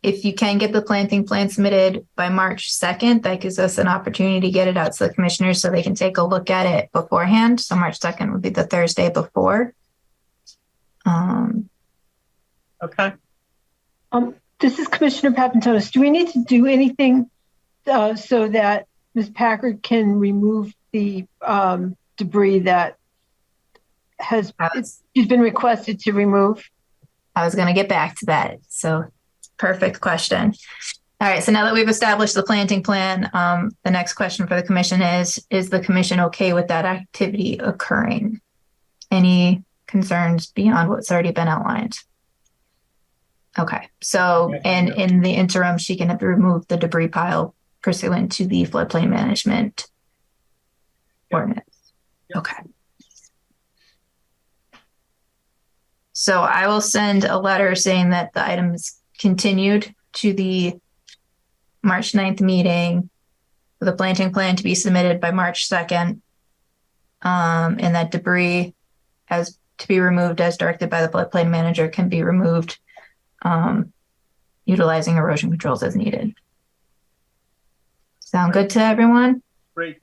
B: If you can get the planting plan submitted by March 2nd, that gives us an opportunity to get it out to the commissioners so they can take a look at it beforehand. So March 2nd would be the Thursday before.
N: Okay.
K: This is Commissioner Papantonis. Do we need to do anything so that Ms. Packard can remove the debris that she's been requested to remove?
B: I was going to get back to that. So perfect question. All right. So now that we've established the planting plan, the next question for the commission is the commission okay with that activity occurring? Any concerns beyond what's already been outlined? Okay. So, and in the interim, she can remove the debris pile pursuant to the floodplain management ordinance. Okay. So I will send a letter saying that the item is continued to the March 9th meeting with a planting plan to be submitted by March 2nd. And that debris has to be removed as directed by the floodplain manager can be removed utilizing erosion controls as needed. Sound good to everyone?
C: Great.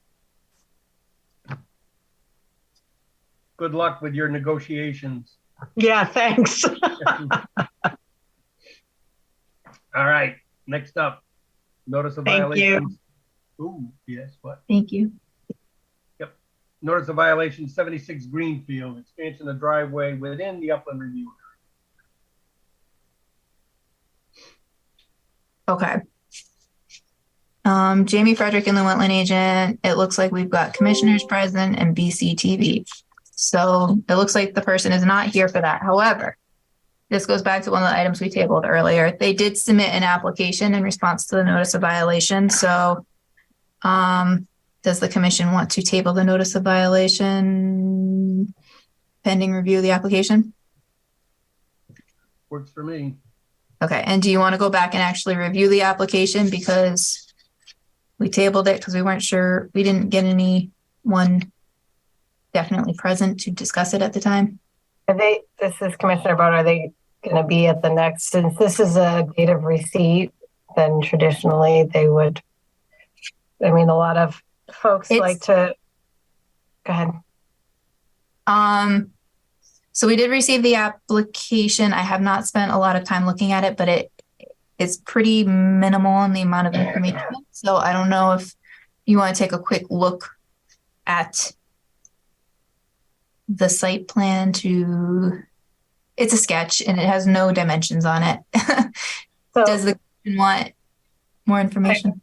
C: Good luck with your negotiations.
N: Yeah, thanks.
C: All right, next up, notice of violations. Ooh, yes, what?
B: Thank you.
C: Yep. Notice of violation 76 Greenfield, expansion of driveway within the upland review.
B: Okay. Jamie Frederick and the wetland agent. It looks like we've got commissioners present and BCTV. So it looks like the person is not here for that. However, this goes back to one of the items we tabled earlier. They did submit an application in response to the notice of violation. So does the commission want to table the notice of violation pending review of the application?
C: Works for me.
B: Okay. And do you want to go back and actually review the application because we tabled it because we weren't sure, we didn't get anyone definitely present to discuss it at the time?
E: This is Commissioner Brown, are they going to be at the next, since this is a date of receipt, then traditionally they would, I mean, a lot of folks like to, go ahead.
B: So we did receive the application. I have not spent a lot of time looking at it, but it's pretty minimal in the amount of information. So I don't know if you want to take a quick look at the site plan to It's a sketch and it has no dimensions on it.
E: So,
B: does the commission want more information?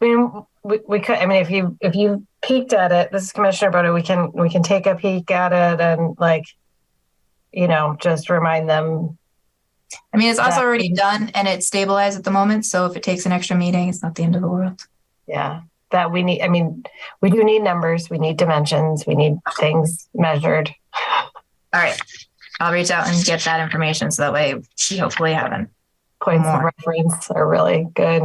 E: I mean, we could. I mean, if you peeked at it, this is Commissioner Boda. We can take a peek at it and just remind them.
B: I mean, it's also already done and it's stabilized at the moment. So if it takes an extra meeting, it's not the end of the world.
E: Yeah, that we need. I mean, we do need numbers. We need dimensions. We need things measured.
B: All right, I'll reach out and get that information so that way we hopefully have an
E: points of reference are really good.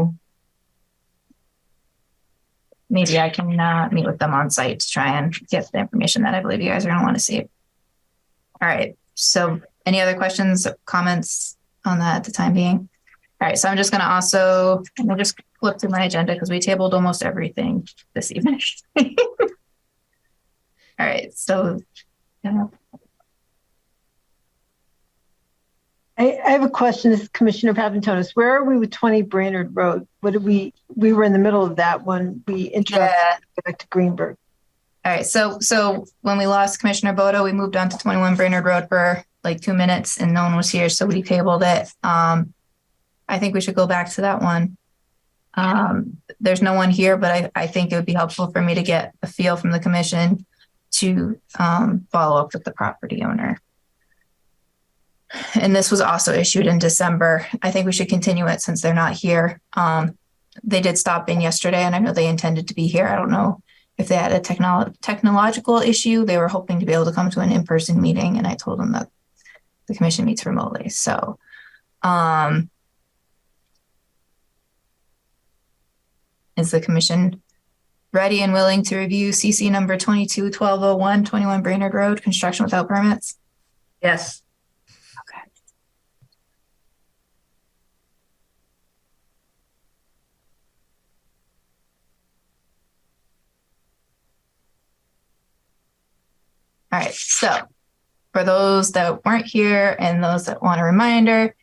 B: Maybe I can meet with them on site to try and get the information that I believe you guys are going to want to see. All right. So any other questions, comments on that at the time being? All right. So I'm just going to also, I'm going to just flip through my agenda because we tabled almost everything this evening. All right. So
K: I have a question. This is Commissioner Papantonis. Where are we with 20 Branford Road? What did we were in the middle of that when we interrupted back to Greenberg.
B: All right. So when we lost Commissioner Bodo, we moved on to 21 Branford Road for like 2 minutes and no one was here. So we tabled it. I think we should go back to that one. There's no one here, but I think it would be helpful for me to get a feel from the commission to follow up with the property owner. And this was also issued in December. I think we should continue it since they're not here. They did stop in yesterday and I know they intended to be here. I don't know if they had a technological issue. They were hoping to be able to come to an in-person meeting and I told them that the commission meets remotely. So is the commission ready and willing to review CC number 22-1201, 21 Branford Road, construction without permits?
F: Yes.
B: All right, so for those that weren't here and those that want a reminder,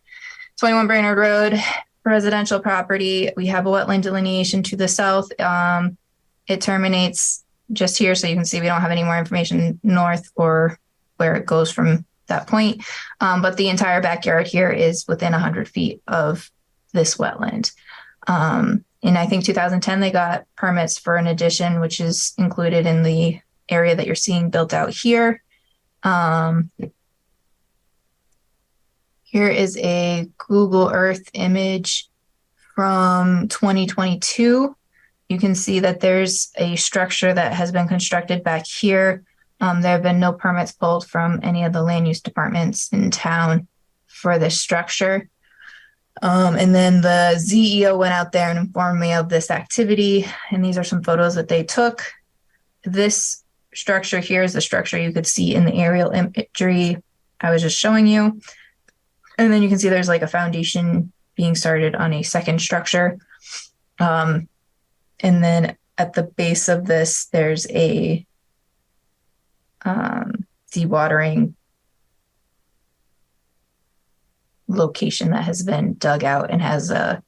B: 21 Branford Road, residential property, we have a wetland delineation to the south. It terminates just here, so you can see we don't have any more information north or where it goes from that point. But the entire backyard here is within 100 feet of this wetland. In I think 2010, they got permits for an addition, which is included in the area that you're seeing built out here. Here is a Google Earth image from 2022. You can see that there's a structure that has been constructed back here. There have been no permits pulled from any of the land use departments in town for this structure. And then the ZEO went out there and informed me of this activity. And these are some photos that they took. This structure here is the structure you could see in the aerial imagery I was just showing you. And then you can see there's like a foundation being started on a second structure. And then at the base of this, there's a dewatering location that has been dug out and has a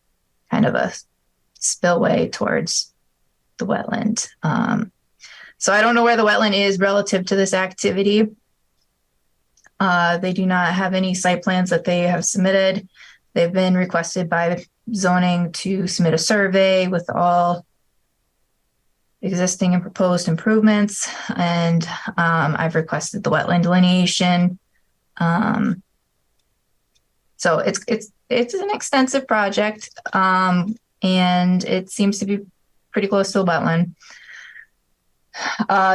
B: kind of a spillway towards the wetland. So I don't know where the wetland is relative to this activity. They do not have any site plans that they have submitted. They've been requested by zoning to submit a survey with all existing and proposed improvements. And I've requested the wetland delineation. So it's an extensive project, and it seems to be pretty close to the wetland.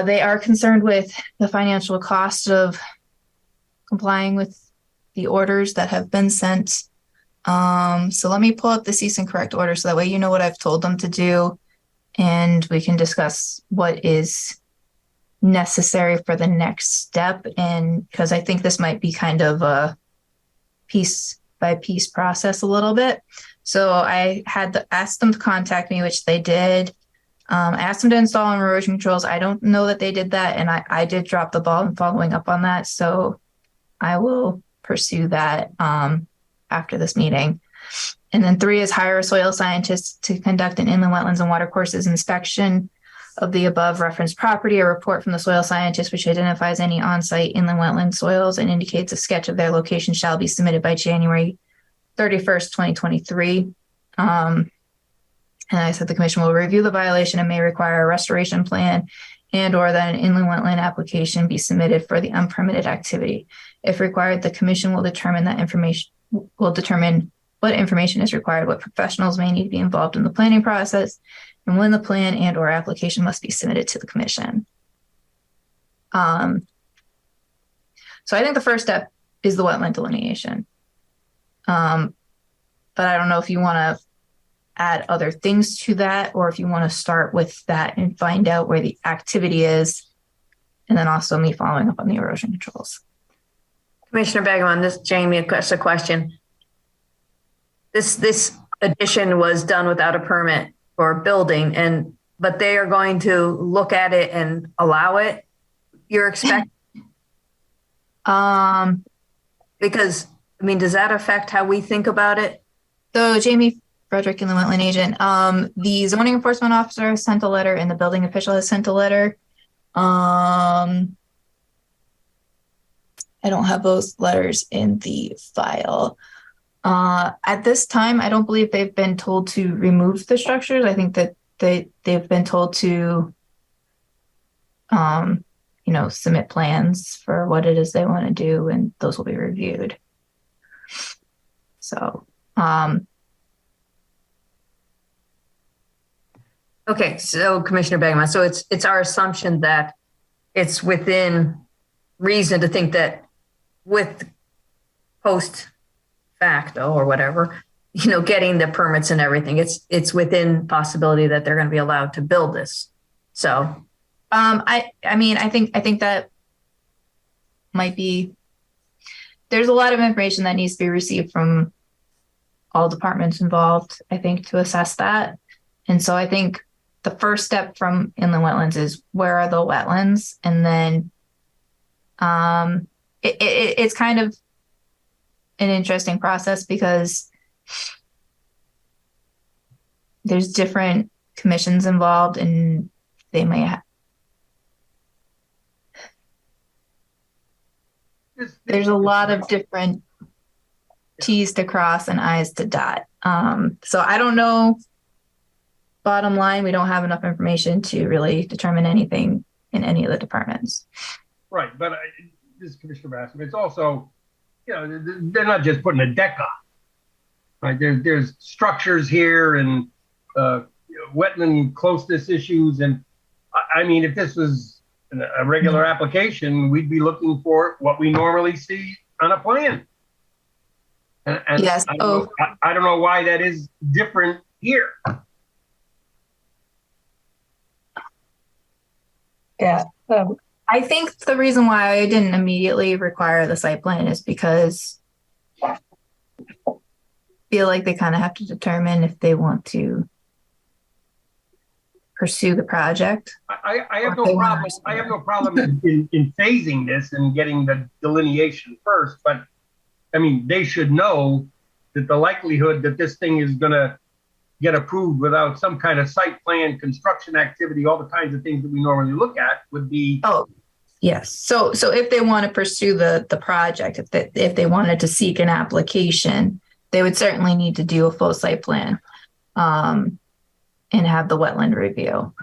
B: They are concerned with the financial cost of complying with the orders that have been sent. So let me pull up the cease and correct order so that way you know what I've told them to do and we can discuss what is necessary for the next step. And because I think this might be kind of a piece by piece process a little bit. So I had asked them to contact me, which they did. I asked them to install erosion controls. I don't know that they did that. And I did drop the ball in following up on that. So I will pursue that after this meeting. And then 3 is hire a soil scientist to conduct an inland wetlands and watercourses inspection. of the above referenced property, a report from the soil scientist which identifies any on-site inland wetland soils and indicates a sketch of their location shall be submitted by January 31st, 2023. And I said the commission will review the violation and may require a restoration plan and or that an inland wetland application be submitted for the unpermitted activity. If required, the commission will determine what information is required, what professionals may need to be involved in the planning process, and when the plan and or application must be submitted to the commission. So I think the first step is the wetland delineation. But I don't know if you want to add other things to that, or if you want to start with that and find out where the activity is, and then also me following up on the erosion controls.
F: Commissioner Begeman, this is Jamie, a question. This addition was done without a permit for building, but they are going to look at it and allow it. You're expecting? Because I mean, does that affect how we think about it?
B: So Jamie Frederick, and the wetland agent, the zoning enforcement officer has sent a letter and the building official has sent a letter. I don't have those letters in the file. At this time, I don't believe they've been told to remove the structures. I think that they've been told to, submit plans for what it is they want to do, and those will be reviewed. So,
F: okay, so Commissioner Begeman, so it's our assumption that it's within reason to think that with post facto or whatever, getting the permits and everything, it's within possibility that they're going to be allowed to build this. So, I think that might be, there's a lot of information that needs to be received from all departments involved, I think, to assess that. And so I think the first step from inland wetlands is where are the wetlands? And then it's kind of an interesting process because there's different commissions involved and they may have, there's a lot of different T's to cross and I's to dot. So I don't know. Bottom line, we don't have enough information to really determine anything in any of the departments.
C: Right, but this is Commissioner Bassam. It's also, they're not just putting a deck on. Right, there's structures here and wetland closeness issues, and I mean, if this was a regular application, we'd be looking for what we normally see on a plan. And
B: yes.
C: I don't know why that is different here.
E: Yeah.
B: I think the reason why I didn't immediately require the site plan is because I feel like they kind of have to determine if they want to pursue the project.
C: I have no problem. I have no problem in phasing this and getting the delineation first, but I mean, they should know that the likelihood that this thing is going to get approved without some kind of site plan, construction activity, all the kinds of things that we normally look at would be.
B: Oh, yes. So if they want to pursue the project, if they wanted to seek an application, they would certainly need to do a full site plan and have the wetland review.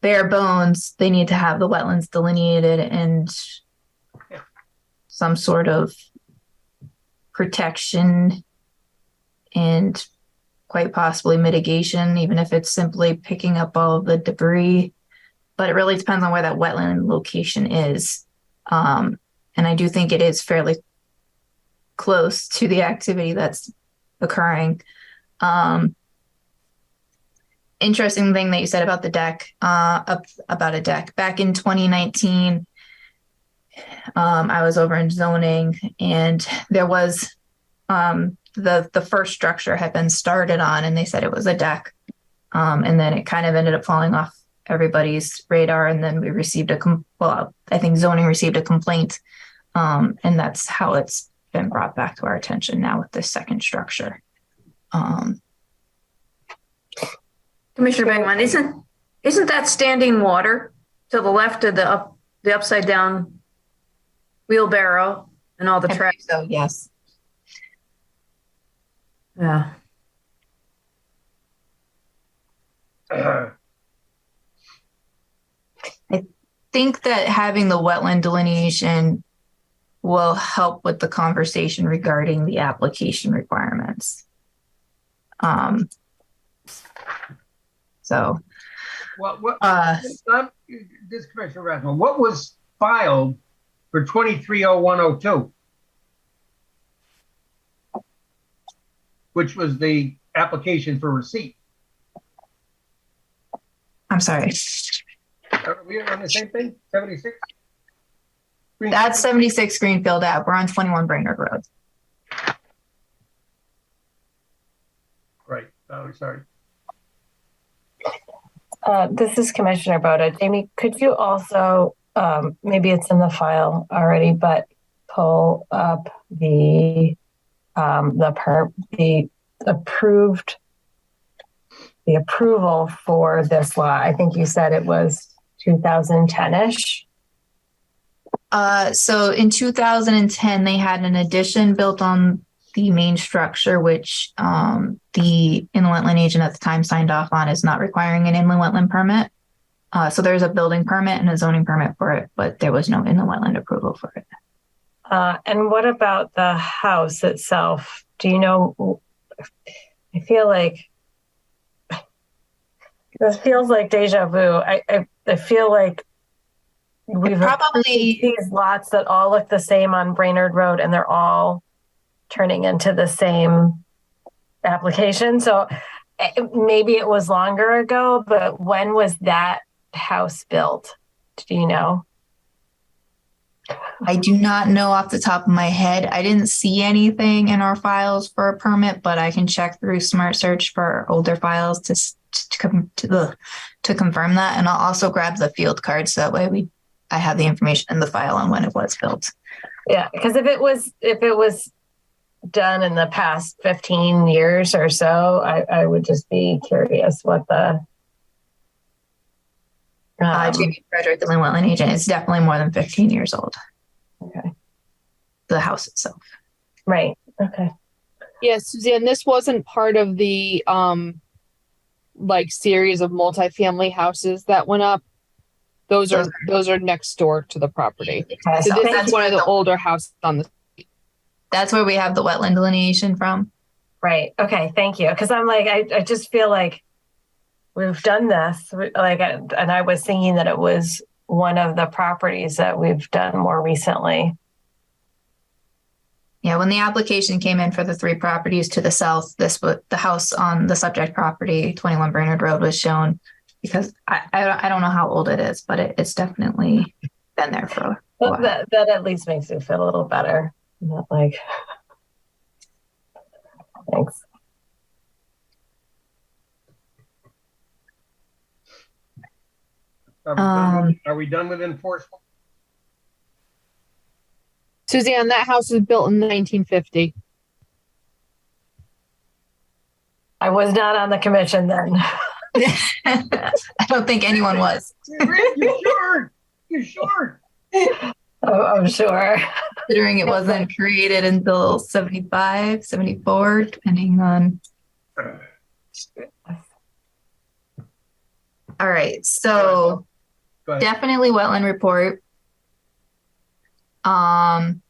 B: Bare bones, they need to have the wetlands delineated and some sort of protection and quite possibly mitigation, even if it's simply picking up all of the debris. But it really depends on where that wetland location is. And I do think it is fairly close to the activity that's occurring. Interesting thing that you said about the deck, about a deck. Back in 2019, I was over in zoning and there was the first structure had been started on and they said it was a deck. And then it kind of ended up falling off everybody's radar. And then we received I think zoning received a complaint. And that's how it's been brought back to our attention now with this second structure.
F: Commissioner Begeman, Isn't that standing water to the left of the upside down wheelbarrow and all the trash?
B: So yes.
F: Yeah.
B: I think that having the wetland delineation will help with the conversation regarding the application requirements. So,
C: This Commissioner Rathman, what was filed for 230102? Which was the application for receipt.
B: I'm sorry.
C: Are we on the same thing? 76?
B: That's 76 Greenfield Ave. We're on 21 Brainerd Road.
C: Right. Oh, sorry.
E: This is Commissioner Boda. Jamie, could you also, maybe it's in the file already, but pull up the approval for this law? I think you said it was 2010-ish.
B: So in 2010, they had an addition built on the main structure, which the inland wetland agent at the time signed off on as not requiring an inland wetland permit. So there's a building permit and a zoning permit for it, but there was no inland wetland approval for it.
E: And what about the house itself? Do you know? I feel like this feels like deja vu. I feel like we've probably these lots that all look the same on Brainerd Road, and they're all turning into the same application. So maybe it was longer ago, but when was that house built? Do you know?
B: I do not know off the top of my head. I didn't see anything in our files for a permit, but I can check through Smart Search for older files to confirm that. And I'll also grab the field card so that way I have the information in the file on when it was built.
E: Yeah, because if it was done in the past 15 years or so, I would just be curious what the
B: Jamie Frederick, the inland wetland agent, is definitely more than 15 years old.
E: Okay.
B: The house itself.
E: Right. Okay.
D: Yeah, Suzanne, this wasn't part of the series of multifamily houses that went up. Those are next door to the property.
B: Okay,
D: so this is one of the older houses on the street.
B: That's where we have the wetland delineation from.
E: Right. Okay. Thank you. Because I'm like, I just feel like we've done this, and I was thinking that it was one of the properties that we've done more recently.
B: Yeah, when the application came in for the 3 properties to the south, the house on the subject property, 21 Brainerd Road, was shown because I don't know how old it is, but it's definitely been there for a while.
E: That at least makes me feel a little better. Not like, thanks.
C: Are we done with enforcement?
D: Suzanne, that house was built in 1950.
E: I was not on the commission then.
B: I don't think anyone was.
C: You sure?
E: Oh, I'm sure.
B: Considering it wasn't created until 75, 74, depending on. All right, so definitely wetland report. And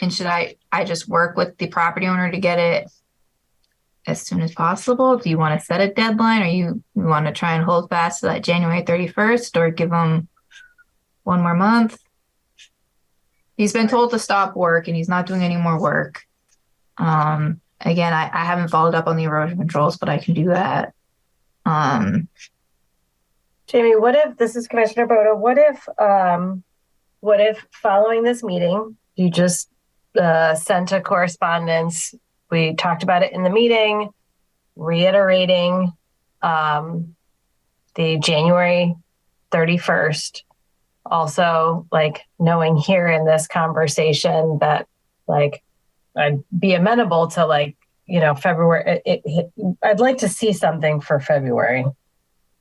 B: should I just work with the property owner to get it as soon as possible? Do you want to set a deadline, or you want to try and hold fast to that January 31st, or give him one more month? He's been told to stop work and he's not doing any more work. Again, I haven't followed up on the erosion controls, but I can do that.
E: Jamie, what if, this is Commissioner Boda, what if following this meeting, you just sent a correspondence? We talked about it in the meeting, reiterating the January 31st. Also, knowing here in this conversation that I'd be amenable to February. I'd like to see something for February,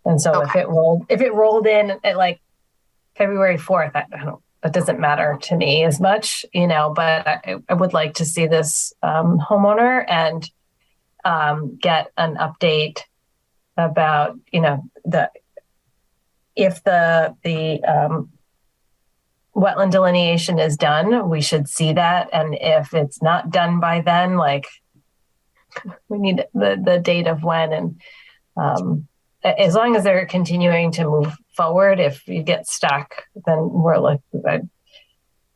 E: and so
B: Okay.
E: if it rolled in at like February 4th, that doesn't matter to me as much, But I would like to see this homeowner and get an update about if the wetland delineation is done, we should see that, and if it's not done by then, like we need the date of when, and as long as they're continuing to move forward. If you get stuck, then we're like, I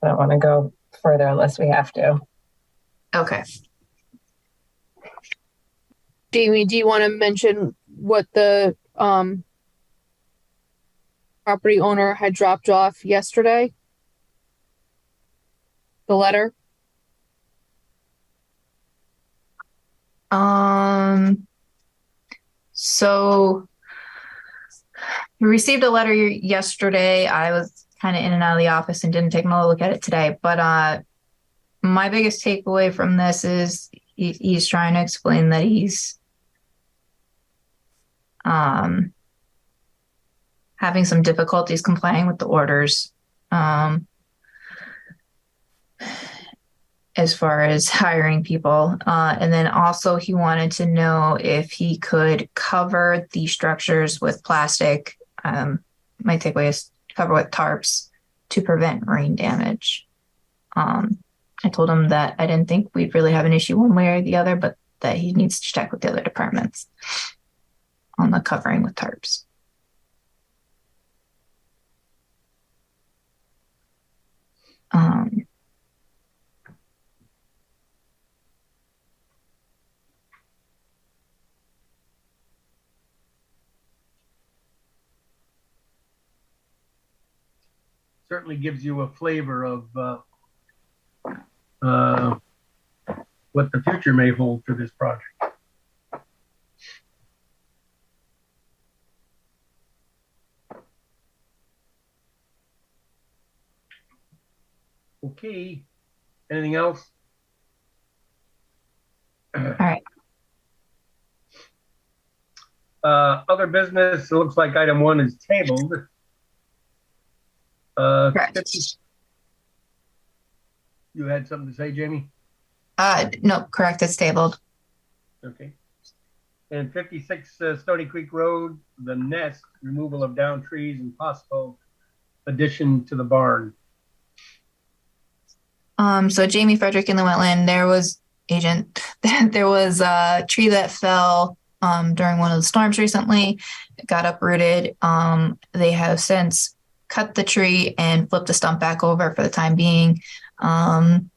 E: don't want to go further unless we have to.
B: Okay.
D: Jamie, do you want to mention what the property owner had dropped off yesterday? The letter?
B: So we received a letter yesterday. I was kind of in and out of the office and didn't take another look at it today. But my biggest takeaway from this is he's trying to explain that he's having some difficulties complying with the orders. As far as hiring people. And then also he wanted to know if he could cover the structures with plastic. My takeaway is cover with tarps to prevent rain damage. I told him that I didn't think we'd really have an issue one way or the other, but that he needs to check with the other departments on the covering with tarps.
C: Certainly gives you a flavor of what the future may hold for this project. Okay, anything else?
B: All right.
C: Other business, it looks like item 1 is tabled.
B: Correct.
C: You had something to say, Jamie?
B: No, correct. It's tabled.
C: Okay. And 56 Stony Creek Road, the nest, removal of down trees and possible addition to the barn.
B: So Jamie Frederick in the wetland, there was a tree that fell during one of the storms recently. It got uprooted. They have since cut the tree and flipped the stump back over for the time being. And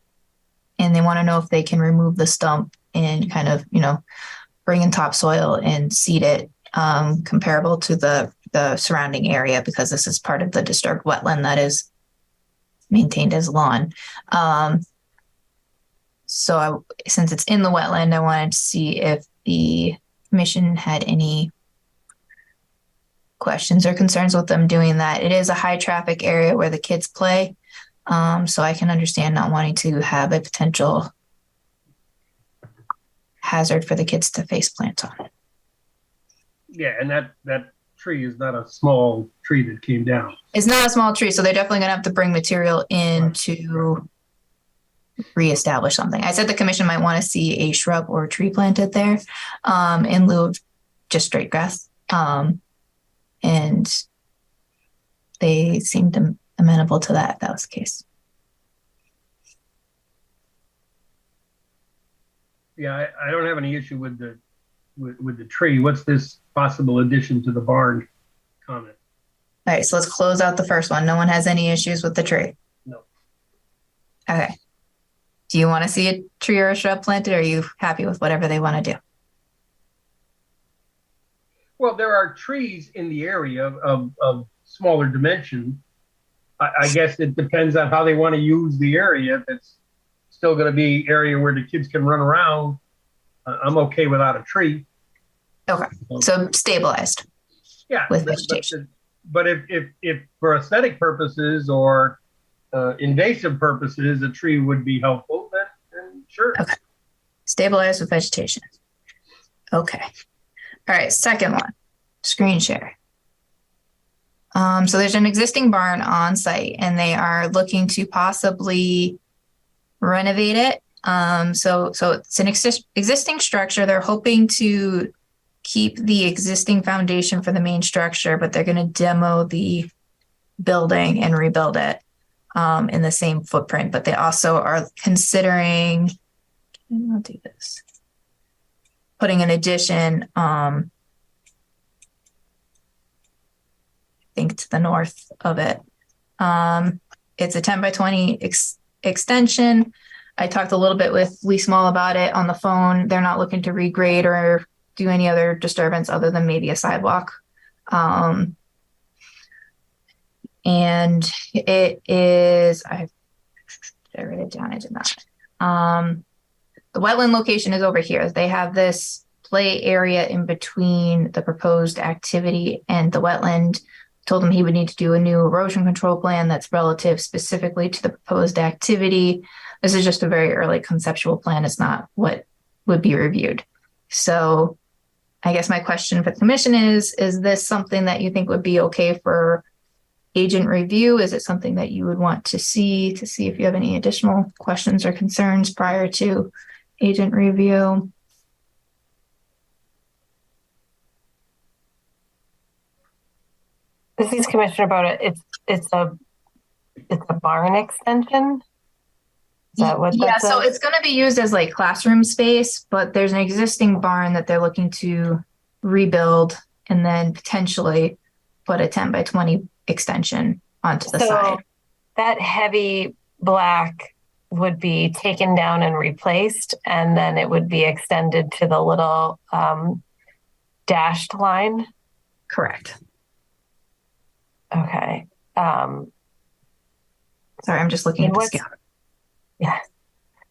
B: they want to know if they can remove the stump and kind of, bring in topsoil and seed it, comparable to the surrounding area, because this is part of the disturbed wetland that is maintained as lawn. Since it's in the wetland, I wanted to see if the commission had any questions or concerns with them doing that. It is a high traffic area where the kids play. So I can understand not wanting to have a potential hazard for the kids to face plant on.
C: Yeah, and that tree is not a small tree that came down.
B: It's not a small tree, so they're definitely going to have to bring material in to reestablish something. I said the commission might want to see a shrub or a tree planted there, in lieu of just straight grass. And they seemed amenable to that if that was the case.
C: Yeah, I don't have any issue with the tree. What's this possible addition to the barn comment?
B: All right, so let's close out the first one. No one has any issues with the tree?
C: No.
B: Okay. Do you want to see a tree or a shrub planted, or are you happy with whatever they want to do?
C: Well, there are trees in the area of smaller dimension. I guess it depends on how they want to use the area. If it's still going to be area where the kids can run around, I'm okay without a tree.
B: Okay, so stabilized.
C: Yeah,
B: with vegetation.
C: But if for aesthetic purposes or invasive purposes, a tree would be helpful, then sure.
B: Okay. Stabilized with vegetation. Okay. All right, second one, screen share. So there's an existing barn on site and they are looking to possibly renovate it. So it's an existing structure. They're hoping to keep the existing foundation for the main structure, but they're going to demo the building and rebuild it in the same footprint. But they also are considering, I'll do this, putting an addition, I think to the north of it. It's a 10 by 20 extension. I talked a little bit with Lee Small about it on the phone. They're not looking to regrade or do any other disturbance other than maybe a sidewalk. And it is, I wrote it down, I did not. The wetland location is over here. They have this play area in between the proposed activity and the wetland. Told him he would need to do a new erosion control plan that's relative specifically to the proposed activity. This is just a very early conceptual plan. It's not what would be reviewed. So I guess my question for the commission is this something that you think would be okay for agent review? Is it something that you would want to see if you have any additional questions or concerns prior to agent review?
E: This is Commissioner Boda. It's a barn extension. Is that what that
B: so
E: says?
B: it's going to be used as like classroom space, but there's an existing barn that they're looking to rebuild and then potentially put a 10 by 20 extension onto the side.
E: That heavy black would be taken down and replaced, and then it would be extended to the little dashed line.
B: Correct.
E: Okay.
B: Sorry, I'm just looking at the scale.
E: Yeah,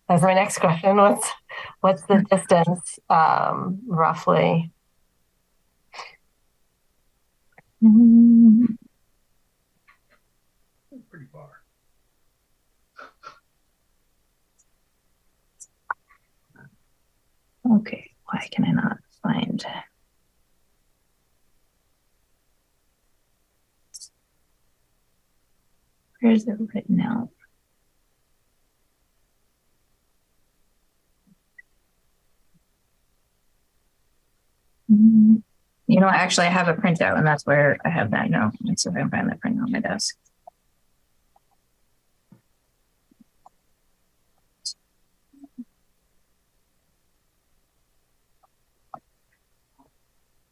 E: that's my next question. What's the distance, roughly?
C: Pretty far.
B: Okay, why can I not find? Where's it written out? You know, actually, I have a printout, and that's where I have that note. Let's see if I can find that printout on my desk.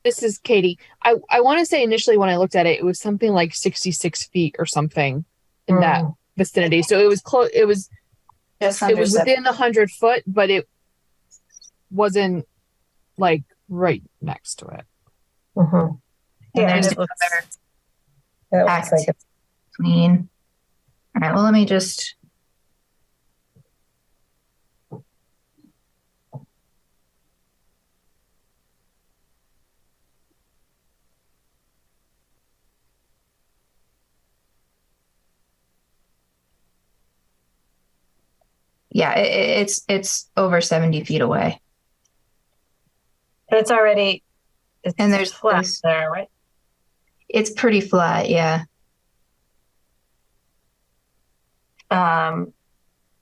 D: This is Katie. I want to say initially when I looked at it, it was something like 66 feet or something in that vicinity. So it was close. It was within the 100-foot, but it wasn't like right next to it.
E: Mm-hmm.
B: And there's another act like between. All right, well, let me just. Yeah, it's over 70 feet away.
E: It's already,
B: and there's
E: flat there, right?
B: It's pretty flat, yeah.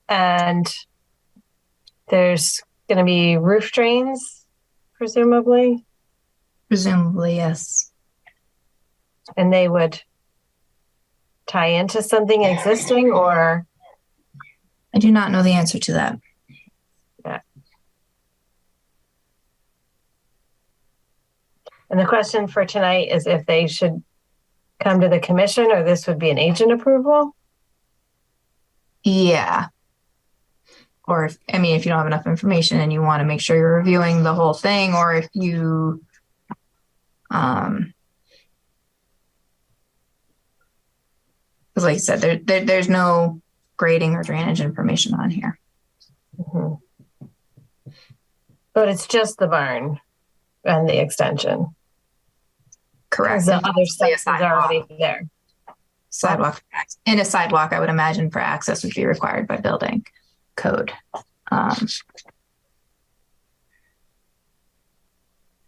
E: And there's going to be roof drains, presumably.
B: Presumably, yes.
E: And they would tie into something existing, or?
B: I do not know the answer to that.
E: Yeah. And the question for tonight is if they should come to the commission, or this would be an agent approval?
B: Yeah. Or if you don't have enough information and you want to make sure you're reviewing the whole thing, or if you, because like I said, there's no grading or drainage information on here.
E: Mm-hmm. But it's just the barn and the extension.
B: Correct.
E: The other stuff is already there.
B: Sidewalk. And a sidewalk, I would imagine, for access would be required by building code.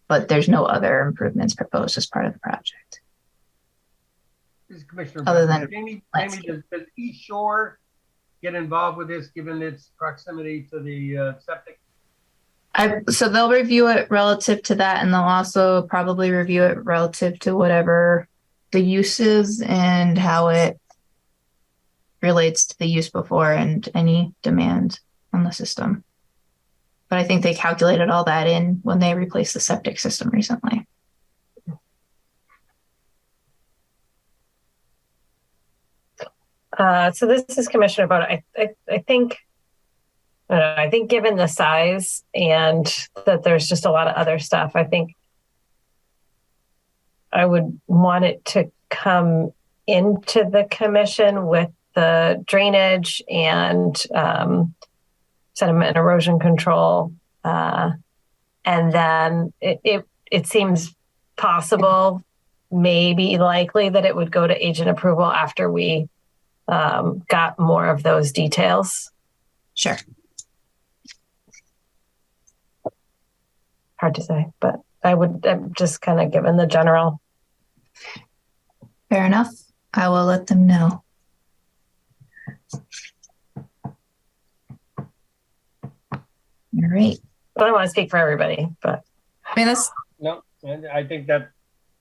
B: but there's no other improvements proposed as part of the project.
C: This is Commissioner
B: Other
C: Brown.
B: than
C: Jamie,
B: landscape.
C: does East Shore get involved with this given its proximity to the septic?
B: So they'll review it relative to that, and they'll also probably review it relative to whatever the use is and how it relates to the use before and any demand on the system. But I think they calculated all that in when they replaced the septic system recently.
E: So this is Commissioner Boda. I think given the size and that there's just a lot of other stuff, I think I would want it to come into the commission with the drainage and sediment and erosion control. And then it seems possible, maybe likely, that it would go to agent approval after we got more of those details.
B: Sure.
E: Hard to say, but I'm just kind of given the general.
B: Fair enough. I will let them know. All right.
E: I don't want to speak for everybody, but
B: I mean, that's
C: No, and I think that's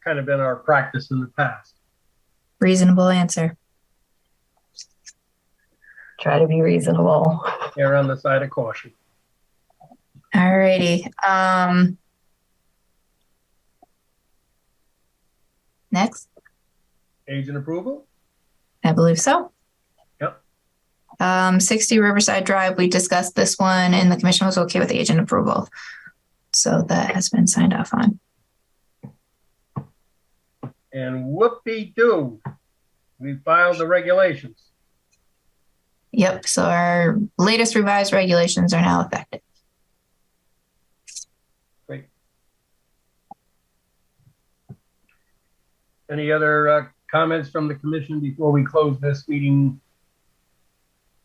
C: kind of been our practice in the past.
B: reasonable answer.
E: try to be reasonable.
C: Err on the side of caution.
B: All righty. Next,
C: Agent approval?
B: I believe so.
C: Yep.
B: 60 Riverside Drive, we discussed this one and the commission was okay with the agent approval. So that has been signed off on.
C: And whoopee-doo, we filed the regulations.
B: Yep. So our latest revised regulations are now effective.
C: Great. Any other comments from the commission before we close this meeting?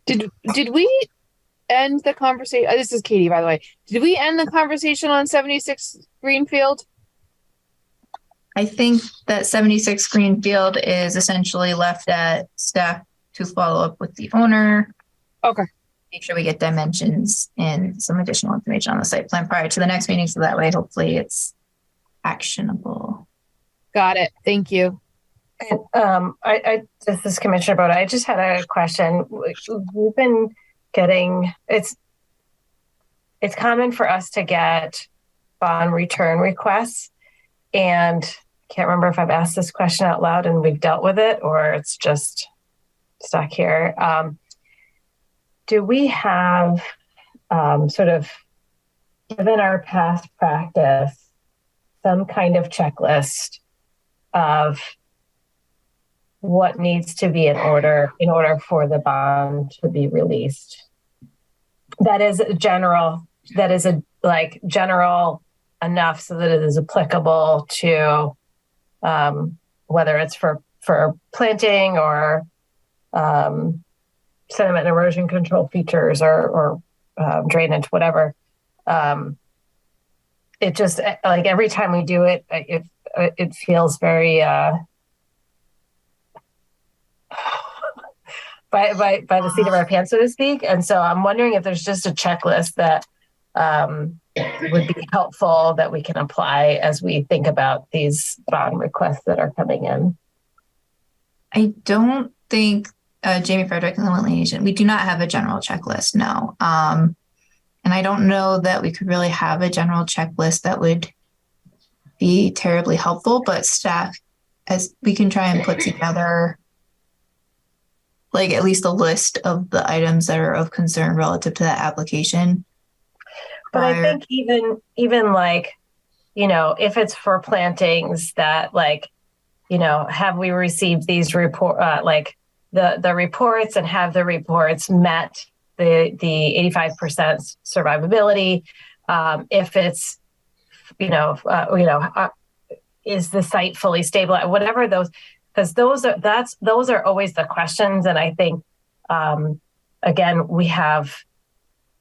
D: Did we end the conversation? This is Katie, by the way. Did we end the conversation on 76 Greenfield?
B: I think that 76 Greenfield is essentially left at staff to follow up with the owner.
D: Okay.
B: Make sure we get dimensions and some additional information on the site plan prior to the next meeting. So that way, hopefully it's actionable.
D: Got it. Thank you.
E: This is Commissioner Boda. I just had a question. We've been getting, it's common for us to get bond return requests, and can't remember if I've asked this question out loud and we've dealt with it or it's just stuck here. Do we have sort of, given our past practice, some kind of checklist of what needs to be in order for the bond to be released? That is general enough so that it is applicable to whether it's for planting or sediment and erosion control features or drainage, whatever. It just, like, every time we do it, it feels very by the seat of our pants, so to speak. And so I'm wondering if there's just a checklist that would be helpful that we can apply as we think about these bond requests that are coming in.
B: I don't think, Jamie Frederick and the Wetland agent, we do not have a general checklist, no. And I don't know that we could really have a general checklist that would be terribly helpful, but staff, as we can try and put together like at least a list of the items that are of concern relative to that application.
E: But I think even like, if it's for plantings that, like, have we received these like the reports, and have the reports met the 85% survivability? If it's, is the site fully stable? Whatever those, because those are always the questions. And I think, again, we have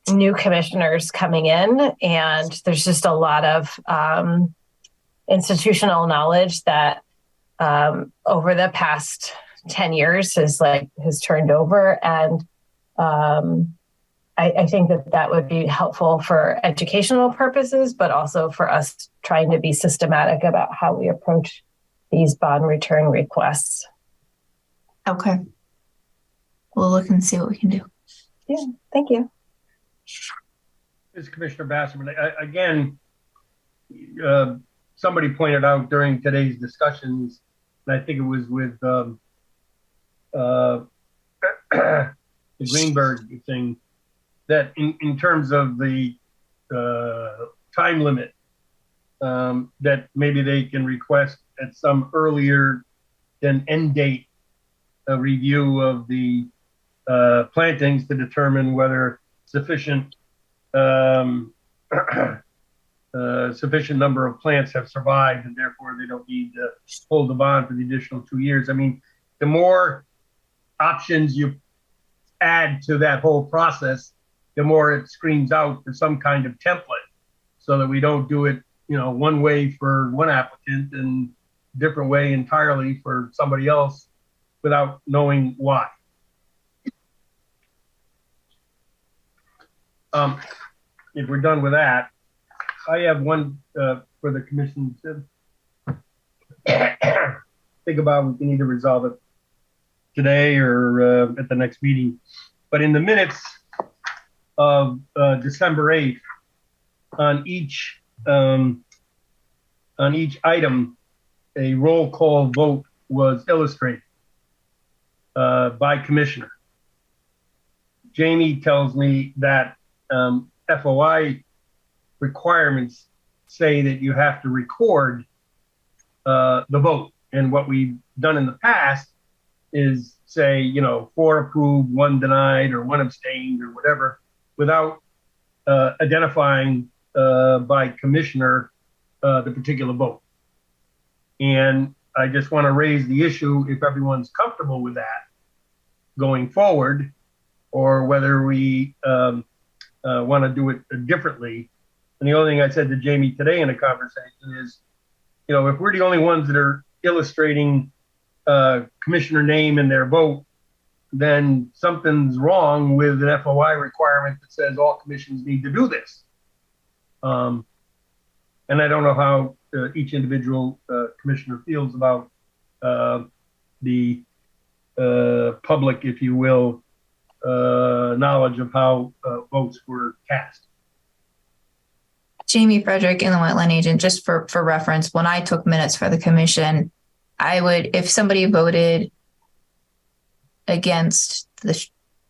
E: new commissioners coming in, and there's just a lot of institutional knowledge that over the past 10 years has turned over. And I think that would be helpful for educational purposes, but also for us trying to be systematic about how we approach these bond return requests.
B: Okay. We'll look and see what we can do.
E: Yeah, thank you.
C: This is Commissioner Basserman. Again, somebody pointed out during today's discussions, and I think it was with the Greenberg thing, that in terms of the time limit, that maybe they can request at some earlier than end date a review of the plantings to determine whether sufficient sufficient number of plants have survived, and therefore they don't need to hold the bond for the additional 2 years. I mean, the more options you add to that whole process, the more it screams out for some kind of template, so that we don't do it, one way for one applicant and different way entirely for somebody else without knowing why. If we're done with that, I have one for the commission to think about. We can either resolve it today or at the next meeting. But in the minutes of December 8th, on each item, a roll call vote was illustrated by commissioner. Jamie tells me that FOI requirements say that you have to record the vote. And what we've done in the past is say, 4 approved, 1 denied, or 1 abstained, or whatever, without identifying by commissioner the particular vote. And I just want to raise the issue, if everyone's comfortable with that going forward, or whether we want to do it differently. And the only thing I said to Jamie today in a conversation is, if we're the only ones that are illustrating commissioner name in their vote, then something's wrong with an FOI requirement that says all commissions need to do this. And I don't know how each individual commissioner feels about the public, if you will, knowledge of how votes were cast.
B: Jamie Frederick and the wetland agent, just for reference, when I took minutes for the commission, I would, if somebody voted against the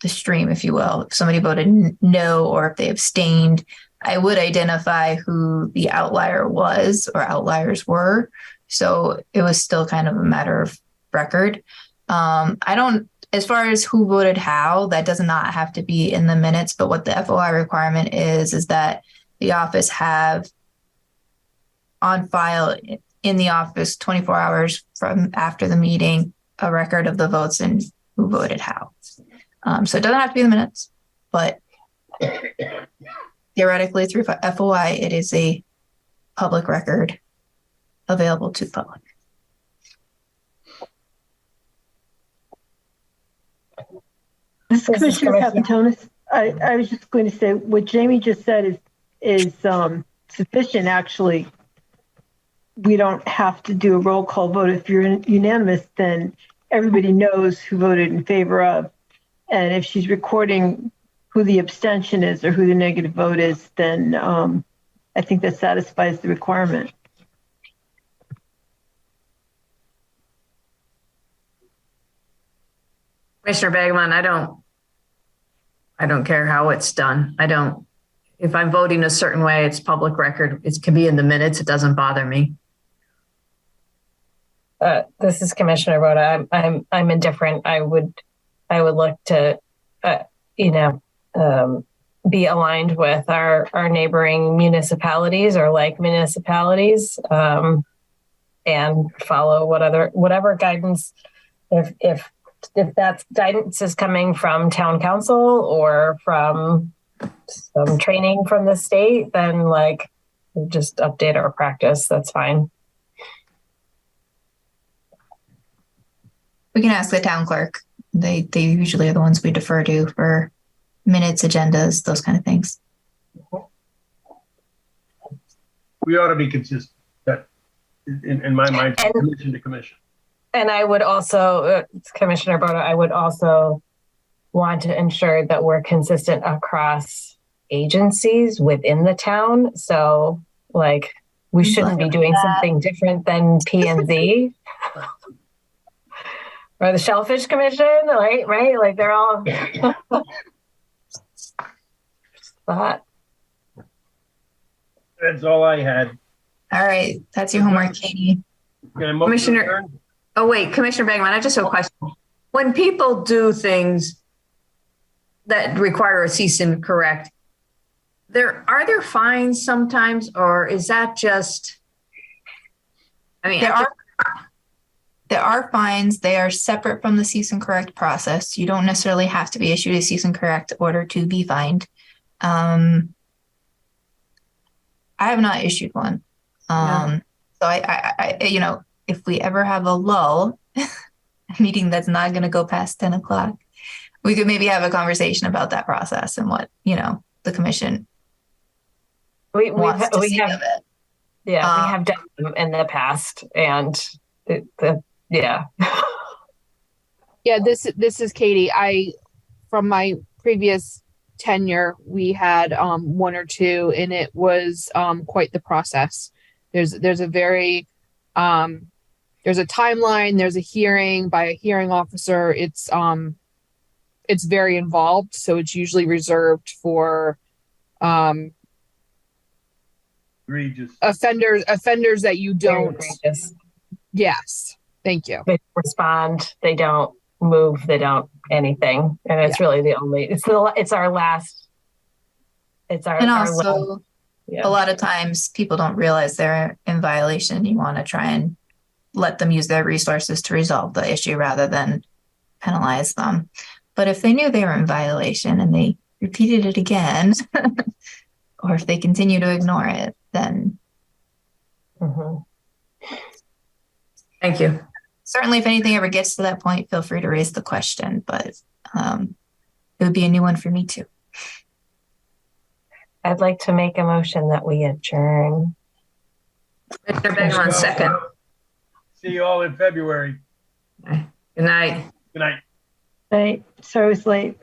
B: stream, if you will, if somebody voted no, or if they abstained, I would identify who the outlier was or outliers were. So it was still kind of a matter of record. As far as who voted how, that does not have to be in the minutes, but what the FOI requirement is that the office have on file in the office 24 hours from after the meeting, a record of the votes and who voted how. So it doesn't have to be in the minutes, but theoretically through FOI, it is a public record available to the public.
K: This is Commissioner Papantonis. I was just going to say what Jamie just said is sufficient. Actually, we don't have to do a roll call vote. If you're unanimous, then everybody knows who voted in favor of. And if she's recording who the abstention is or who the negative vote is, then I think that satisfies the requirement.
F: Commissioner Bagman, I don't care how it's done. If I'm voting a certain way, it's public record. It can be in the minutes. It doesn't bother me.
E: This is Commissioner Rhoda. I'm indifferent. I would look to, be aligned with our neighboring municipalities or like municipalities, and follow whatever guidance. If that guidance is coming from town council or from some training from the state, then just update our practice. That's fine.
B: We can ask the town clerk. They usually are the ones we defer to for minutes, agendas, those kind of things.
C: We ought to be consistent. That, in my mind, from commission to commission.
E: And I would also, Commissioner Boda, I would also want to ensure that we're consistent across agencies within the town. So, like, we shouldn't be doing something different than P&Z or the Shellfish Commission, right? Like, they're all. That.
C: That's all I had.
B: All right, that's your homework, Katie.
F: Commissioner. Oh wait, Commissioner Bagman, I just have a question. When people do things that require a cease and correct, are there fines sometimes, or is that just? I mean,
B: there are fines. They are separate from the cease and correct process. You don't necessarily have to be issued a cease and correct order to be fined. I have not issued one. So I if we ever have a lull, a meeting that's not going to go past 10 o'clock, we could maybe have a conversation about that process and what, the commission
E: we have we have done them in the past, and yeah.
D: This is Katie. From my previous tenure, we had one or two, and it was quite the process. There's a very there's a timeline, there's a hearing by a hearing officer. It's very involved, so it's usually reserved for
C: egregious
D: offenders that you don't. Yes, thank you.
E: They respond, they don't move, they don't anything, and it's really the only. It's our last. It's our.
B: And
E: our
B: also,
E: last,
B: a lot of times people don't realize they're in violation. You want to try and let them use their resources to resolve the issue rather than penalize them. But if they knew they were in violation and they repeated it again, or if they continue to ignore it, then.
F: Thank you.
B: Certainly, if anything ever gets to that point, feel free to raise the question, but it would be a new one for me too.
E: I'd like to make a motion that we adjourn.
F: Mr. Bagman, second.
C: See you all in February.
F: Good night.
C: Good night.
K: Night. So it's late.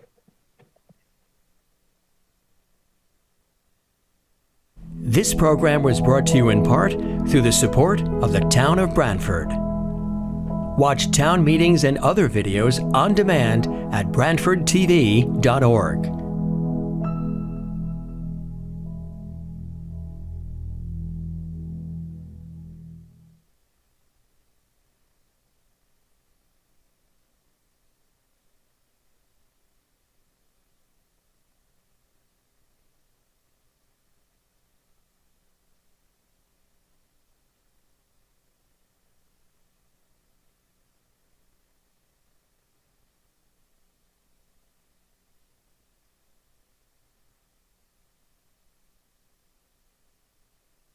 A: This program was brought to you in part through the support of the Town of Branford. Watch town meetings and other videos on demand at BranfordTV.org.